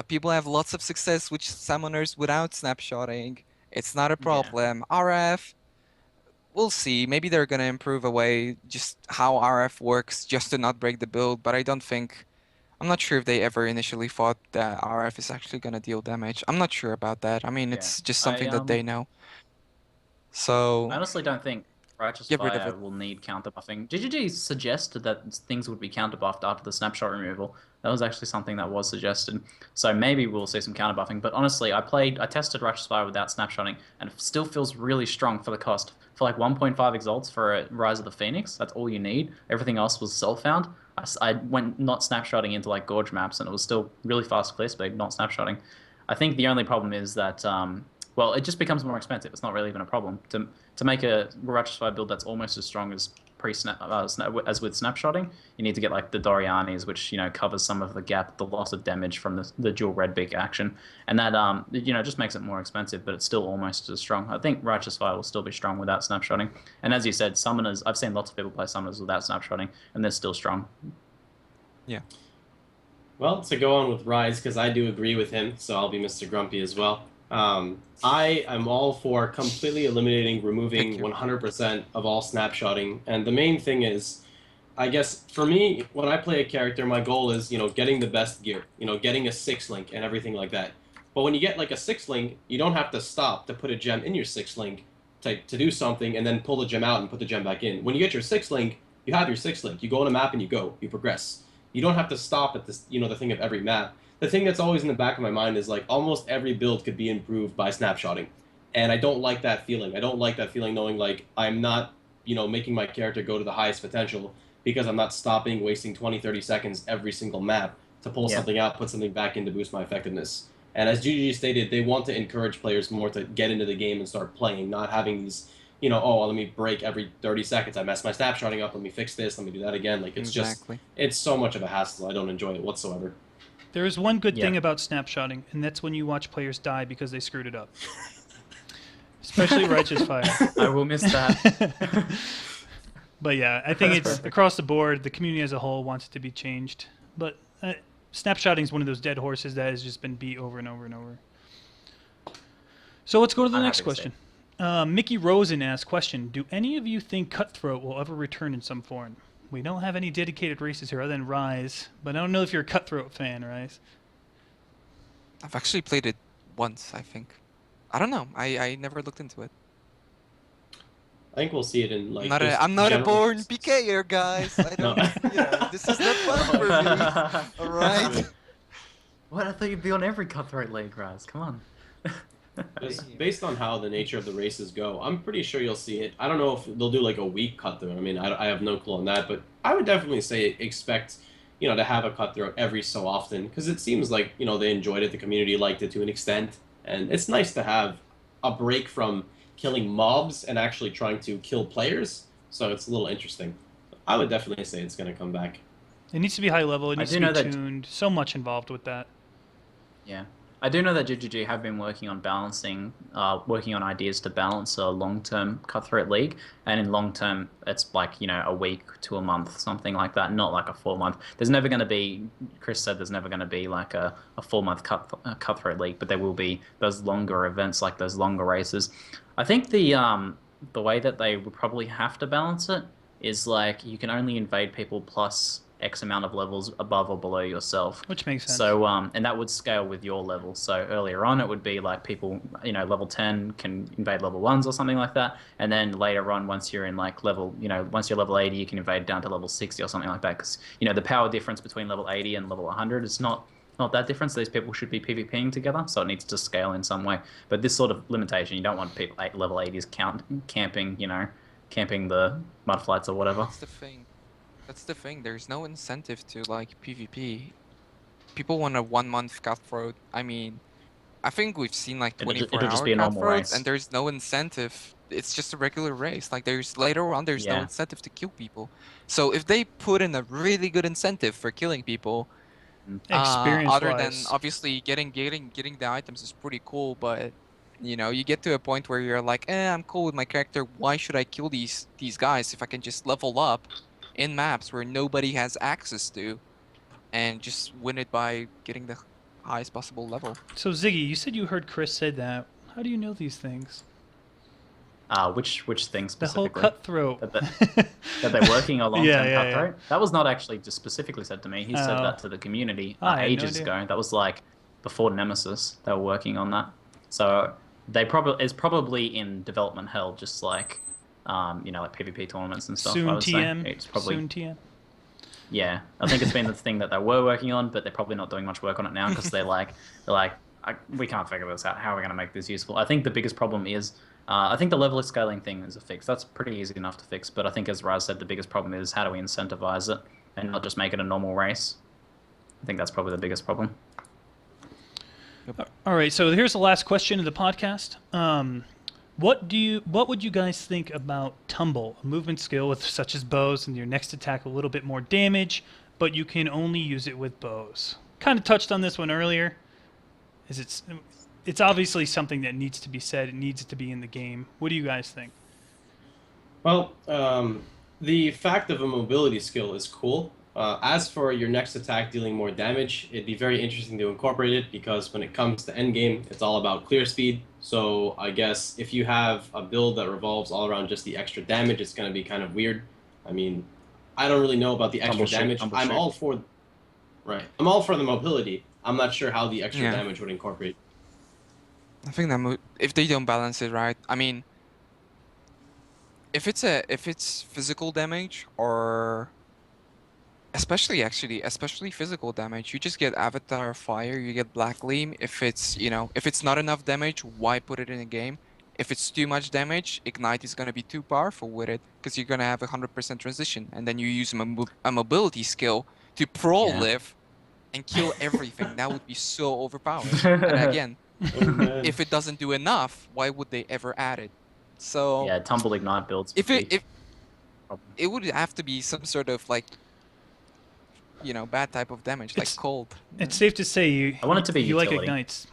People have lots of success with summoners without snapshotting. It's not a problem. RF, we'll see. Maybe they're gonna improve a way just how RF works, just to not break the build. But I don't think. I'm not sure if they ever initially thought that RF is actually gonna deal damage. I'm not sure about that. I mean, Yeah. it's just something that they know. So I honestly don't think Righteous Get rid of Fire it. will need counter buffing. GGG suggested that things would be counter buffed after the snapshot removal. That was actually something that was suggested. So maybe we'll see some counter buffing. But honestly, I tested Righteous Fire without snapshotting, and it still feels really strong for the cost. For like 1.5 exalts for a Rise of the Phoenix, that's all you need. Everything else was self-found. I went not snapshotting into like gorge maps, and it was still really fast clear speed, not snapshotting. I think the only problem is that well, it just becomes more expensive. It's not really even a problem to make a Righteous Fire build that's almost as strong as as with snapshotting. You need to get like the Dorianis, which covers some of the gap, the loss of damage from the dual red beak action, and that just makes it more expensive. But it's still almost as strong. I think Righteous Fire will still be strong without snapshotting. And as you said, summoners. I've seen lots of people play summoners without snapshotting, and they're still strong. yeah. Well, to go on with Rise, because I do agree with him, so I'll be Mr. Grumpy as well. I am all for completely eliminating, removing Thank you. 100% of all snapshotting. And the main thing is, I guess, for me, when I play a character, my goal is, getting the best gear. Getting a 6-link and everything like that. But when you get like a 6-link, you don't have to stop to put a gem in your 6-link to do something and then pull the gem out and put the gem back in. When you get your 6-link, you have your 6-link. You go on a map and you go. You progress. You don't have to stop at this, the thing of every map. The thing that's always in the back of my mind is like almost every build could be improved by snapshotting. And I don't like that feeling. I don't like that feeling knowing like I'm not, making my character go to the highest potential because I'm not stopping, wasting 20, 30 seconds every single map to pull something out, put something back in to boost my effectiveness. And as GG stated, they want to encourage players more to get into the game and start playing, not having these, let me break every 30 seconds. I mess my snapshotting up. Let me fix this. Let me do that again. Like, it's Exactly. it's so much of a hassle. I don't enjoy it whatsoever. There is one good Yeah. thing about snapshotting, and that's when you watch players die because they screwed it up. Especially Righteous Fire. I will miss that. But yeah, I think That's it's perfect. across the board. The community as a whole wants it to be changed. But snapshotting is one of those dead horses that has just been beat over and over and over. So let's go to the I'm next happy to say. question. Mickey Rosen asks, question, do any of you think Cutthroat will ever return in some form? We don't have any dedicated races here other than Raiz, but I don't know if you're a Cutthroat fan, Raiz. I've actually played it once, I think. I don't know. I never looked into it. I think we'll see it in like. I'm not a general- born PKer, guys. I don't. No. This is not fun for me. All right. What? I thought you'd be on every cutthroat league, Raz. Come on. Just based on how the nature of the races go, I'm pretty sure you'll see it. I don't know if they'll do like a week cut through. I mean, I have no clue on that, but I would definitely say expect, to have a cut through every so often because it seems like, they enjoyed it, the community liked it to an extent, and it's nice to have a break from killing mobs and actually trying to kill players. So it's a little interesting. I would definitely say it's going to come back. It needs to be high level. It I needs do to know be that- tuned. So much involved with that. Yeah. I do know that ZiggyD have been working on working on ideas to balance a long-term cutthroat league, and in long-term, it's like, a week to a month, something like that, not like a 4-month. There's never going to be, Chris said there's never going to be like a 4-month cutthroat league, but there will be those longer events, like those longer races. I think the way that they would probably have to balance it is like you can only invade people plus X amount of levels above or below yourself. Which makes sense. So, and that would scale with your level. So earlier on, it would be like people, level 10 can invade level 1s or something like that. And then later on, once you're in like level, once you're level 80, you can invade down to level 60 or something like that. Because, the power difference between level 80 and level 100 is not that difference. These people should be PvPing together, so it needs to scale in some way. But this sort of limitation, you don't want people level 80s camping, camping the mudflats or whatever. That's the thing. There's no incentive to like PvP. People want a 1-month cutthroat. I mean, I think we've seen like It'll 24-hour just be a normal cutthroats, race. and there's no incentive. It's just a regular race. Like later on, there's no Yeah. incentive to kill people. So if they put in a really good incentive for killing people, Experience other than wise. obviously getting the items is pretty cool, but you get to a point where you're like, I'm cool with my character. Why should I kill these guys if I can just level up in maps where nobody has access to, and just win it by getting the highest possible level? So Ziggy, you said you heard Chris say that. How do you know these things? Which thing The whole specifically? cutthroat. That they're working a long-term Yeah, yeah, cutthroat? That was not actually just specifically said to me. He said Oh. that to the community I had no ages idea. ago. That was like before Nemesis. They were working on that. So it's probably in development hell, just like like PvP tournaments and stuff. I Soon would say. TM. It's probably Soon TM. yeah. I think it's been the thing that they were working on, but they're probably not doing much work on it now because they're like we can't figure this out. How are we going to make this useful? I think the biggest problem is. I think the level scaling thing is a fix. That's pretty easy enough to fix, but I think, as Raiz said, the biggest problem is how do we incentivize it and not just make it a normal race. I think that's probably the biggest problem. All right, so here's the last question of the podcast. What would you guys think about Tumble, a movement skill with such as bows and your next attack a little bit more damage, but you can only use it with bows? Kind of touched on this one earlier. It's obviously something that needs to be said. It needs to be in the game. What do you guys think? Well, the fact of a mobility skill is cool. As for your next attack dealing more damage, it'd be very interesting to incorporate it because when it comes to endgame, it's all about clear speed. So I guess if you have a build that revolves all around just the extra damage, it's going to be kind of weird. I mean, I don't really know about the extra damage. I'm all for the mobility. I'm not sure how the extra damage would incorporate. I think that if they don't balance it right, I mean, if it's physical damage or especially physical damage, you just get Avatar Fire, you get Black Gleam. If it's not enough damage, why put it in a game? If it's too much damage, Ignite is gonna be too powerful with it because you're gonna have 100% transition, and then you use a mobility skill to live and kill everything. That would be so overpowered. And again. If it doesn't do enough, why would they ever add it? So yeah, Tumble Ignite builds. If it would have to be some sort of like bad type of damage, like cold. It's safe to say I want it to be you like utility. ignites.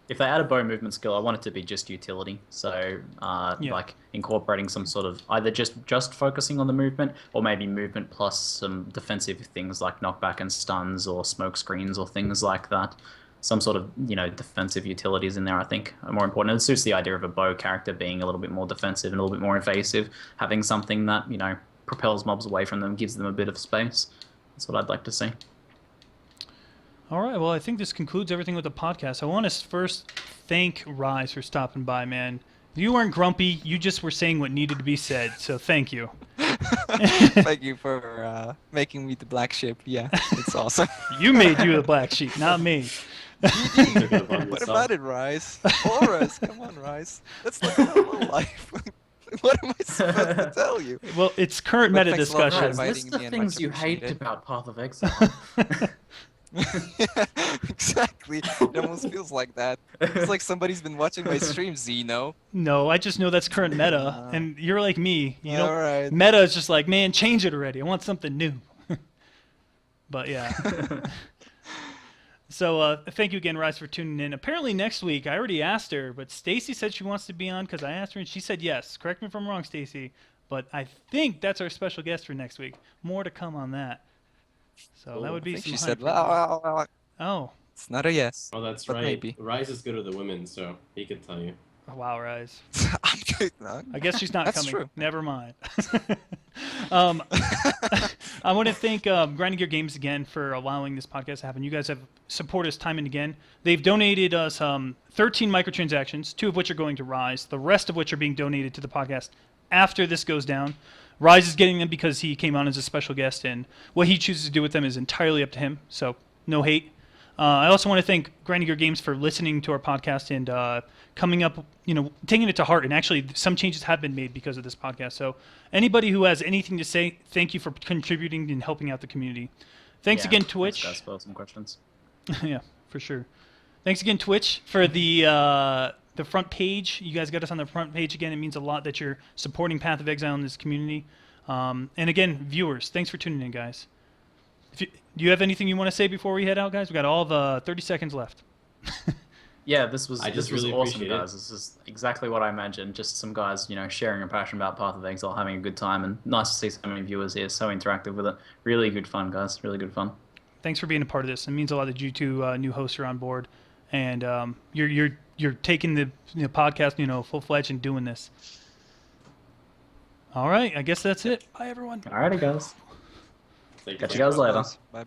If they add a bow movement skill, I want it to be just utility. So, like incorporating some sort of either just focusing on the movement, or maybe movement plus some defensive things like knockback and stuns, or smoke screens, or things like that. Some sort of defensive utilities in there, I think, are more important. It suits the idea of a bow character being a little bit more defensive and a little bit more evasive, having something that propels mobs away from them, gives them a bit of space. That's what I'd like to see. All right, well, I think this concludes everything with the podcast. I want to first thank Raiz for stopping by, man. You weren't grumpy. You just were saying what needed to be said, so thank you. Thank you for making me the black sheep. Yeah, it's awesome. You made you the black sheep, not me. Took it upon What yourself. about it, Raiz? Auras, come on, Raiz. Let's live a normal life. What am I supposed to tell you? Well, it's current But meta thanks a lot for discussion. Guys, inviting list the me and things much you hate appreciated. about Path of Exile. Yeah, exactly. It almost feels like that. It's like somebody's been watching my stream, Zeno. No, I just know that's current meta, and you're like me. You know, Alright. meta is just like, man, change it already. I want something new. But yeah. So thank you again, Raiz, for tuning in. Apparently next week, I already asked her, but Stacey said she wants to be on because I asked her and she said yes. Correct me if I'm wrong, Stacey, but I think that's our special guest for next week. More to come on that. So that would I be think some she hype said, for you. well, Oh, it's not a yes. Oh, that's But right. maybe. Raiz is good with the women, so he could tell you. wow, Raiz. I'm good, no? I guess she's not That's coming. true. Never mind. I want to thank Grinding Gear Games again for allowing this podcast to happen. You guys have supported us time and again. They've donated us 13 microtransactions, 2 of which are going to Raiz, the rest of which are being donated to the podcast after this goes down. Raiz is getting them because he came on as a special guest, and what he chooses to do with them is entirely up to him, so no hate. I also want to thank Grinding Gear Games for listening to our podcast and coming up, taking it to heart. And actually, some changes have been made because of this podcast. So anybody who has anything to say, thank you for contributing and helping out the community. Thanks again, Twitch. Thanks, guys, for some questions. Yeah, for sure. Thanks again, Twitch, for the front page. You guys got us on the front page again. It means a lot that you're supporting Path of Exile in this community. And again, viewers, thanks for tuning in, guys. Do you have anything you want to say before we head out, guys? We got all of 30 seconds left. Yeah, this was I just really awesome, appreciate it. guys. This is exactly what I imagined. Just some guys, sharing a passion about Path of Exile, having a good time, and nice to see so many viewers here, so interactive with it. Really good fun, guys. Really good fun. Thanks for being a part of this. It means a lot that you two new hosts are on board, and you're taking the podcast full fledged and doing this. All right, I guess that's it. Bye, everyone. Alrighty, guys. Thank Catch so you guys much. later. Bye.